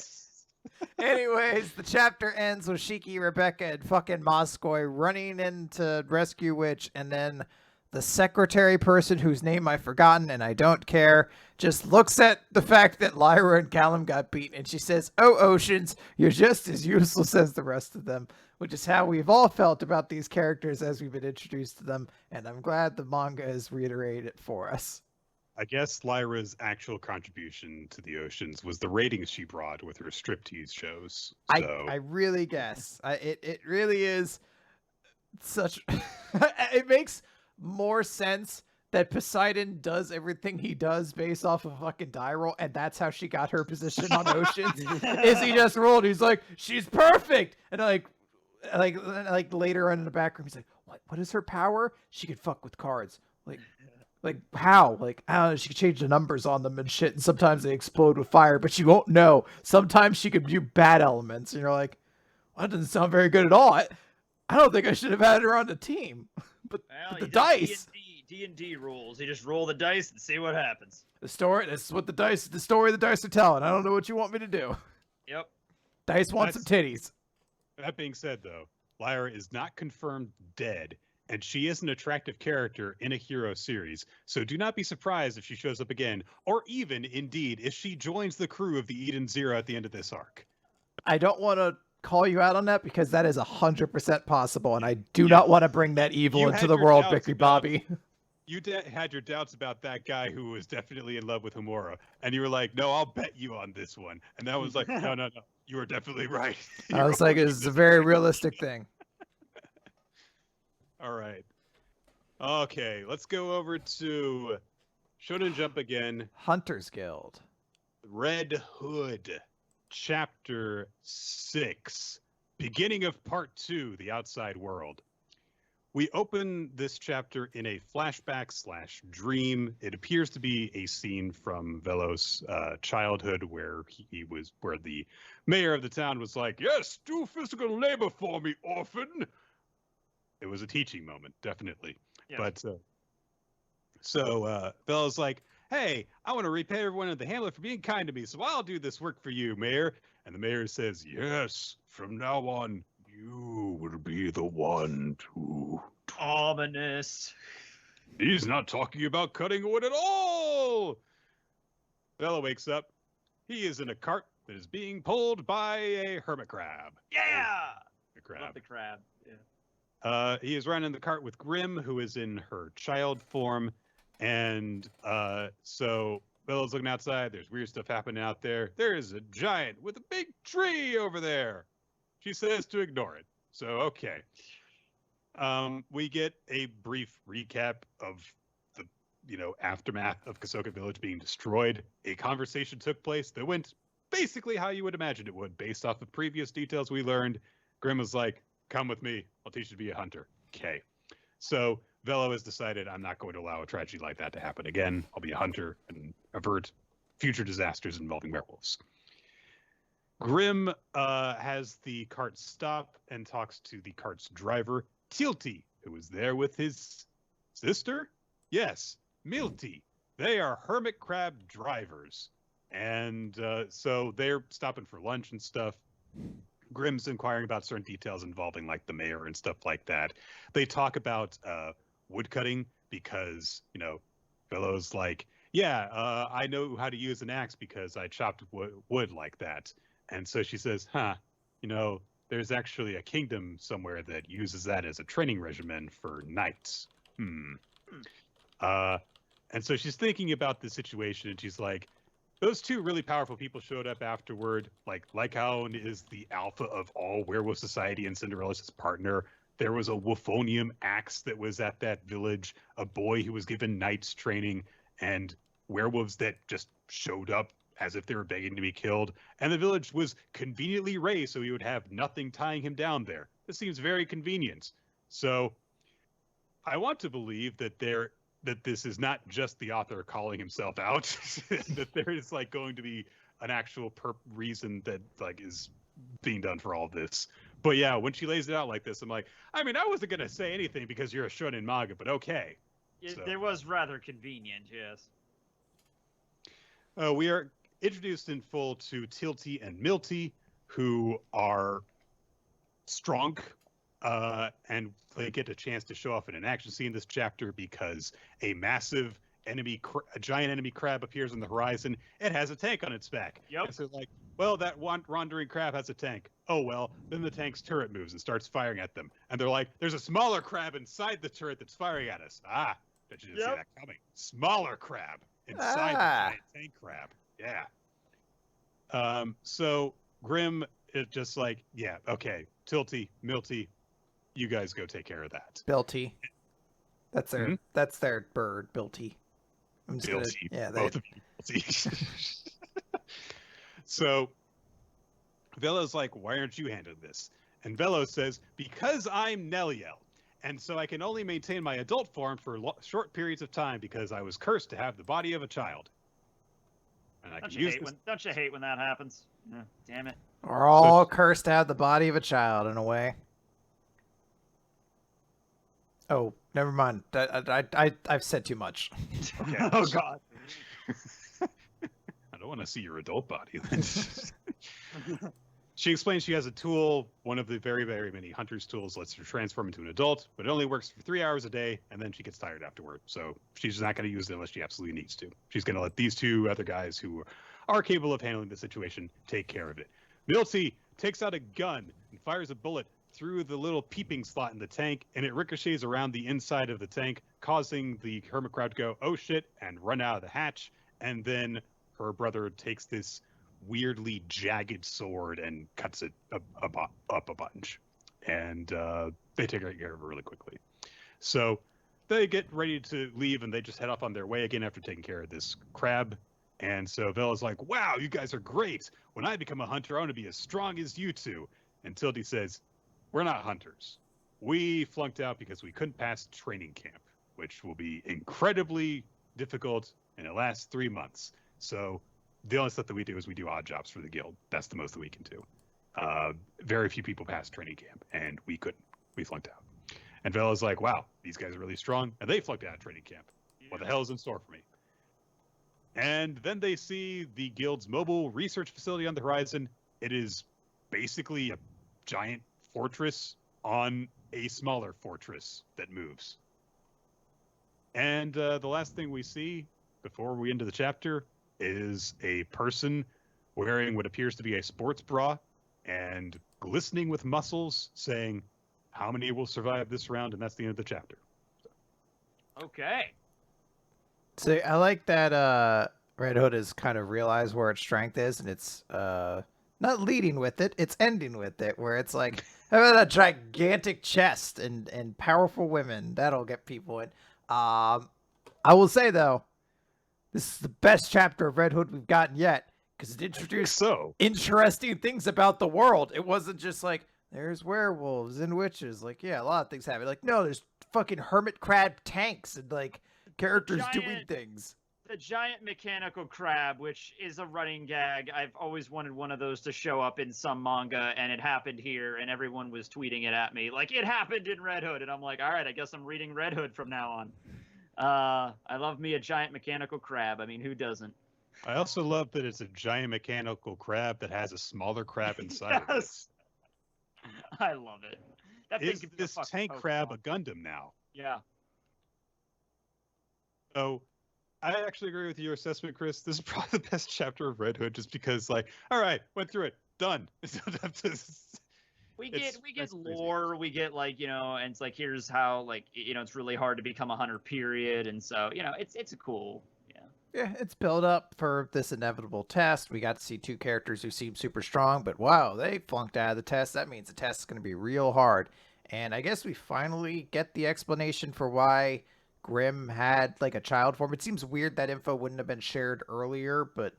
Anyways, the chapter ends with Shiki, Rebecca, and fucking Moskoy running in to rescue Witch, and then the secretary person whose name I've forgotten and I don't care just looks at the fact that Lyra and Callum got beaten and she says, "Oh, Oceans, you're just as useless as the rest of them," which is how we've all felt about these characters as we've been introduced to them. And I'm glad the manga has reiterated it for us. I guess Lyra's actual contribution to the Oceans was the ratings she brought with her striptease shows. So. I really guess. It really is such... It makes more sense that Poseidon does everything he does based off of fucking die roll, and that's how she got her position on Oceans. Is he just rolled? He's like, she's perfect, and like later on in the back room, he's like, what is her power? She could fuck with cards. Like how? Like, I don't know, she could change the numbers on them and shit, and sometimes they explode with fire, but you won't know. Sometimes she could do bad elements, and you're like, well, that doesn't sound very good at all. I don't think I should have had her on the team. But the dice. D&D rules. You just roll the dice and see what happens. The story. This is what the story the dice are telling. I don't know what you want me to do. Yep. Dice want some titties. That being said, though, Lyra is not confirmed dead, and she is an attractive character in a hero series. So do not be surprised if she shows up again, or even, indeed, if she joins the crew of the Eden Zero at the end of this arc. I don't want to call you out on that because that is 100% possible, and I do not want to bring that evil into the world, Bickly Bobby. You had your doubts about that guy who was definitely in love with Homura, and you were like, no, I'll bet you on this one. And that was like, no, you were definitely right. I was like, it's a very realistic thing. All right. Okay, let's go over to Shonen Jump again. Hunter's Guild. Red Hood, Chapter 6, beginning of Part 2, The Outside World. We open this chapter in a flashback/dream. It appears to be a scene from Velo's childhood, where where the mayor of the town was like, "Yes, do physical labor for me, orphan." It was a teaching moment, definitely. Yeah. But so Velo's like, "Hey, I want to repay everyone in the hamlet for being kind to me, so I'll do this work for you, mayor." And the mayor says, "Yes, from now on, you will be the one to..." Ominous. He's not talking about cutting wood at all. Bella wakes up. He is in a cart that is being pulled by a hermit crab. Yeah. The crab. Love the crab. Yeah. He is running the cart with Grim, who is in her child form. And so Bella's looking outside. There's weird stuff happening out there. There is a giant with a big tree over there. She says to ignore it. So, okay. We get a brief recap of the, aftermath of Kasoka Village being destroyed. A conversation took place that went basically how you would imagine it would, based off of previous details we learned. Grim was like, "Come with me. I'll teach you to be a hunter." Okay. So Velo has decided, I'm not going to allow a tragedy like that to happen again. I'll be a hunter and avert future disasters involving werewolves. Grim has the cart stop and talks to the cart's driver, Tilty, who is there with his sister? Yes, Milty. They are hermit crab drivers. And so they're stopping for lunch and stuff. Grim's inquiring about certain details involving like the mayor and stuff like that. They talk about woodcutting because, Velo's like, yeah, I know how to use an axe because I chopped wood like that. And so she says, there's actually a kingdom somewhere that uses that as a training regimen for knights. And so she's thinking about the situation, and she's like, those two really powerful people showed up afterward. Like Lycaon is the alpha of all werewolf society and Cinderella's his partner. There was a Wolfonium axe that was at that village, a boy who was given knights training, and werewolves that just showed up as if they were begging to be killed. And the village was conveniently raised so he would have nothing tying him down there. This seems very convenient. So I want to believe that this is not just the author calling himself out, that there is like going to be an actual reason that like is being done for all this. But yeah, when she lays it out like this, I'm like, I wasn't going to say anything because you're a shonen manga, but okay. There was rather convenient, yes. We are introduced in full to Tilty and Milty, who are strong, and they get a chance to show off in an action scene this chapter because a massive a giant enemy crab appears on the horizon. It has a tank on its back. Yep. And so like, well, that wandering crab has a tank. Oh, well, then the tank's turret moves and starts firing at them. And they're like, there's a smaller crab inside the turret that's firing at us. Ah, bet you didn't see that coming. Smaller crab inside the giant tank crab. Yeah. So Grim is just like, yeah, okay, Tilty, Milty, you guys go take care of that. Bilty. That's their bird, Bilty. I'm just Bilty. gonna, yeah, Both of you. Bilty. So Velo's like, why aren't you handling this? And Velo says, because I'm Neliel. And so I can only maintain my adult form for short periods of time because I was cursed to have the body of a child. And I Don't can you use hate this. don't you hate when that happens? Yeah, damn it. we're all cursed to have the body of a child in a way. Oh, never mind. I've said too much. Okay. Oh God. I don't want to see your adult body. She explains she has a tool, one of the very, very many hunter's tools, lets her transform into an adult, but it only works for 3 hours a day, and then she gets tired afterward. So she's not going to use it unless she absolutely needs to. She's going to let these two other guys who are capable of handling the situation take care of it. Milty takes out a gun and fires a bullet through the little peeping slot in the tank, and it ricochets around the inside of the tank, causing the hermit crab to go, oh shit, and run out of the hatch. And then her brother takes this weirdly jagged sword and cuts it up a bunch. And they take care of it really quickly. So they get ready to leave, and they just head off on their way again after taking care of this crab. And so Vela's like, wow, you guys are great. When I become a hunter, I want to be as strong as you two. And Tildy says, we're not hunters. We flunked out because we couldn't pass training camp, which will be incredibly difficult, and it lasts 3 months. So the only stuff that we do is we do odd jobs for the guild. That's the most that we can do. Very few people pass training camp, and we couldn't. We flunked out. And Vela's like, wow, these guys are really strong, and they flunked out of training camp. What the hell is in store for me? And then they see the guild's mobile research facility on the horizon. It is basically a giant fortress on a smaller fortress that moves. And the last thing we see before we end the chapter is a person wearing what appears to be a sports bra and glistening with muscles saying, how many will survive this round? And that's the end of the chapter. Okay. So I like that Red Hood has kind of realized where its strength is, and it's not leading with it, it's ending with it, where it's like, how about a gigantic chest and powerful women? That'll get people in. I will say, though, this is the best chapter of Red Hood we've gotten yet, because it introduced interesting things about the world. It wasn't just like, there's werewolves and witches. Like, yeah, a lot of things happen. Like, no, there's fucking hermit crab tanks and, like, characters doing things. The giant mechanical crab, which is a running gag. I've always wanted one of those to show up in some manga, and it happened here, and everyone was tweeting it at me. Like, it happened in Red Hood, and I'm like, all right, I guess I'm reading Red Hood from now on. I love me a giant mechanical crab. I mean, who doesn't? I also love that it's a giant mechanical crab that has a smaller crab inside of it. I love it. That is this tank crab a Gundam now? Yeah. So I actually agree with your assessment, Chris. This is probably the best chapter of Red Hood, just because, like, all right, went through it, done. We get lore, we get, like, and it's like, here's how, like, it's really hard to become a hunter, period. And so, it's a cool, yeah, it's built up for this inevitable test. We got to see two characters who seem super strong, but wow, they flunked out of the test. That means the test is going to be real hard. And I guess we finally get the explanation for why Grimm had, like, a child form. It seems weird that info wouldn't have been shared earlier, but,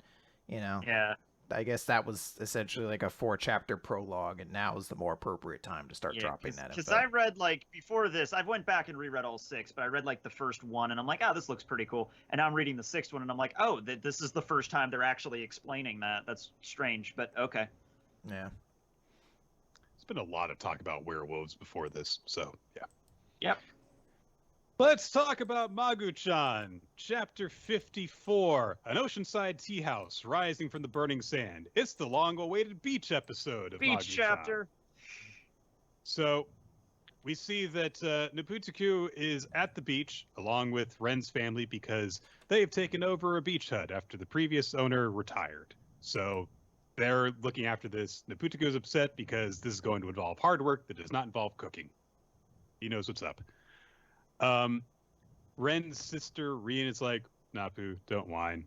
yeah, I guess that was essentially like a 4-chapter prologue, and now is the more appropriate time to start dropping that info. Because I read, like, before this, I went back and reread all 6, but I read, like, the first one, and I'm like, oh, this looks pretty cool. And now I'm reading the 6th one, and I'm like, oh, this is the first time they're actually explaining that. That's strange, but okay. Yeah. There's been a lot of talk about werewolves before this, so yeah. Yep. Let's talk about Magu-chan, Chapter 54, an oceanside tea house rising from the burning sand. It's the long-awaited beach episode of Beach Magu-chan. chapter. So we see that Nobutaku is at the beach along with Ren's family because they've taken over a beach hut after the previous owner retired. So they're looking after this. Nobutaku is upset because this is going to involve hard work that does not involve cooking. He knows what's up. Ren's sister, Rien, is like, Napu, don't whine.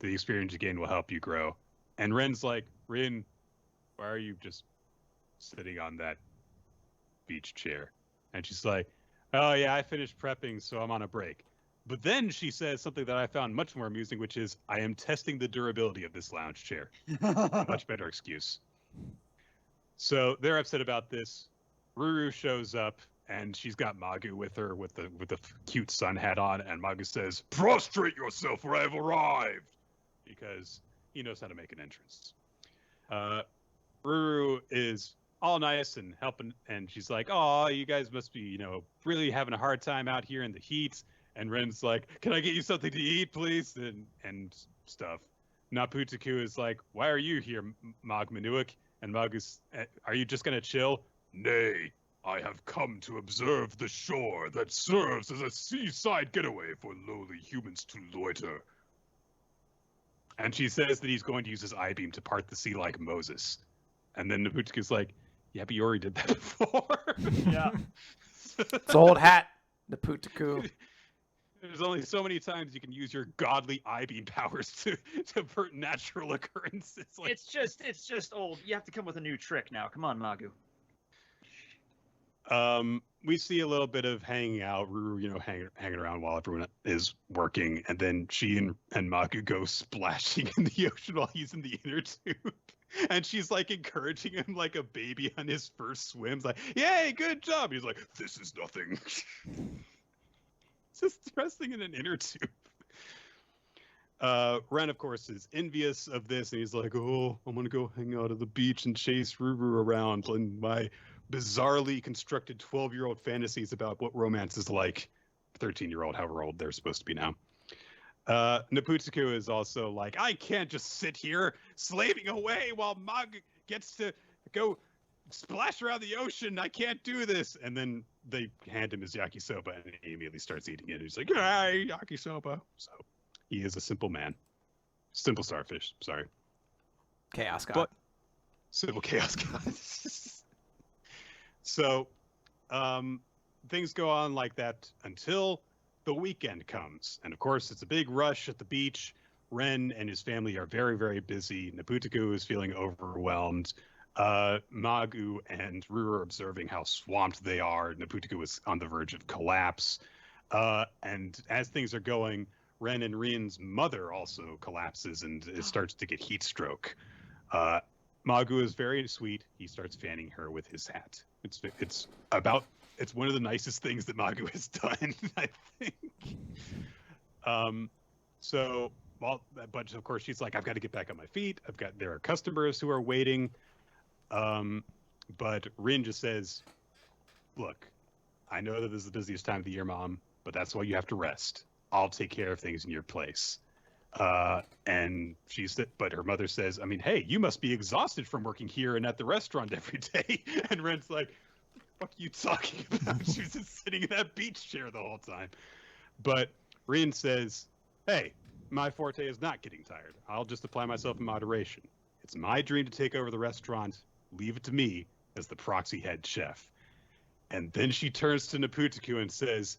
The experience you gain will help you grow. And Ren's like, Rien, why are you just sitting on that beach chair? And she's like, Oh yeah, I finished prepping, so I'm on a break. But then she says something that I found much more amusing, which is, I am testing the durability of this lounge chair. Much better excuse. So they're upset about this. Ruru shows up, and she's got Magu with her with the cute sun hat on, and Magu says, "Prostrate yourself, for I have arrived," because he knows how to make an entrance. Ruru is all nice and helping, and she's like, "Oh, you guys must be, really having a hard time out here in the heat." And Ren's like, "Can I get you something to eat, please?" And stuff. Naputaku is like, "Why are you here, Magmanuik?" And Magu's, "Are you just gonna chill?" "Nay, I have come to observe the shore that serves as a seaside getaway for lowly humans to loiter." And she says that he's going to use his I-beam to part the sea like Moses. And then Naputaku's like, "Yeah, but you already did that before." Yeah. It's old hat, the Putaku. There's only so many times you can use your godly I-beam powers to avert natural occurrences. Like, It's just old. You have to come with a new trick now. Come on, Magu. we see a little bit of hanging out, Ruru, hanging around while everyone is working, and then she and Magu go splashing in the ocean while he's in the inner tube. And she's like encouraging him like a baby on his first swims, like, "Yay, good job." He's like, "This is nothing." Just resting in an inner tube. Ren, of course, is envious of this, and he's like, "Oh, I'm gonna go hang out at the beach and chase Ruru around in my bizarrely constructed 12-year-old fantasies about what romance is like." 13-year-old, however old they're supposed to be now. Naputaku is also like, "I can't just sit here slaving away while Mag gets to go splash around the ocean. I can't do this." And then they hand him his yakisoba, and he immediately starts eating it. He's like, "Hey, yakisoba." So he is a simple man. Simple starfish, sorry. Chaos God. But simple chaos god. So things go on like that until the weekend comes. And of course, it's a big rush at the beach. Ren and his family are very, very busy. Naputaku is feeling overwhelmed. Magu and Ruru are observing how swamped they are. Naputaku is on the verge of collapse. And as things are going, Ren and Rin's mother also collapses and it starts to get heat stroke. Magu is very sweet. He starts fanning her with his hat. It's one of the nicest things that Magu has done, I think. But of course she's like, "I've got to get back on my feet. There are customers who are waiting." But Rin just says, "Look, I know that this is the busiest time of the year, Mom, but that's why you have to rest. I'll take care of things in your place." And but her mother says, "I mean, hey, you must be exhausted from working here and at the restaurant every day." And Ren's like, "What are you talking about? She was just sitting in that beach chair the whole time." But Rin says, "Hey, my forte is not getting tired. I'll just apply myself in moderation. It's my dream to take over the restaurant. Leave it to me as the proxy head chef." And then she turns to Naputaku and says,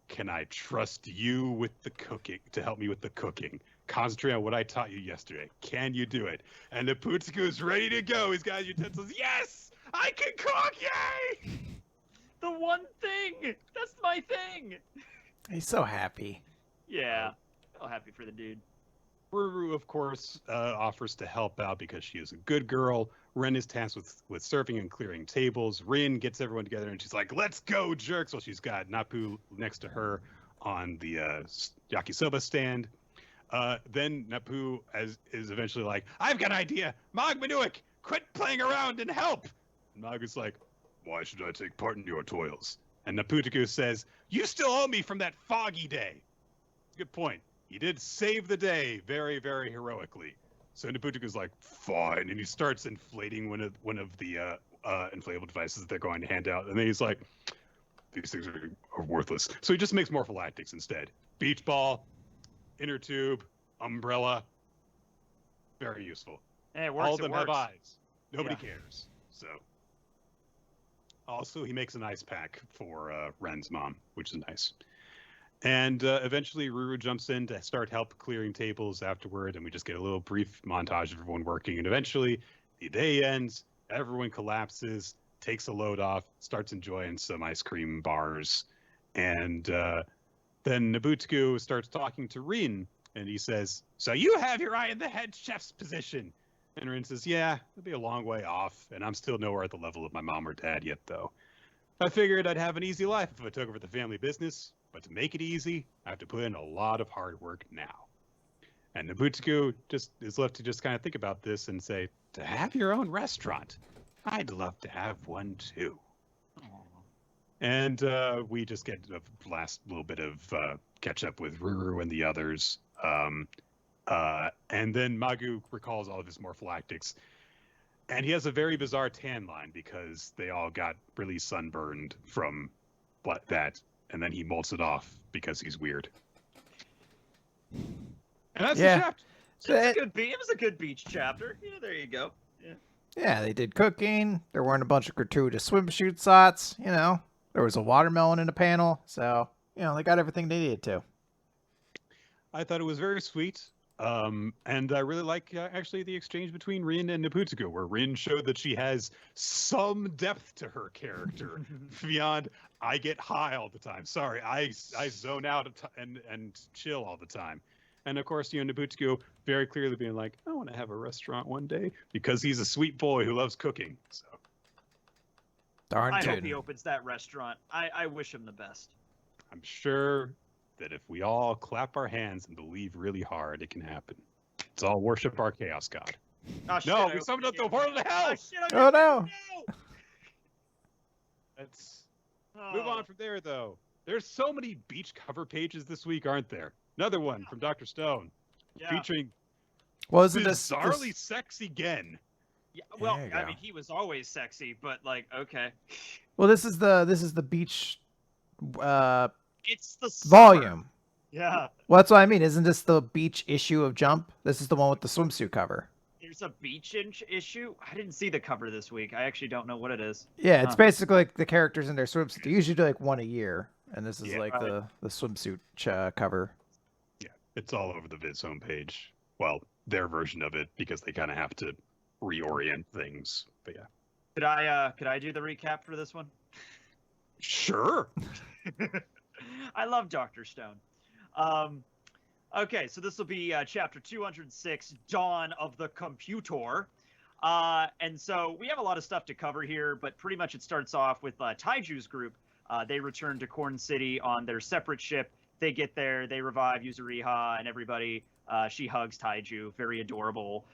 "Can I trust you with the cooking, to help me with the cooking? Concentrate on what I taught you yesterday. Can you do it?" And Naputaku is ready to go. He's got his utensils. "Yes, I can cook! Yay!" The one thing! That's my thing! He's so happy. Yeah. So happy for the dude. Ruru, of course, offers to help out because she is a good girl. Ren is tasked with serving and clearing tables. Rin gets everyone together and she's like, "Let's go, jerks!" Well, she's got Napu next to her on the yakisoba stand. Then Napu is eventually like, "I've got an idea! Magmanuik, quit playing around and help!" And Magu's like, "Why should I take part in your toils?" And Naputaku says, "You still owe me from that foggy day." Good point. He did save the day very, very heroically. So Naputaku's like, "Fine," and he starts inflating one of the inflatable devices that they're going to hand out. And then he's like, "These things are worthless." So he just makes morpholactics instead. Beach ball, inner tube, umbrella. Very useful. Hey, it works. All of them it works. have eyes. Nobody Yeah. cares. So. Also, he makes an ice pack for Ren's mom, which is nice. And eventually, Ruru jumps in to start help clearing tables afterward, and we just get a little brief montage of everyone working. And eventually, the day ends, everyone collapses, takes a load off, starts enjoying some ice cream bars, And then Nobutsugu starts talking to Rin, and he says, "So you have your eye in the head chef's position." And Rin says, "Yeah, it'll be a long way off, and I'm still nowhere at the level of my mom or dad yet, though. I figured I'd have an easy life if I took over the family business, but to make it easy, I have to put in a lot of hard work now." And Nobutsugu just is left to just kind of think about this and say, "To have your own restaurant, I'd love to have one too." And we just get the last little bit of catch up with Ruru and the others. And then Magu recalls all of his morphylactics. And he has a very bizarre tan line because they all got really sunburned from that. And then he molts it off because he's weird. And that's the chapter. It was a good beach chapter. Yeah, there you go. Yeah, they did cooking. There weren't a bunch of gratuitous swimsuit shots. You know, there was a watermelon in the panel. So, you know, they got everything they needed to. I thought it was very sweet. And I really like actually the exchange between Rin and Nobutsugu, where Rin showed that she has some depth to her character beyond I get high all the time. Sorry, I zone out and chill all the time. And of course, Nobutsugu very clearly being like, I want to have a restaurant one day because he's a sweet boy who loves cooking. So I hope he opens that restaurant. I wish him the best. I'm sure that if we all clap our hands and believe really hard, it can happen. Let's all worship our chaos god. Oh, shit, no, we summoned up the portal to hell! Oh, no! Let's move on from there, though. There's so many beach cover pages this week, aren't there? Another one from Dr. Stone, featuring bizarrely sexy Gen. Yeah, well, I mean, he was always sexy, but like, okay. Well, this is the beach. It's the volume. Yeah. Well, that's what I mean. Isn't this the beach issue of Jump? This is the one with the swimsuit cover. There's a beach issue? I didn't see the cover this week. I actually don't know what it is. Yeah, it's basically like the characters in their swimsuit. They usually do like one a year, and this is the swimsuit cover. Yeah, it's all over the Viz homepage. Well, their version of it, because they kind of have to reorient things. But yeah. Could I do the recap for this one? Sure. I love Dr. Stone. Okay, so this will be chapter 206, Dawn of the Computer. And so we have a lot of stuff to cover here, but pretty much it starts off with Taiju's group. They return to Corn City on their separate ship. They get there, they revive Yuzuriha and everybody. She hugs Taiju, very adorable.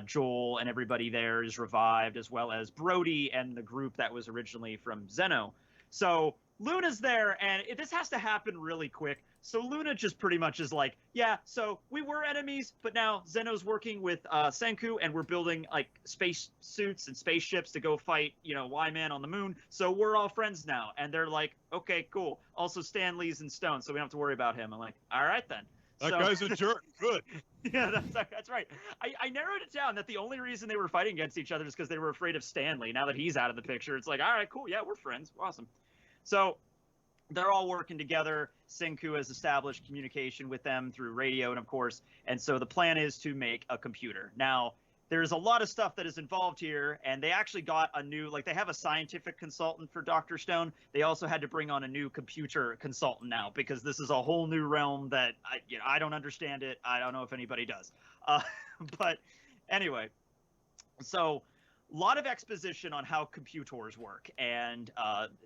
Joel and everybody there is revived, as well as Brody and the group that was originally from Zeno. So Luna's there, and this has to happen really quick. So Luna just pretty much is like, yeah, so we were enemies, but now Zeno's working with Senku, and we're building like space suits and spaceships to go fight, Y-Man on the moon. So we're all friends now. And they're like, okay, cool. Also, Stan Lee's in stone, so we don't have to worry about him. I'm like, all right then. That guy's a jerk. Good. Yeah, that's right. I narrowed it down that the only reason they were fighting against each other is because they were afraid of Stanley. Now that he's out of the picture, it's like, all right, cool. Yeah, we're friends. Awesome. So they're all working together. Senku has established communication with them through radio, and of course, and so the plan is to make a computer. Now, there's a lot of stuff that is involved here, and they actually got a new, like they have a scientific consultant for Dr. Stone. They also had to bring on a new computer consultant now because this is a whole new realm that I don't understand it. I don't know if anybody does. But anyway, so a lot of exposition on how computers work, and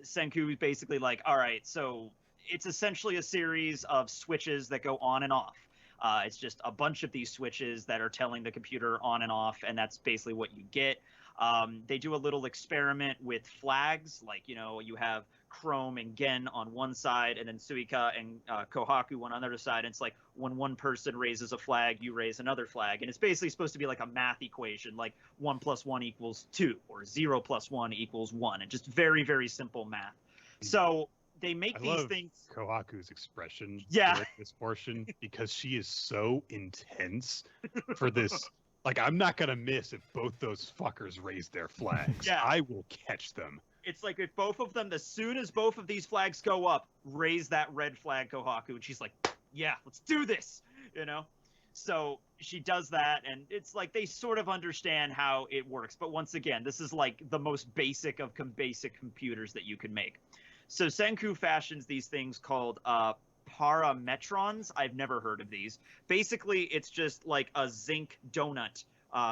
Senku is basically like, all right, so it's essentially a series of switches that go on and off. It's just a bunch of these switches that are telling the computer on and off, and that's basically what you get. They do a little experiment with flags, like, you have Chrome and Gen on one side, and then Suika and Kohaku on the other side. And it's like when one person raises a flag, you raise another flag. And it's basically supposed to be like a math equation, like 1 + 1 = 2, or 0 + 1 = 1. And just very, very simple math. So they make these things. Kohaku's expression during this portion, because she is so intense for this. Like, I'm not gonna miss if both those fuckers raise their flags. Yeah. I will catch them. It's like if both of them, as soon as both of these flags go up, raise that red flag, Kohaku, and she's like, yeah, let's do this, So she does that, and it's like they sort of understand how it works. But once again, this is like the most basic of basic computers that you can make. So Senku fashions these things called parametrons. I've never heard of these. Basically, it's just like a zinc donut,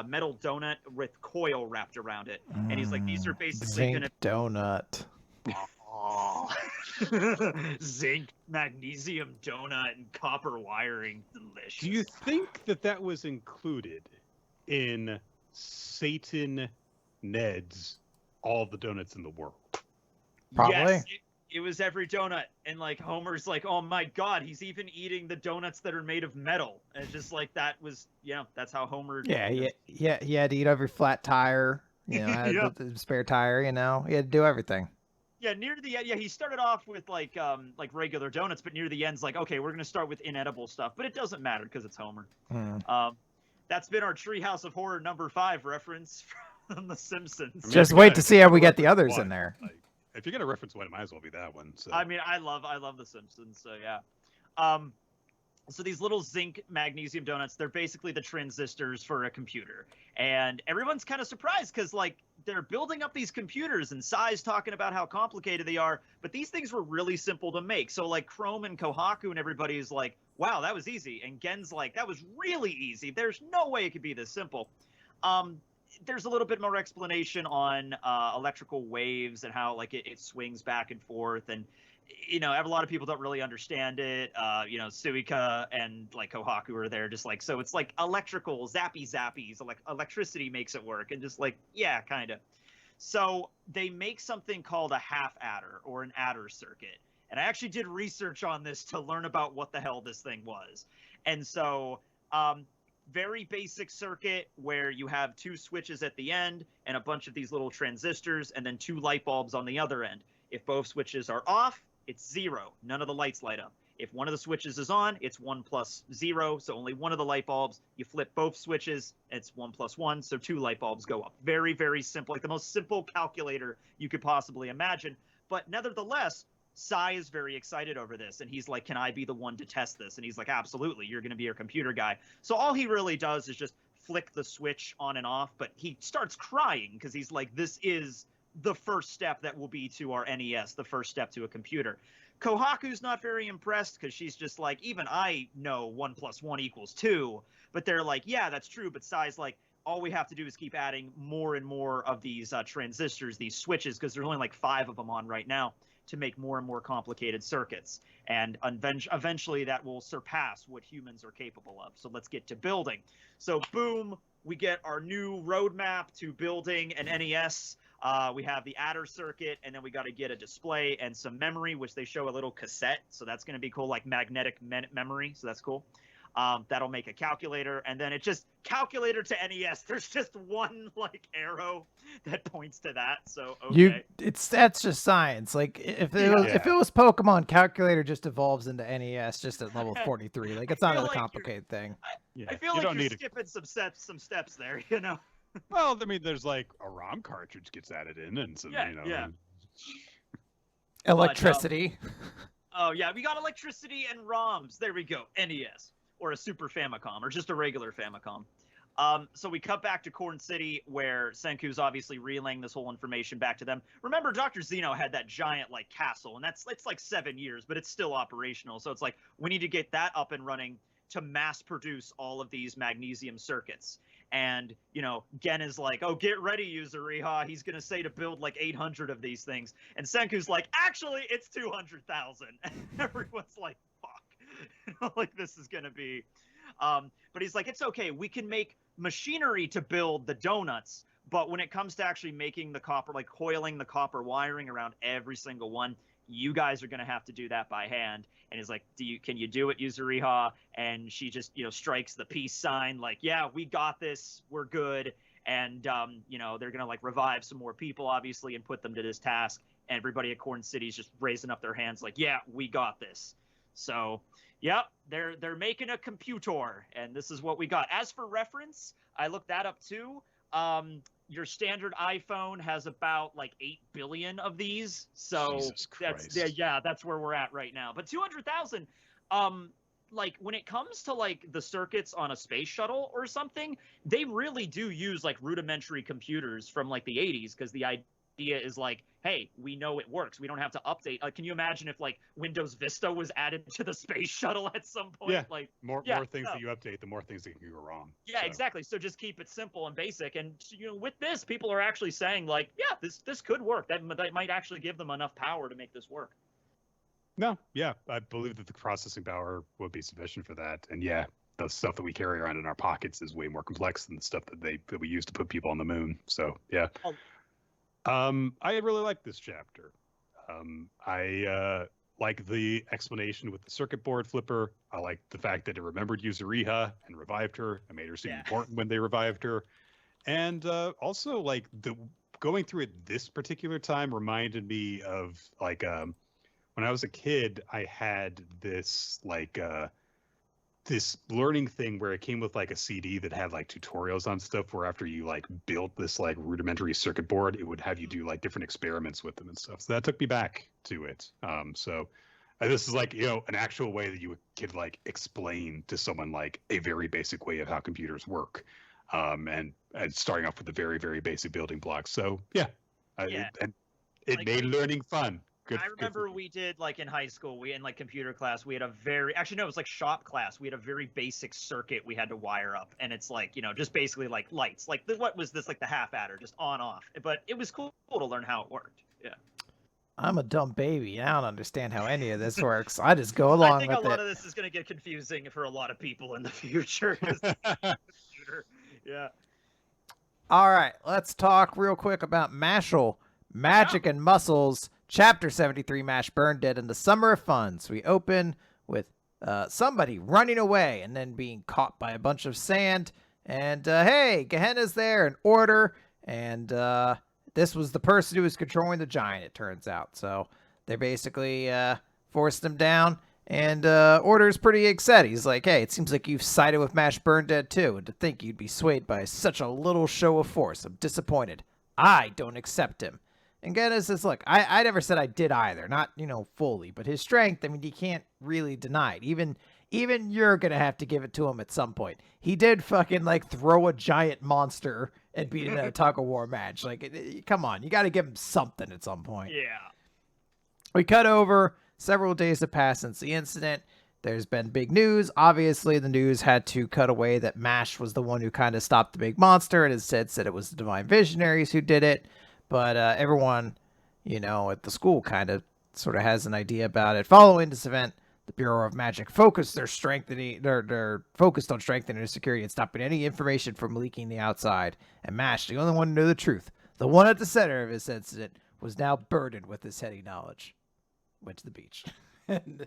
metal donut with coil wrapped around it. And he's like, these are basically zinc going to... donut. Oh. Zinc, magnesium donut, and copper wiring. Delicious. Do you think that was included in Satan Ned's All the Donuts in the World? Probably. Yes, it was every donut. And like Homer's like, oh my God, he's even eating the donuts that are made of metal. And it's just like that was, that's how Homer. Yeah, he had to eat every flat tire, Yeah. the spare tire, he had to do everything. Yeah, near the end, he started off with like regular donuts, but near the end's like, okay, we're gonna start with inedible stuff, but it doesn't matter because it's Homer. That's been our Treehouse of Horror number 5 reference from The Simpsons. I mean, Just wait to see how we get the others in there. Like, if you're gonna reference one, it might as well be that one. So. I mean, I love The Simpsons, so yeah. So these little zinc magnesium donuts, they're basically the transistors for a computer. And everyone's kind of surprised because, like, they're building up these computers and Sai's talking about how complicated they are, but these things were really simple to make. So, like, Chrome and Kohaku and everybody is like, wow, that was easy. And Gen's like, that was really easy. There's no way it could be this simple. There's a little bit more explanation on electrical waves and how, like, it swings back and forth. And a lot of people don't really understand it. Suika and like Kohaku are there just like, so it's like electrical zappies, electricity makes it work. And just like, yeah, kind of. So they make something called a half adder or an adder circuit. And I actually did research on this to learn about what the hell this thing was. And so, very basic circuit where you have 2 switches at the end and a bunch of these little transistors and then 2 light bulbs on the other end. If both switches are off, it's 0. None of the lights light up. If one of the switches is on, it's 1 plus 0, so only one of the light bulbs. You flip both switches, it's 1 plus 1, so 2 light bulbs go up. Very, very simple, like the most simple calculator you could possibly imagine. But nevertheless, Sai is very excited over this, and he's like, can I be the one to test this? And he's like, absolutely, you're going to be our computer guy. So all he really does is just flick the switch on and off, but he starts crying because he's like, this is the first step that will be to our NES, the first step to a computer. Kohaku's not very impressed because she's just like, even I know 1 plus 1 equals 2, but they're like, yeah, that's true. But Sai's like, all we have to do is keep adding more and more of these transistors, these switches, because there's only like 5 of them on right now, to make more and more complicated circuits. And eventually that will surpass what humans are capable of. So let's get to building. So boom, we get our new roadmap to building an NES. We have the adder circuit, and then we got to get a display and some memory, which they show a little cassette. So that's going to be cool, like magnetic memory. So that's cool. That'll make a calculator, and then it just calculator to NES. There's just one like arrow that points to that. So okay. That's just science. Like if it was Pokemon, calculator just evolves into NES just at level 43. Like it's not a complicated thing. I feel like you're skipping some steps there. Well, I mean, there's like a ROM cartridge gets added in, and some, electricity. Oh yeah, we got electricity and ROMs. There we go. NES or a Super Famicom or just a regular Famicom. So we cut back to Corn City where Senku's obviously relaying this whole information back to them. Remember, Dr. Zeno had that giant like castle, and it's like 7 years, but it's still operational. So it's like we need to get that up and running to mass produce all of these magnesium circuits. And, Gen is like, oh, get ready, Yuzuriha. He's going to say to build like 800 of these things. And Senku's like, actually, it's 200,000. And everyone's like, fuck. Like, this is going to be. But he's like, it's okay. We can make machinery to build the donuts. But when it comes to actually making the copper, like coiling the copper wiring around every single one, you guys are going to have to do that by hand. And he's like, can you do it, Yuzuriha? And she just, strikes the peace sign. Like, yeah, we got this. We're good. And, they're going to like revive some more people, obviously, and put them to this task. And everybody at Corn City is just raising up their hands like, yeah, we got this. So, yep, they're making a computer. And this is what we got. As for reference, I looked that up too. Your standard iPhone has about like 8 billion of these. So that's where we're at right now. But 200,000, like when it comes to like the circuits on a space shuttle or something, they really do use like rudimentary computers from like the 80s because the idea idea is like, hey, we know it works. We don't have to update. Can you imagine if like Windows Vista was added to the space shuttle at some point? Yeah, Like more things that you update, the more things that can go wrong. Yeah, so. exactly. So just keep it simple and basic. And with this, people are actually saying like, yeah, this could work. That might actually give them enough power to make this work. No, yeah, I believe that the processing power would be sufficient for that. And yeah, the stuff that we carry around in our pockets is way more complex than the stuff that we use to put people on the moon. So yeah. I really like this chapter. I like the explanation with the circuit board flipper. I like the fact that it remembered Yuzuriha and revived her. It made her seem important when they revived her. And also, like, the going through it this particular time reminded me of, like, when I was a kid, I had this, like, this learning thing where it came with like a CD that had like tutorials on stuff where after you like built this like rudimentary circuit board, it would have you do like different experiments with them and stuff. So that took me back to it. So this is like, an actual way that you could like explain to someone like a very basic way of how computers work. And starting off with the very, very basic building blocks. So yeah. And it made learning fun. I remember we did like in high school, in like computer class, we had a it was like shop class. We had a very basic circuit we had to wire up, and it's like, just basically like lights. Like what was this, like the half adder, just on off. But it was cool to learn how it worked. Yeah. I'm a dumb baby. I don't understand how any of this works. I just go along with it. I think a lot of this is going to get confusing for a lot of people in the future. Yeah. All right, let's talk real quick about Mashle, Magic and Muscles. Chapter 73, Mash Burn Dead in the Summer of Fun. So we open with somebody running away and then being caught by a bunch of sand. And hey, Gehenna's there in order. And this was the person who was controlling the giant, it turns out. So they basically forced him down. And Order's pretty excited. He's like, hey, it seems like you've sided with Mash Burn Dead too. And to think you'd be swayed by such a little show of force. I'm disappointed. I don't accept him. And Gehenna says, look, I never said I did either. Not, fully. But his strength, I mean, you can't really deny it. Even you're going to have to give it to him at some point. He did fucking, like, throw a giant monster and beat it in a tug-of-war match. Like, come on. You got to give him something at some point. Yeah. We cut over. Several days have passed since the incident. There's been big news. Obviously, the news had to cut away that Mash was the one who kind of stopped the big monster and instead said it was the Divine Visionaries who did it. But everyone, at the school kind of sort of has an idea about it. Following this event, the Bureau of Magic focused they're focused on strengthening their security and stopping any information from leaking the outside. And Mash, the only one to know the truth, the one at the center of this incident, was now burdened with this heady knowledge. Went to the beach. And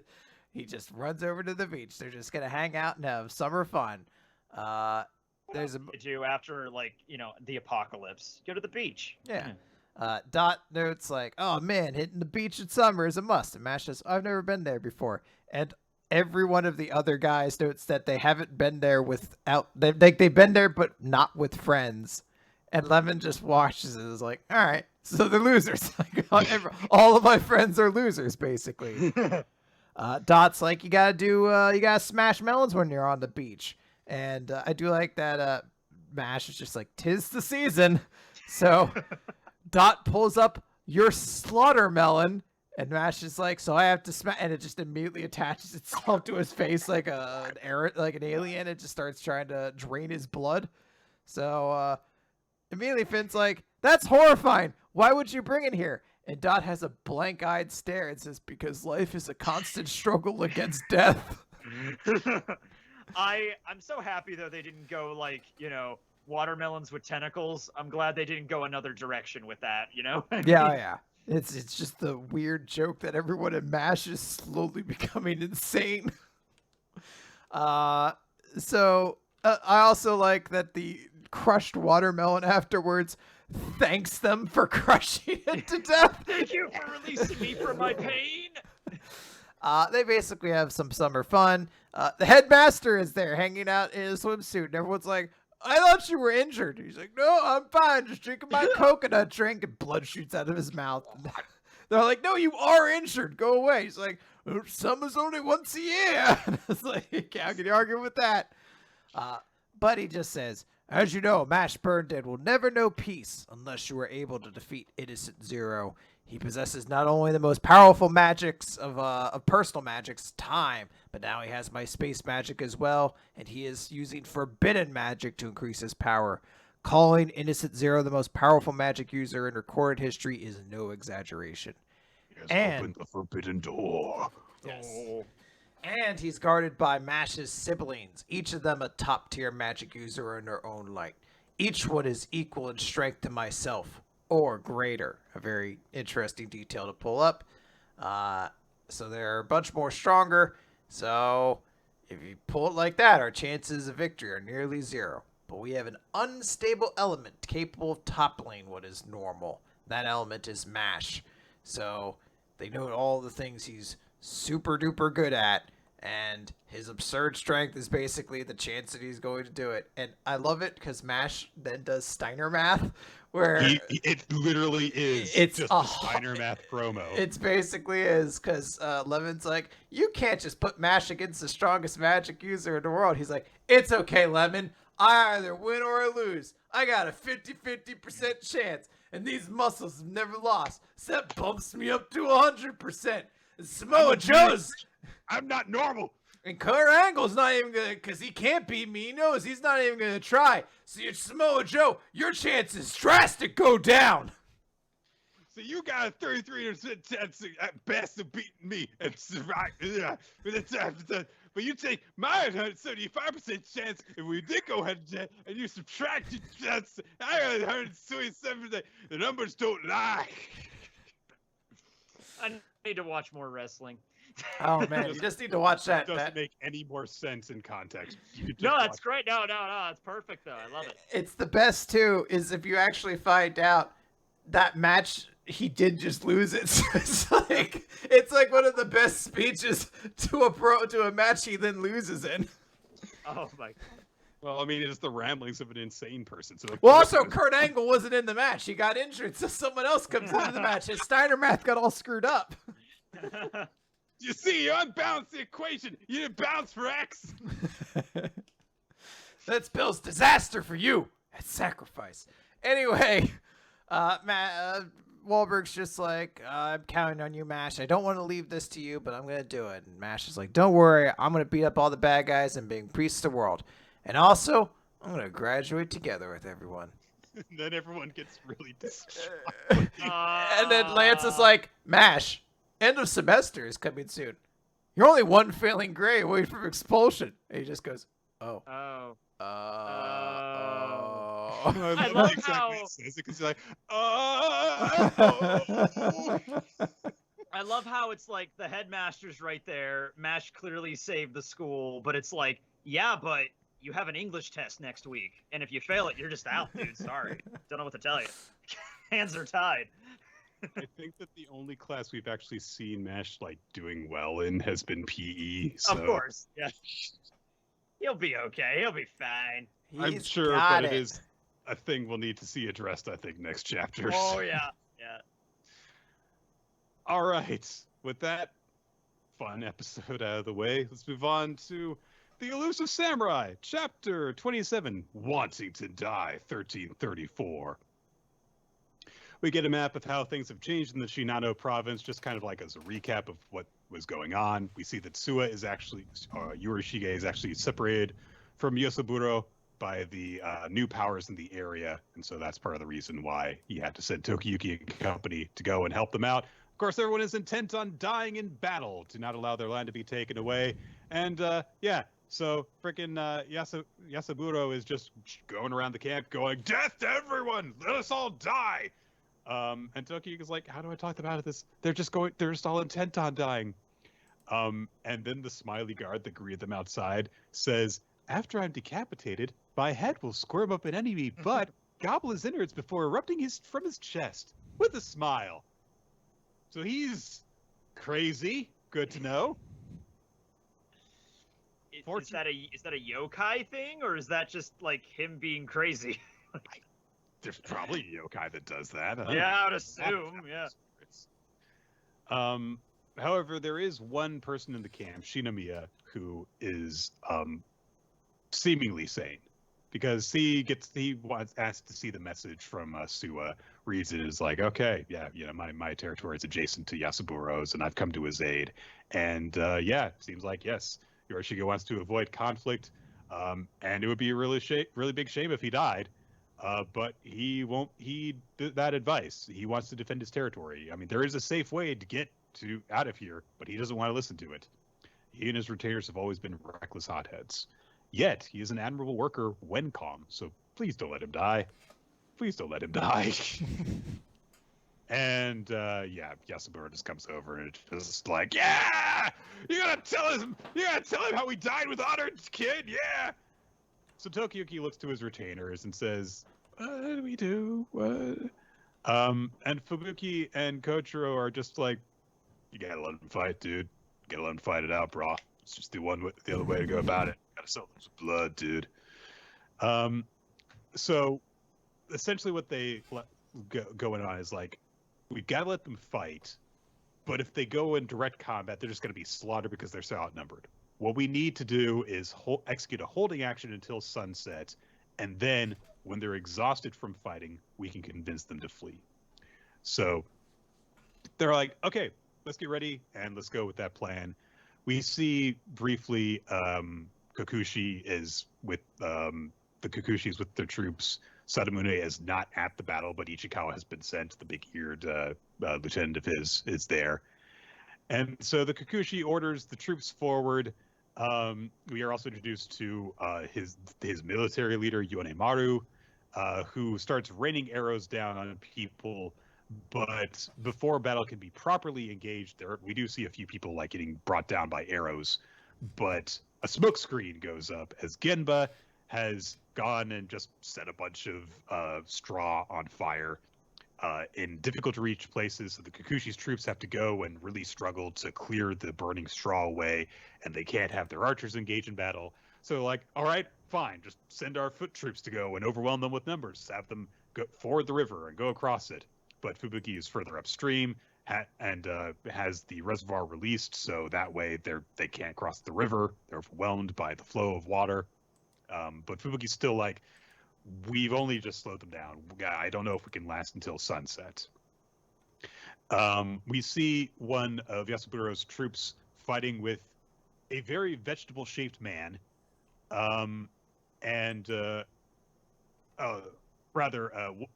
he just runs over to the beach. They're just going to hang out and have summer fun. There's do after the apocalypse. Go to the beach. Yeah. Dot notes like, oh man, hitting the beach in summer is a must. And Mash says, I've never been there before. And every one of the other guys notes that they haven't been there they've been there but not with friends. And Lemon just watches it and is like, all right, so they're losers. All of my friends are losers, basically. Dot's like, you gotta smash melons when you're on the beach. And I do like that Mash is just like, 'tis the season. So Dot pulls up your slaughter melon, and Mash is like, so I have to smash, and it just immediately attaches itself to his face like an alien. It just starts trying to drain his blood. So immediately Finn's like, that's horrifying. Why would you bring it here? And Dot has a blank-eyed stare and says, because life is a constant struggle against death. I'm so happy though they didn't go watermelons with tentacles. I'm glad they didn't go another direction with that, Yeah. It's just the weird joke that everyone in MASH is slowly becoming insane. So I also like that the crushed watermelon afterwards thanks them for crushing it to death. Thank you for releasing me from my pain. They basically have some summer fun. The headmaster is there hanging out in a swimsuit, and everyone's like, I thought you were injured. He's like, no, I'm fine. Just drinking my coconut drink, and blood shoots out of his mouth. They're like, no, you are injured. Go away. He's like, summer's only once a year. And it's like, how can you argue with that? But he just says, As you know, Mash Burndead will never know peace unless you are able to defeat Innocent Zero. He possesses not only the most powerful magics of personal magics, time, but now he has my space magic as well, and he is using forbidden magic to increase his power. Calling Innocent Zero the most powerful magic user in recorded history is no exaggeration. He has And- opened the forbidden door. Yes. Oh. And he's guarded by Mash's siblings, each of them a top-tier magic user in their own right. Each one is equal in strength to myself, or greater. A very interesting detail to pull up. So they're a bunch more stronger. So if you pull it like that, our chances of victory are nearly zero. But we have an unstable element capable of toppling what is normal. That element is Mash. So they know all the things he's super duper good at, and his absurd strength is basically the chance that he's going to do it. And I love it because Mash then does Steiner math, where It literally is It's just a a Steiner math promo. it's basically is because Levin's like, you can't just put Mash against the strongest magic user in the world. He's like, it's okay, Lemon. I either win or I lose. I got a 50% chance, and these muscles have never lost. So that bumps me up to 100%. And Samoa Joe's I'm not normal. and Kurt Angle's not even gonna, because he can't beat me. He knows he's not even gonna try. So you're Samoa Joe, your chances drastic go down. So you got a 33% chance at best of beating me. It's right. But you take my 175% chance if we did go head to head, and you subtract your chance. I got 127%. The numbers don't lie. I need to watch more wrestling. Oh man, you just need to watch that. Doesn't that make any more sense in context. You could just No, that's watch- great. No, that's perfect though. I love it. it's the best too. Is if you actually find out that match, he did just lose it. So it's like one of the best speeches to a match he then loses in. Oh my god. Well, I mean, it's the ramblings of an insane person. So Well, also Kurt Angle wasn't in the match. He got injured, so someone else comes into the match. His Steiner math got all screwed up. you see, you unbalanced the equation. You didn't balance for X. That spells disaster for you. That's sacrifice. Anyway, Wahlberg's just like, I'm counting on you, Mash. I don't want to leave this to you, but I'm going to do it. And Mash is like, don't worry. I'm going to beat up all the bad guys and bring peace to the world. And also, I'm going to graduate together with everyone. And then everyone gets really distraught. And then Lance is like, Mash, end of semester is coming soon. You're only one failing grade away from expulsion. And he just goes, oh. Oh. I love exactly how- what he says it because you're like, I love how it's like the headmaster's right there. Mash clearly saved the school, but it's like, yeah, but you have an English test next week, and if you fail it, you're just out, dude. Sorry, don't know what to tell you. Hands are tied. I think that the only class we've actually seen Mash like doing well in has been PE. So Of course, yeah. He'll be okay. He'll be fine. I'm He's sure, got but it is a thing we'll need to see addressed, I think, next chapter. Oh yeah, yeah. All right. With that fun episode out of the way, let's move on to The Elusive Samurai, Chapter 27, Wanting to Die, 1334. We get a map of how things have changed in the Shinano province, just kind of like as a recap of what was going on. We see that Suwa is actually, Yorishige is actually separated from Yosaburo by the new powers in the area, and so that's part of the reason why he had to send Tokiyuki and company to go and help them out. Of course, everyone is intent on dying in battle to not allow their land to be taken away, and so freaking Yasaburo is just going around the camp going, death to everyone! Let us all die! And Tokiyuki's like, how do I talk them out of this? They're just all intent on dying. And then the smiley guard that greeted them outside says, after I'm decapitated, my head will squirm up an enemy butt, gobble his innards before erupting from his chest, with a smile. So he's crazy. Good to know. Is that a yokai thing, or is that just like him being crazy? There's probably a yokai that does that. Yeah, I would assume. Yeah. However, there is one person in the camp, Shinomiya, who is seemingly sane. because he wants asked to see the message from Suwa. Reads it as like, okay, yeah, my territory is adjacent to Yasuburo's, and I've come to his aid. And yeah, seems like yes, Yoroshiga wants to avoid conflict, and it would be a really big shame if he died. But he won't heed that advice. He wants to defend his territory. I mean, there is a safe way to get out of here, but he doesn't want to listen to it. He and his retainers have always been reckless hotheads. Yet, he is an admirable worker when calm, so please don't let him die. Please don't let him die. And, yeah, Yasuburo just comes over and it's just like, yeah! You gotta tell him how he died with honor, kid, yeah! So Tokiyuki looks to his retainers and says, what do we do? What? And Fubuki and Kojiro are just like, you gotta let him fight, dude. You gotta let him fight it out, brah. It's just the other way to go about it. Gotta sell some blood, dude. So essentially what they going on is like, we gotta let them fight, but if they go in direct combat, they're just gonna be slaughtered because they're so outnumbered. What we need to do is execute a holding action until sunset, and then when they're exhausted from fighting, we can convince them to flee. So they're like, okay, let's get ready and let's go with that plan. We see briefly Kokushi is with the Kokushis with their troops. Sadamune is not at the battle, but Ichikawa has been sent. The big-eared lieutenant of his is there. And so the Kokushi orders the troops forward. We are also introduced to his military leader, Yonemaru, who starts raining arrows down on people. But before battle can be properly engaged, we do see a few people like getting brought down by arrows. But a smoke screen goes up as Genba has gone and just set a bunch of straw on fire in difficult to reach places. So the Kokushi's troops have to go and really struggle to clear the burning straw away, and they can't have their archers engage in battle. So like, all right, fine, just send our foot troops to go and overwhelm them with numbers. Have them go ford the river and go across it. But Fubuki is further upstream and has the reservoir released, so that way they can't cross the river. They're overwhelmed by the flow of water. But Fubuki's still like, we've only just slowed them down. I don't know if we can last until sunset. We see one of Yasuburo's troops fighting with a very vegetable-shaped man.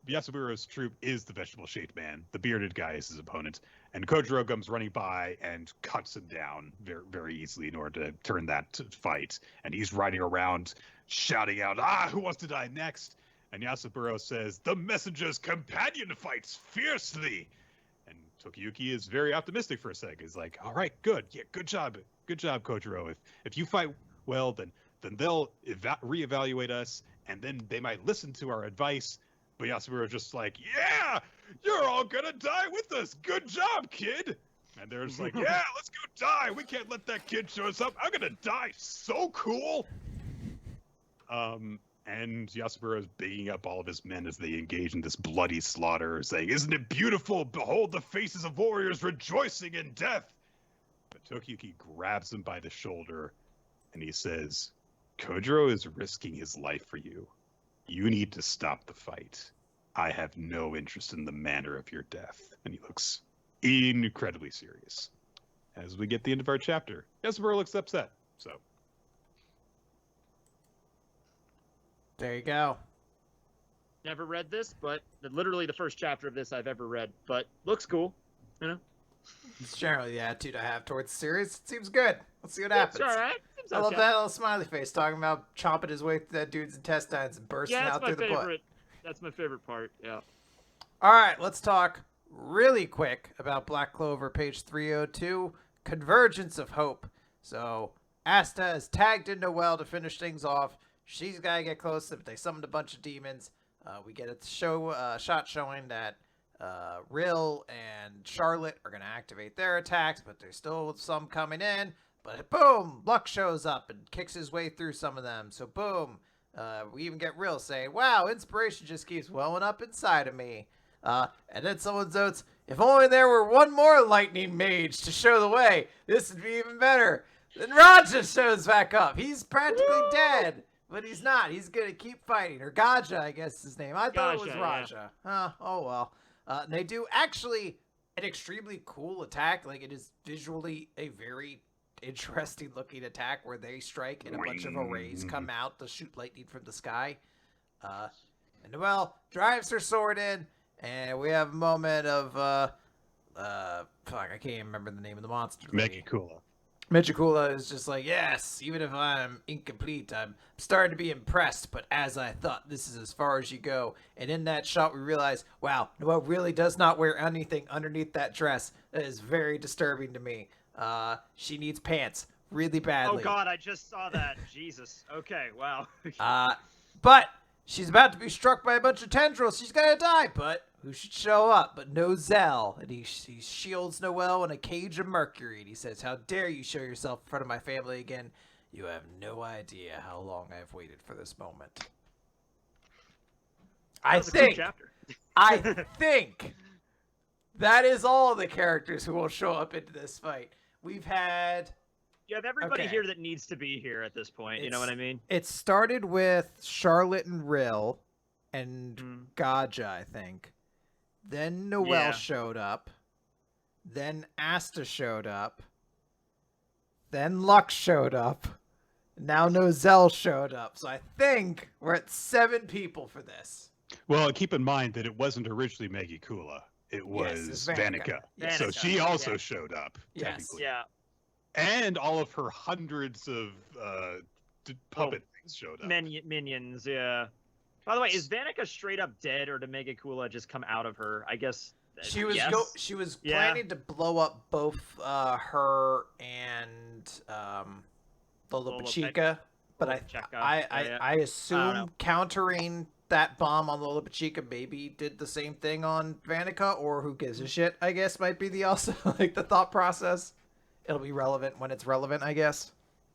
Yasuburo's troop is the vegetable-shaped man. The bearded guy is his opponent. And Kojiro comes running by and cuts him down very, very easily in order to turn that fight. And he's riding around shouting out, who wants to die next? And Yasuburo says, the messenger's companion fights fiercely. And Tokiyuki is very optimistic for a second. He's like, all right, good. Yeah, good job. Good job, Kojiro. If you fight well, then they'll reevaluate us, and then they might listen to our advice. But Yasuburo's just like, yeah, you're all gonna die with us. Good job, kid. And they're just like, yeah, let's go die. We can't let that kid show us up. I'm gonna die. So cool. And Yasuburo is bigging up all of his men as they engage in this bloody slaughter, saying, isn't it beautiful? Behold the faces of warriors rejoicing in death. But Tokiyuki grabs him by the shoulder, and he says, Kojiro is risking his life for you. You need to stop the fight. I have no interest in the manner of your death. And he looks incredibly serious. As we get the end of our chapter, Yasuburo looks upset. So there you go. Never read this, but literally the first chapter of this I've ever read. But looks cool, you know. It's generally the attitude I have towards the series. It seems good. Let's see what happens. It's all right. I love that little smiley face talking about chomping his way through that dude's intestines and bursting out through the butt. That's my favorite part, yeah. All right, let's talk really quick about Black Clover, page 302, Convergence of Hope. So Asta is tagged into well to finish things off. She's got to get close, but they summoned a bunch of demons. We get a shot showing that Rill and Charlotte are going to activate their attacks, but there's still some coming in. But boom, Luck shows up and kicks his way through some of them. So boom, we even get Rill saying, wow, inspiration just keeps welling up inside of me. And then someone notes, if only there were one more lightning mage to show the way, this would be even better. Then Raja shows back up. He's practically dead. but he's not. He's gonna keep fighting. Or Gaja, I guess is his name. I thought it was Gaja, Raja. Oh well. They do actually an extremely cool attack. Like, it is visually a very interesting looking attack where they strike and a bunch of arrays come out to shoot lightning from the sky. And Noelle drives her sword in, and we have a moment of fuck, I can't even remember the name of the monster. Megicula. Megicula is just like, yes, even if I'm incomplete, I'm starting to be impressed, but as I thought, this is as far as you go. And in that shot, we realize, wow, Noelle really does not wear anything underneath that dress. That is very disturbing to me. She needs pants really badly. Oh God, I just saw that. Jesus. Okay, wow. But she's about to be struck by a bunch of tendrils. She's gonna die, but who should show up but Nozel? And he shields Noelle in a cage of mercury. And he says, how dare you show yourself in front of my family again? You have no idea how long I've waited for this moment. I think that is all the characters who will show up into this fight. We've had... You have everybody here that needs to be here at this point. You know what I mean? It started with Charlotte and Rill and Gaja, I think. Then Noelle showed up. Then Asta showed up. Then Luck showed up. Now Nozel showed up. So I think we're at 7 people for this. Well, keep in mind that it wasn't originally Megicula. It was Vanica. Yes. So she also showed up. Yes. Technically. Yeah. And all of her hundreds of puppet things showed up. Minions, yeah. By the way, is Vanica straight up dead, or did Megicula just come out of her? I guess she was. Yes. She was planning to blow up both her and Lola Pachica, but I assume countering that bomb on Lola Pachica maybe did the same thing on Vanica, or who gives a shit? I guess might be the also like the thought process. It'll be relevant when it's relevant, I guess.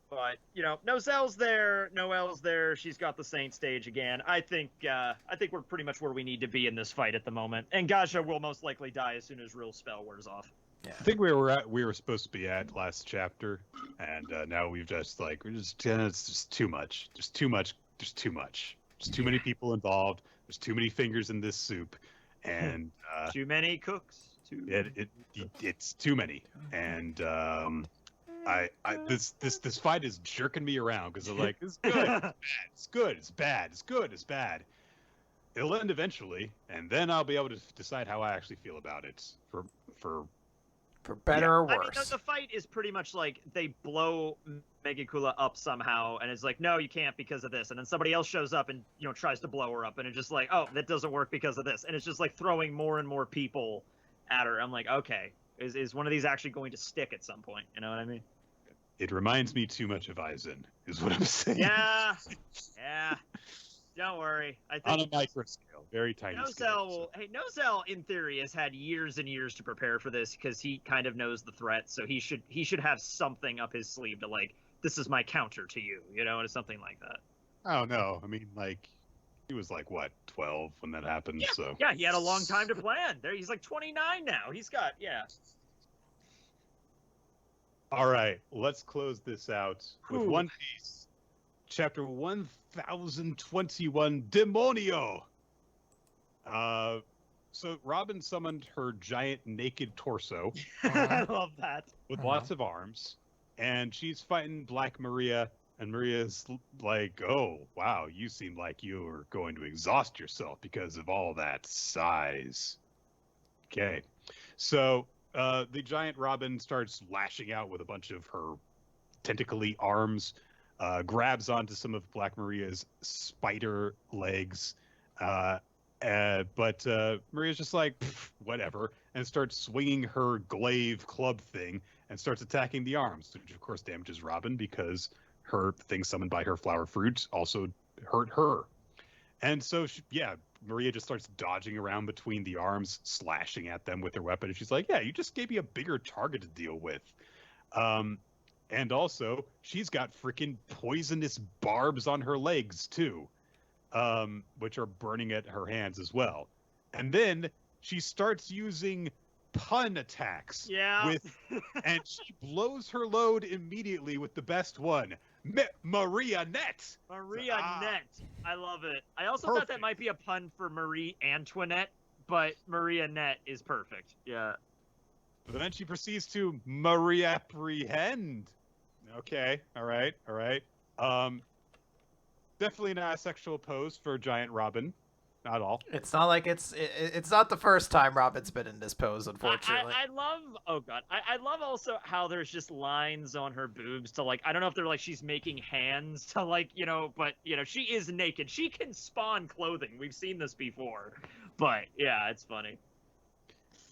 But, you know, Nozelle's there, Noelle's there, she's got the Saint stage again. I think we're pretty much where we need to be in this fight at the moment. And Gaja will most likely die as soon as Real spell wears off. Yeah. I think we were supposed to be at last chapter, and now we've just it's just too much. There's too much. There's too much. There's too many people involved. There's too many fingers in this soup, and too many cooks. It's too many, and this fight is jerking me around because I'm like, it's good, it's good, it's bad, it's good, it's bad. It'll end eventually, and then I'll be able to decide how I actually feel about it for better or worse. I mean, the fight is pretty much like they blow Megicula up somehow, and it's like, no, you can't because of this, and then somebody else shows up and tries to blow her up, and it's just like, oh, that doesn't work because of this, and it's just like throwing more and more people at her. I'm like, okay, is one of these actually going to stick at some point? You know what I mean? It reminds me too much of Aizen, is what I'm saying. Yeah. Don't worry. I think on a micro scale, very tiny scale. Nozel, in theory, has had years and years to prepare for this because he kind of knows the threat. So he should have something up his sleeve to like, this is my counter to you, or something like that. Oh no, I mean he was like what 12 when that happened. Yeah. So yeah, he had a long time to plan. There, he's like 29 now. He's got All right, let's close this out with One Piece, chapter 1021, Demonio. So Robin summoned her giant naked torso. I love that. With lots of arms, and she's fighting Black Maria, and Maria's like, oh, wow, you seem like you are going to exhaust yourself because of all that size. Okay, so the giant Robin starts lashing out with a bunch of her tentacly arms, grabs onto some of Black Maria's spider legs, but Maria's just like, whatever, and starts swinging her glaive club thing and starts attacking the arms, which of course damages Robin because her thing summoned by her flower fruit also hurt her. And so, Maria just starts dodging around between the arms, slashing at them with her weapon. And she's like, yeah, you just gave me a bigger target to deal with. And also, she's got freaking poisonous barbs on her legs, too, which are burning at her hands as well. And then she starts using pun attacks. Yeah. And she blows her load immediately with the best one. Maria Net. Maria Net. I love it. I also thought that Perfect. might be a pun for Marie Antoinette, but Maria Net is perfect. Yeah. But then she proceeds to Marie Apprehend. Okay, all right. Definitely not a sexual pose for Giant Robin. Not at all. It's not like it's not the first time Robin's been in this pose, unfortunately. I love. Oh god. I love also how there's just lines on her boobs to like. I don't know if they're like she's making hands to like but she is naked. She can spawn clothing. We've seen this before, but yeah, it's funny.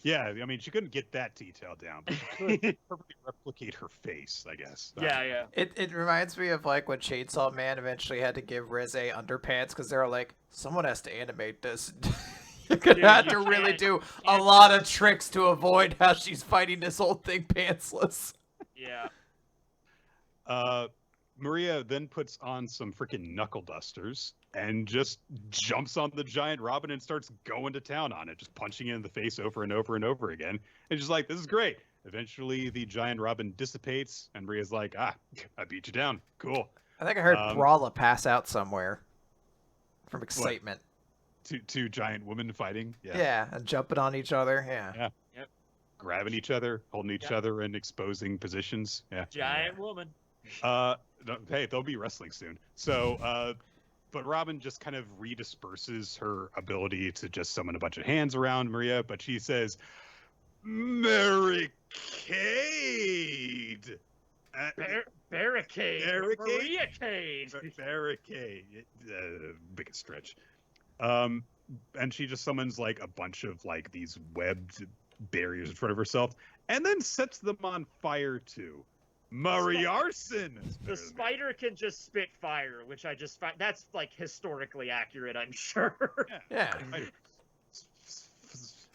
Yeah, I mean, she couldn't get that detail down, but she could perfectly replicate her face, I guess. Yeah. It reminds me of like when Chainsaw Man eventually had to give Riz underpants because they were like, someone has to animate this. You're gonna have to really do a lot of tricks to avoid how she's fighting this whole thing pantsless. Yeah. Maria then puts on some freaking knuckle dusters and just jumps on the Giant Robin and starts going to town on it, just punching it in the face over and over and over again. And she's like, this is great. Eventually, the Giant Robin dissipates, and Maria's like, I beat you down. Cool. I think I heard Brawla pass out somewhere from excitement. Two giant women fighting. Yeah, and jumping on each other. Yeah. Yep. Grabbing each other, holding each other, and exposing positions. Yeah. Giant woman. Hey, they'll be wrestling soon. So, but Robin just kind of redisperses her ability to just summon a bunch of hands around Maria, but she says, Barricade! Barricade. Barricade? Barricade. Biggest stretch. And she just summons like a bunch of like these webbed barriers in front of herself, and then sets them on fire too. Murray Arson. The spider can just spit fire, which I just find that's like historically accurate, I'm sure. Yeah.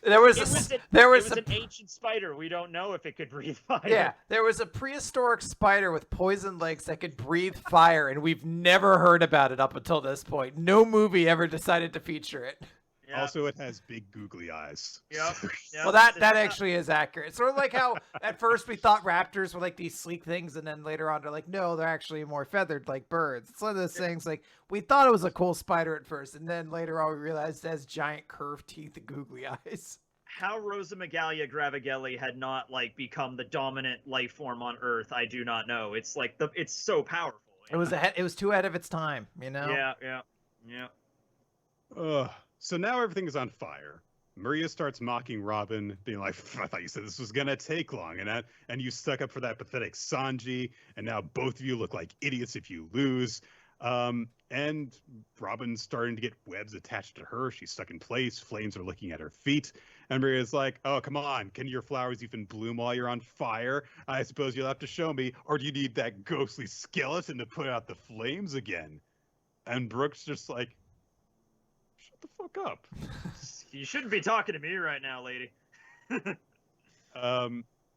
It was an ancient spider. We don't know if it could breathe fire. Yeah, there was a prehistoric spider with poison legs that could breathe fire, and we've never heard about it up until this point. No movie ever decided to feature it. Yep. Also, it has big googly eyes. Yep. Well, that actually is accurate. Sort of like how at first we thought raptors were like these sleek things, and then later on they're like, no, they're actually more feathered like birds. It's one of those things like we thought it was a cool spider at first, and then later on we realized it has giant curved teeth and googly eyes. How Rosa Magalia Gravagelli had not like become the dominant life form on Earth, I do not know. It's like it's so powerful. It was too ahead of its time, you know? Yeah. So now everything is on fire. Maria starts mocking Robin, being like, I thought you said this was going to take long, and you stuck up for that pathetic Sanji, and now both of you look like idiots if you lose. And Robin's starting to get webs attached to her. She's stuck in place. Flames are licking at her feet. And Maria's like, oh, come on. Can your flowers even bloom while you're on fire? I suppose you'll have to show me. Or do you need that ghostly skeleton to put out the flames again? And Brooke's just like, shut the fuck up. You shouldn't be talking to me right now, lady.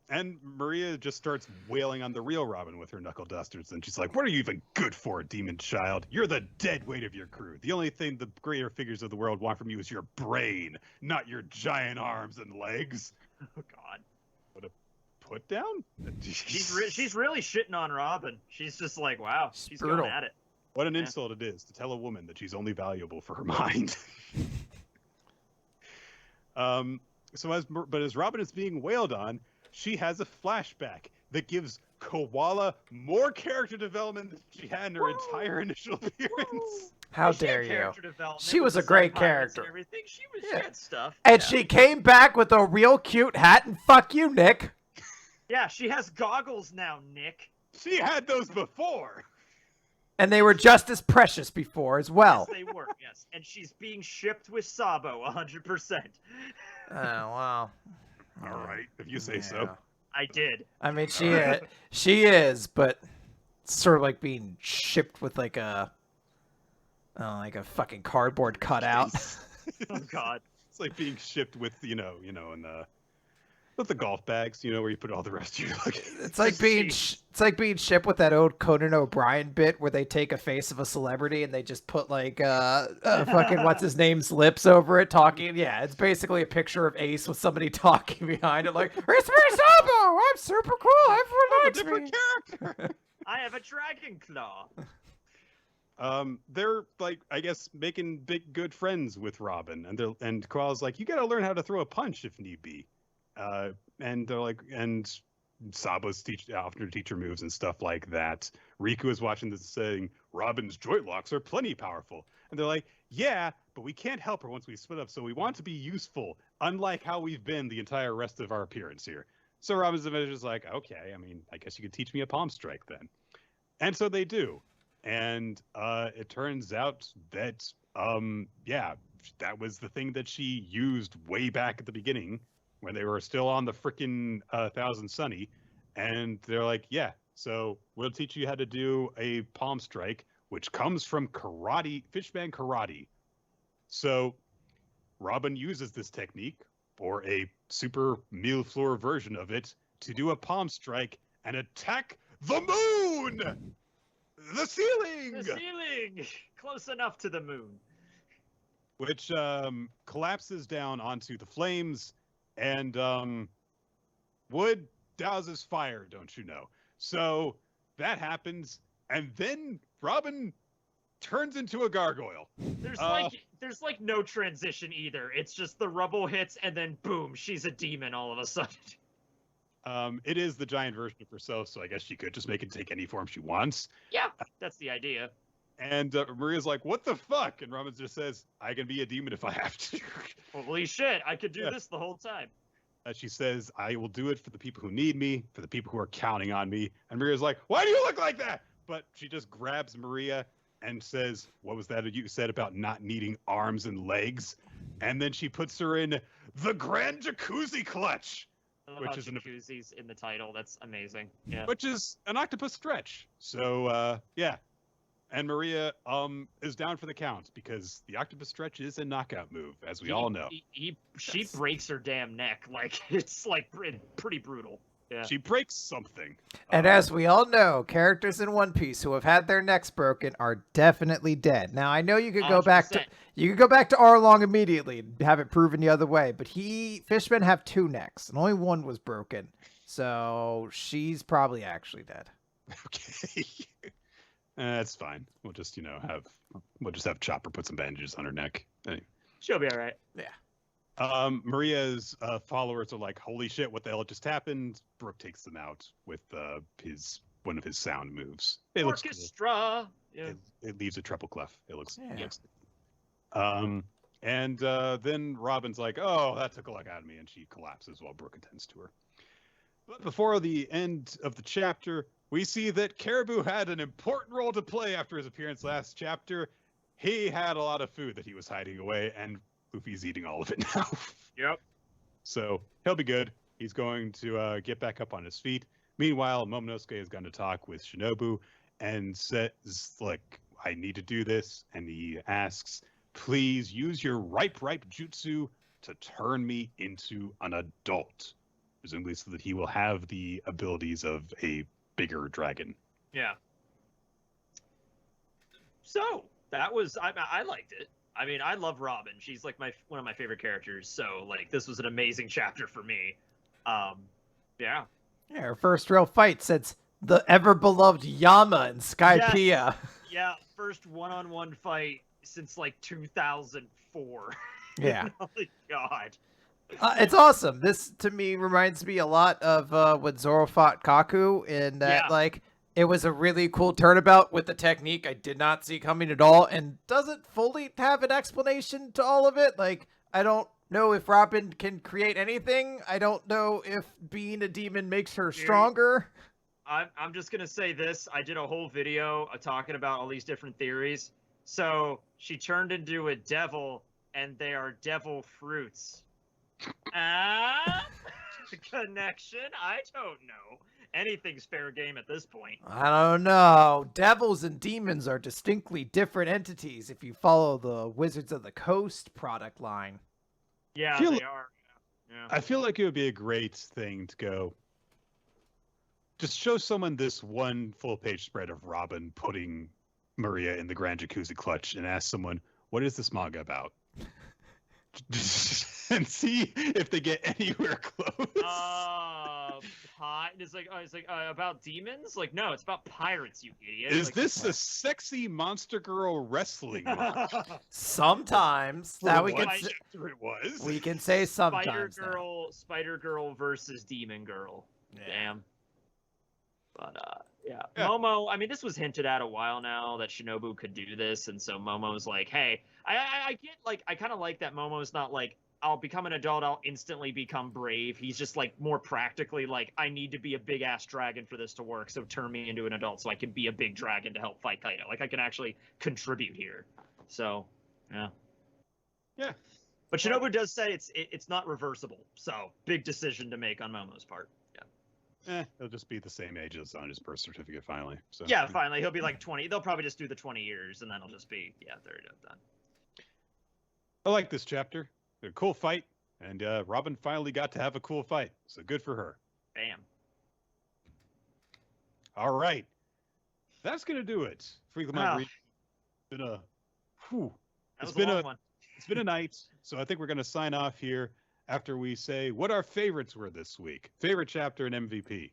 And Maria just starts wailing on the real Robin with her knuckle dusters, and she's like, what are you even good for, demon child? You're the dead weight of your crew. The only thing the greater figures of the world want from you is your brain, not your giant arms and legs. Oh, God. What a put down? She's really shitting on Robin. She's just like, wow, she's brutal. going at it. What an insult it is to tell a woman that she's only valuable for her mind. But as Robin is being wailed on, she has a flashback that gives Koala more character development than she had in her entire initial appearance. How She had dare you? character development She with was the a great Sun Pirates character. and everything. She Yeah. had stuff. And she came back with a real cute hat, and fuck you, Nick. Yeah, she has goggles now, Nick. She had those before. And they were just as precious before as well. Yes, they were, yes. And she's being shipped with Sabo 100%. Oh, wow. All right, if you say so. I did. I mean, she is, but it's sort of like being shipped with like a fucking cardboard cutout. Oh, God. It's like being shipped with, in with the golf bags, where you put all the rest of your luggage. It's like being shipped with that old Conan O'Brien bit where they take a face of a celebrity and they just put like fucking what's his name's lips over it talking. Yeah, it's basically a picture of Ace with somebody talking behind it like, it's me, Sabo! I'm super cool! Everyone likes me! Character! I have a dragon claw. They're like, I guess, making big good friends with Robin, and Koala's like, you gotta learn how to throw a punch if need be. And they're like, and Saba's often teacher moves and stuff like that. Riku is watching this saying, Robin's joint locks are plenty powerful. And they're like, yeah, but we can't help her once we split up, so we want to be useful, unlike how we've been the entire rest of our appearance here. So Robin's just like, okay, I mean, I guess you could teach me a palm strike then. And so they do. And it turns out that, yeah, that was the thing that she used way back at the beginning when they were still on the frickin' Thousand Sunny. And they're like, yeah, so we'll teach you how to do a palm strike, which comes from karate, fishman karate. So Robin uses this technique, or a super meal floor version of it, to do a palm strike and attack the moon! The ceiling! The ceiling! Close enough to the moon. Which collapses down onto the flames, and wood douses fire, don't you know? So that happens, and then Robin turns into a gargoyle. There's like no transition either. It's just the rubble hits, and then boom, she's a demon all of a sudden. It is the giant version of herself, so I guess she could just make it take any form she wants. Yeah, that's the idea. And Maria's like, what the fuck? And Robin just says, I can be a demon if I have to. Holy shit, I could do this the whole time. She says, I will do it for the people who need me, for the people who are counting on me. And Maria's like, why do you look like that? But she just grabs Maria and says, what was that you said about not needing arms and legs? And then she puts her in the Grand Jacuzzi Clutch. Which is jacuzzi's in the title. That's amazing. Yeah. Which is an octopus stretch. So yeah. And Maria is down for the count because the octopus stretch is a knockout move, as we all know. She breaks her damn neck. Like, it's like pretty brutal. Yeah. She breaks something. And as we all know, characters in One Piece who have had their necks broken are definitely dead. Now I know you could go 100%. back to Arlong immediately and have it proven the other way, but fishmen have two necks and only one was broken. So she's probably actually dead. Okay. That's fine. We'll just, have Chopper put some bandages on her neck. Anyway. She'll be all right. Yeah. Maria's followers are like, holy shit, what the hell just happened? Brooke takes them out with one of his sound moves. It looks Orchestra. cool. Yeah. It leaves a treble clef. It looks Yeah. and then Robin's like, oh, that took a lot out of me, and she collapses while Brooke attends to her. But before the end of the chapter, we see that Caribou had an important role to play after his appearance last chapter. He had a lot of food that he was hiding away, and Luffy's eating all of it now. Yep. So he'll be good. He's going to get back up on his feet. Meanwhile, Momonosuke has gone to talk with Shinobu and says, like, I need to do this. And he asks, please use your ripe jutsu to turn me into an adult. Presumably so that he will have the abilities of a bigger dragon. Yeah. So that was, I liked it. I mean, I love Robin. She's like one of my favorite characters. So like, this was an amazing chapter for me. Yeah. Yeah, her first real fight since the ever-beloved Yama and Skypiea. Yeah, first one-on-one fight since like 2004. Yeah. Oh my god. It's awesome. This, to me, reminds me a lot of when Zoro fought Kaku, in that, like, it was a really cool turnabout with the technique I did not see coming at all, and doesn't fully have an explanation to all of it. Like, I don't know if Robin can create anything. I don't know if being a demon makes her stronger. I'm just gonna say this. I did a whole video talking about all these different theories. So she turned into a devil, and they are devil fruits. Connection? I don't know. Anything's fair game at this point. I don't know. Devils and demons are distinctly different entities if you follow the Wizards of the Coast product line. Yeah, they are. Yeah. I feel like it would be a great thing to go, just show someone this one full-page spread of Robin putting Maria in the Grand Jacuzzi Clutch and ask someone, what is this manga about? and see if they get anywhere close. It's like about demons. Like, no, it's about pirates, you idiot. Is like, this a sexy monster girl wrestling match? Sometimes For that we what can chapter it was. we can say sometimes. Spider Girl versus Demon Girl. Yeah. Damn. But yeah, Yeah. Momo. I mean, this was hinted at a while now that Shinobu could do this, and so Momo's like, hey, I get like I kind of like that Momo's not like I'll become an adult, I'll instantly become brave. He's just like more practically like I need to be a big ass dragon for this to work, so turn me into an adult so I can be a big dragon to help fight Kaido. Like I can actually contribute here. So yeah. Yeah. But Shinobu does say it's not reversible, so big decision to make on Momo's part. He'll just be the same age as on his birth certificate finally. So Yeah, finally he'll be like 20. They'll probably just do the 20 years, and then it'll just be they're done. I like this chapter. A cool fight, and Robin finally got to have a cool fight. So good for her. Bam. All right, that's gonna do it. Freak Wow. It's been a, whew. That It's was a been long one. It's been a night. So I think we're gonna sign off here after we say what our favorites were this week. Favorite chapter and MVP.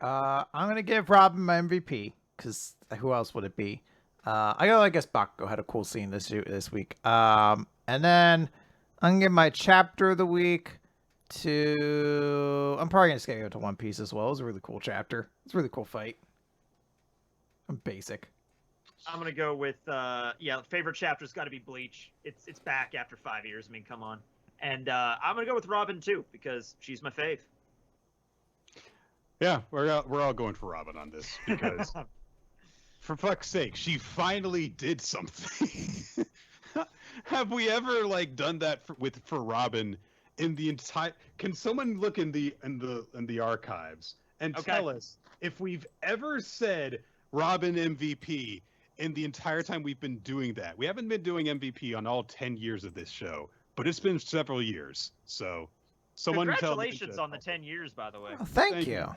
I'm gonna give Robin my MVP because who else would it be? I guess Bakugo had a cool scene this week. And then I'm gonna give my chapter of the week to. I'm probably gonna give it to One Piece as well. It was a really cool chapter. It's a really cool fight. I'm basic. I'm gonna go with favorite chapter's got to be Bleach. It's back after 5 years. I mean, come on. And I'm gonna go with Robin too because she's my fave. Yeah, we're all going for Robin on this because, for fuck's sake, she finally did something. Have we ever like done that for Robin in the entire? Can someone look in the archives and tell us if we've ever said Robin MVP in the entire time we've been doing that? We haven't been doing MVP on all 10 years of this show, but it's been several years. So, someone Congratulations on the 10 years, by the way. Oh, thank you.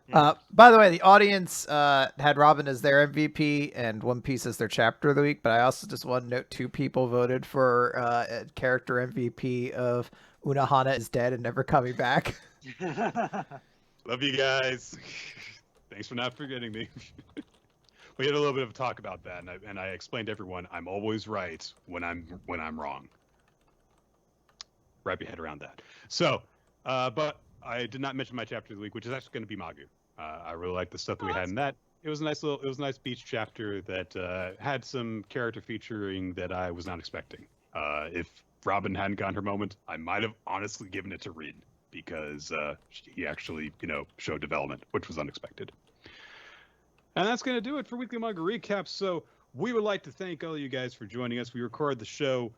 Yeah. By the way, the audience had Robin as their MVP and One Piece as their chapter of the week, but I also just want to note 2 people voted for a character MVP of Unohana is dead and never coming back. Love you guys. Thanks for not forgetting me. We had a little bit of a talk about that, and I explained to everyone I'm always right when I'm wrong. Wrap your head around that. So, but I did not mention my chapter of the week, which is actually going to be Magu. I really like the stuff that we had in that. It was a nice beach chapter that had some character featuring that I was not expecting. If Robin hadn't gotten her moment, I might have honestly given it to Rin because he actually, showed development, which was unexpected. And that's going to do it for Weekly Manga Recap. So we would like to thank all of you guys for joining us. We record the show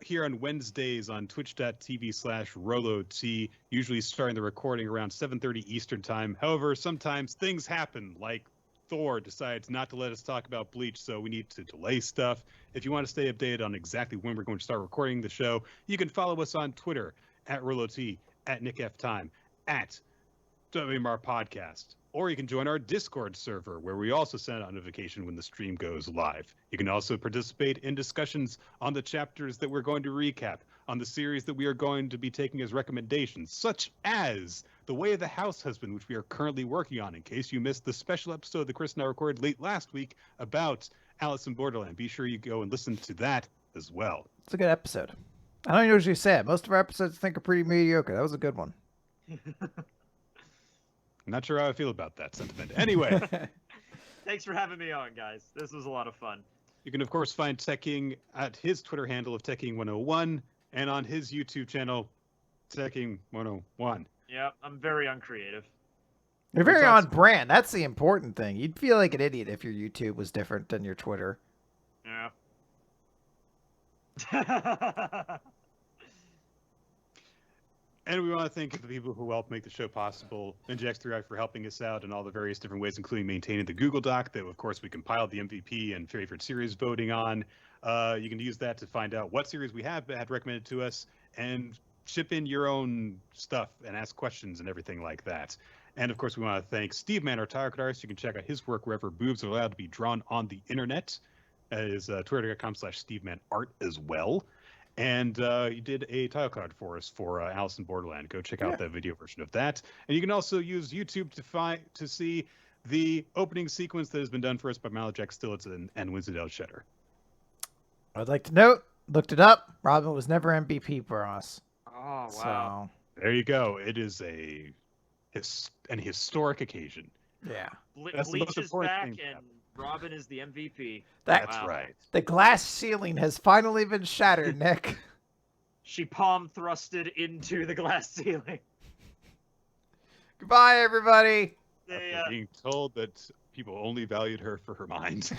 here on Wednesdays on twitch.tv/RoloT, usually starting the recording around 7:30 Eastern time. However, sometimes things happen, like Thor decides not to let us talk about Bleach, so we need to delay stuff. If you want to stay updated on exactly when we're going to start recording the show, you can follow us on Twitter @RoloT, @NickFTime, @WMR Podcast. Or you can join our Discord server, where we also send out notification when the stream goes live. You can also participate in discussions on the chapters that we're going to recap, on the series that we are going to be taking as recommendations, such as The Way of the House Husband, which we are currently working on, in case you missed the special episode that Chris and I recorded late last week about Alice in Borderland. Be sure you go and listen to that as well. It's a good episode. I don't usually say it. Most of our episodes I think are pretty mediocre. That was a good one. I'm not sure how I feel about that sentiment. Anyway. Thanks for having me on, guys. This was a lot of fun. You can, of course, find Tekking at his Twitter handle of Tekking101 and on his YouTube channel, Tekking101. Yeah, I'm very uncreative. You're very on brand. That's the important thing. You'd feel like an idiot if your YouTube was different than your Twitter. Yeah. And we want to thank the people who helped make the show possible. NGX3i for helping us out in all the various different ways, including maintaining the Google Doc that, of course, we compiled the MVP and favorite series voting on. You can use that to find out what series we have had recommended to us and ship in your own stuff and ask questions and everything like that. And, of course, we want to thank Steve Mann, our target artist. You can check out his work wherever boobs are allowed to be drawn on the internet. That is twitter.com/SteveMannArt as well. And you did a title card for us for Alice in Borderland. Go check out Yeah. the video version of that. And you can also use YouTube to see the opening sequence that has been done for us by Malajek Stillitz and Winston Cheddar. I'd like to note, looked it up. Robin was never MVP for us. Oh wow. There you go. It is an historic occasion. So yeah, That's the Bleach most is important back, thing to and happen. Robin is the MVP. That's Wow. right. the glass ceiling has finally been shattered, Nick. She palm thrusted into the glass ceiling. Goodbye, everybody. They, After being told that people only valued her for her mind.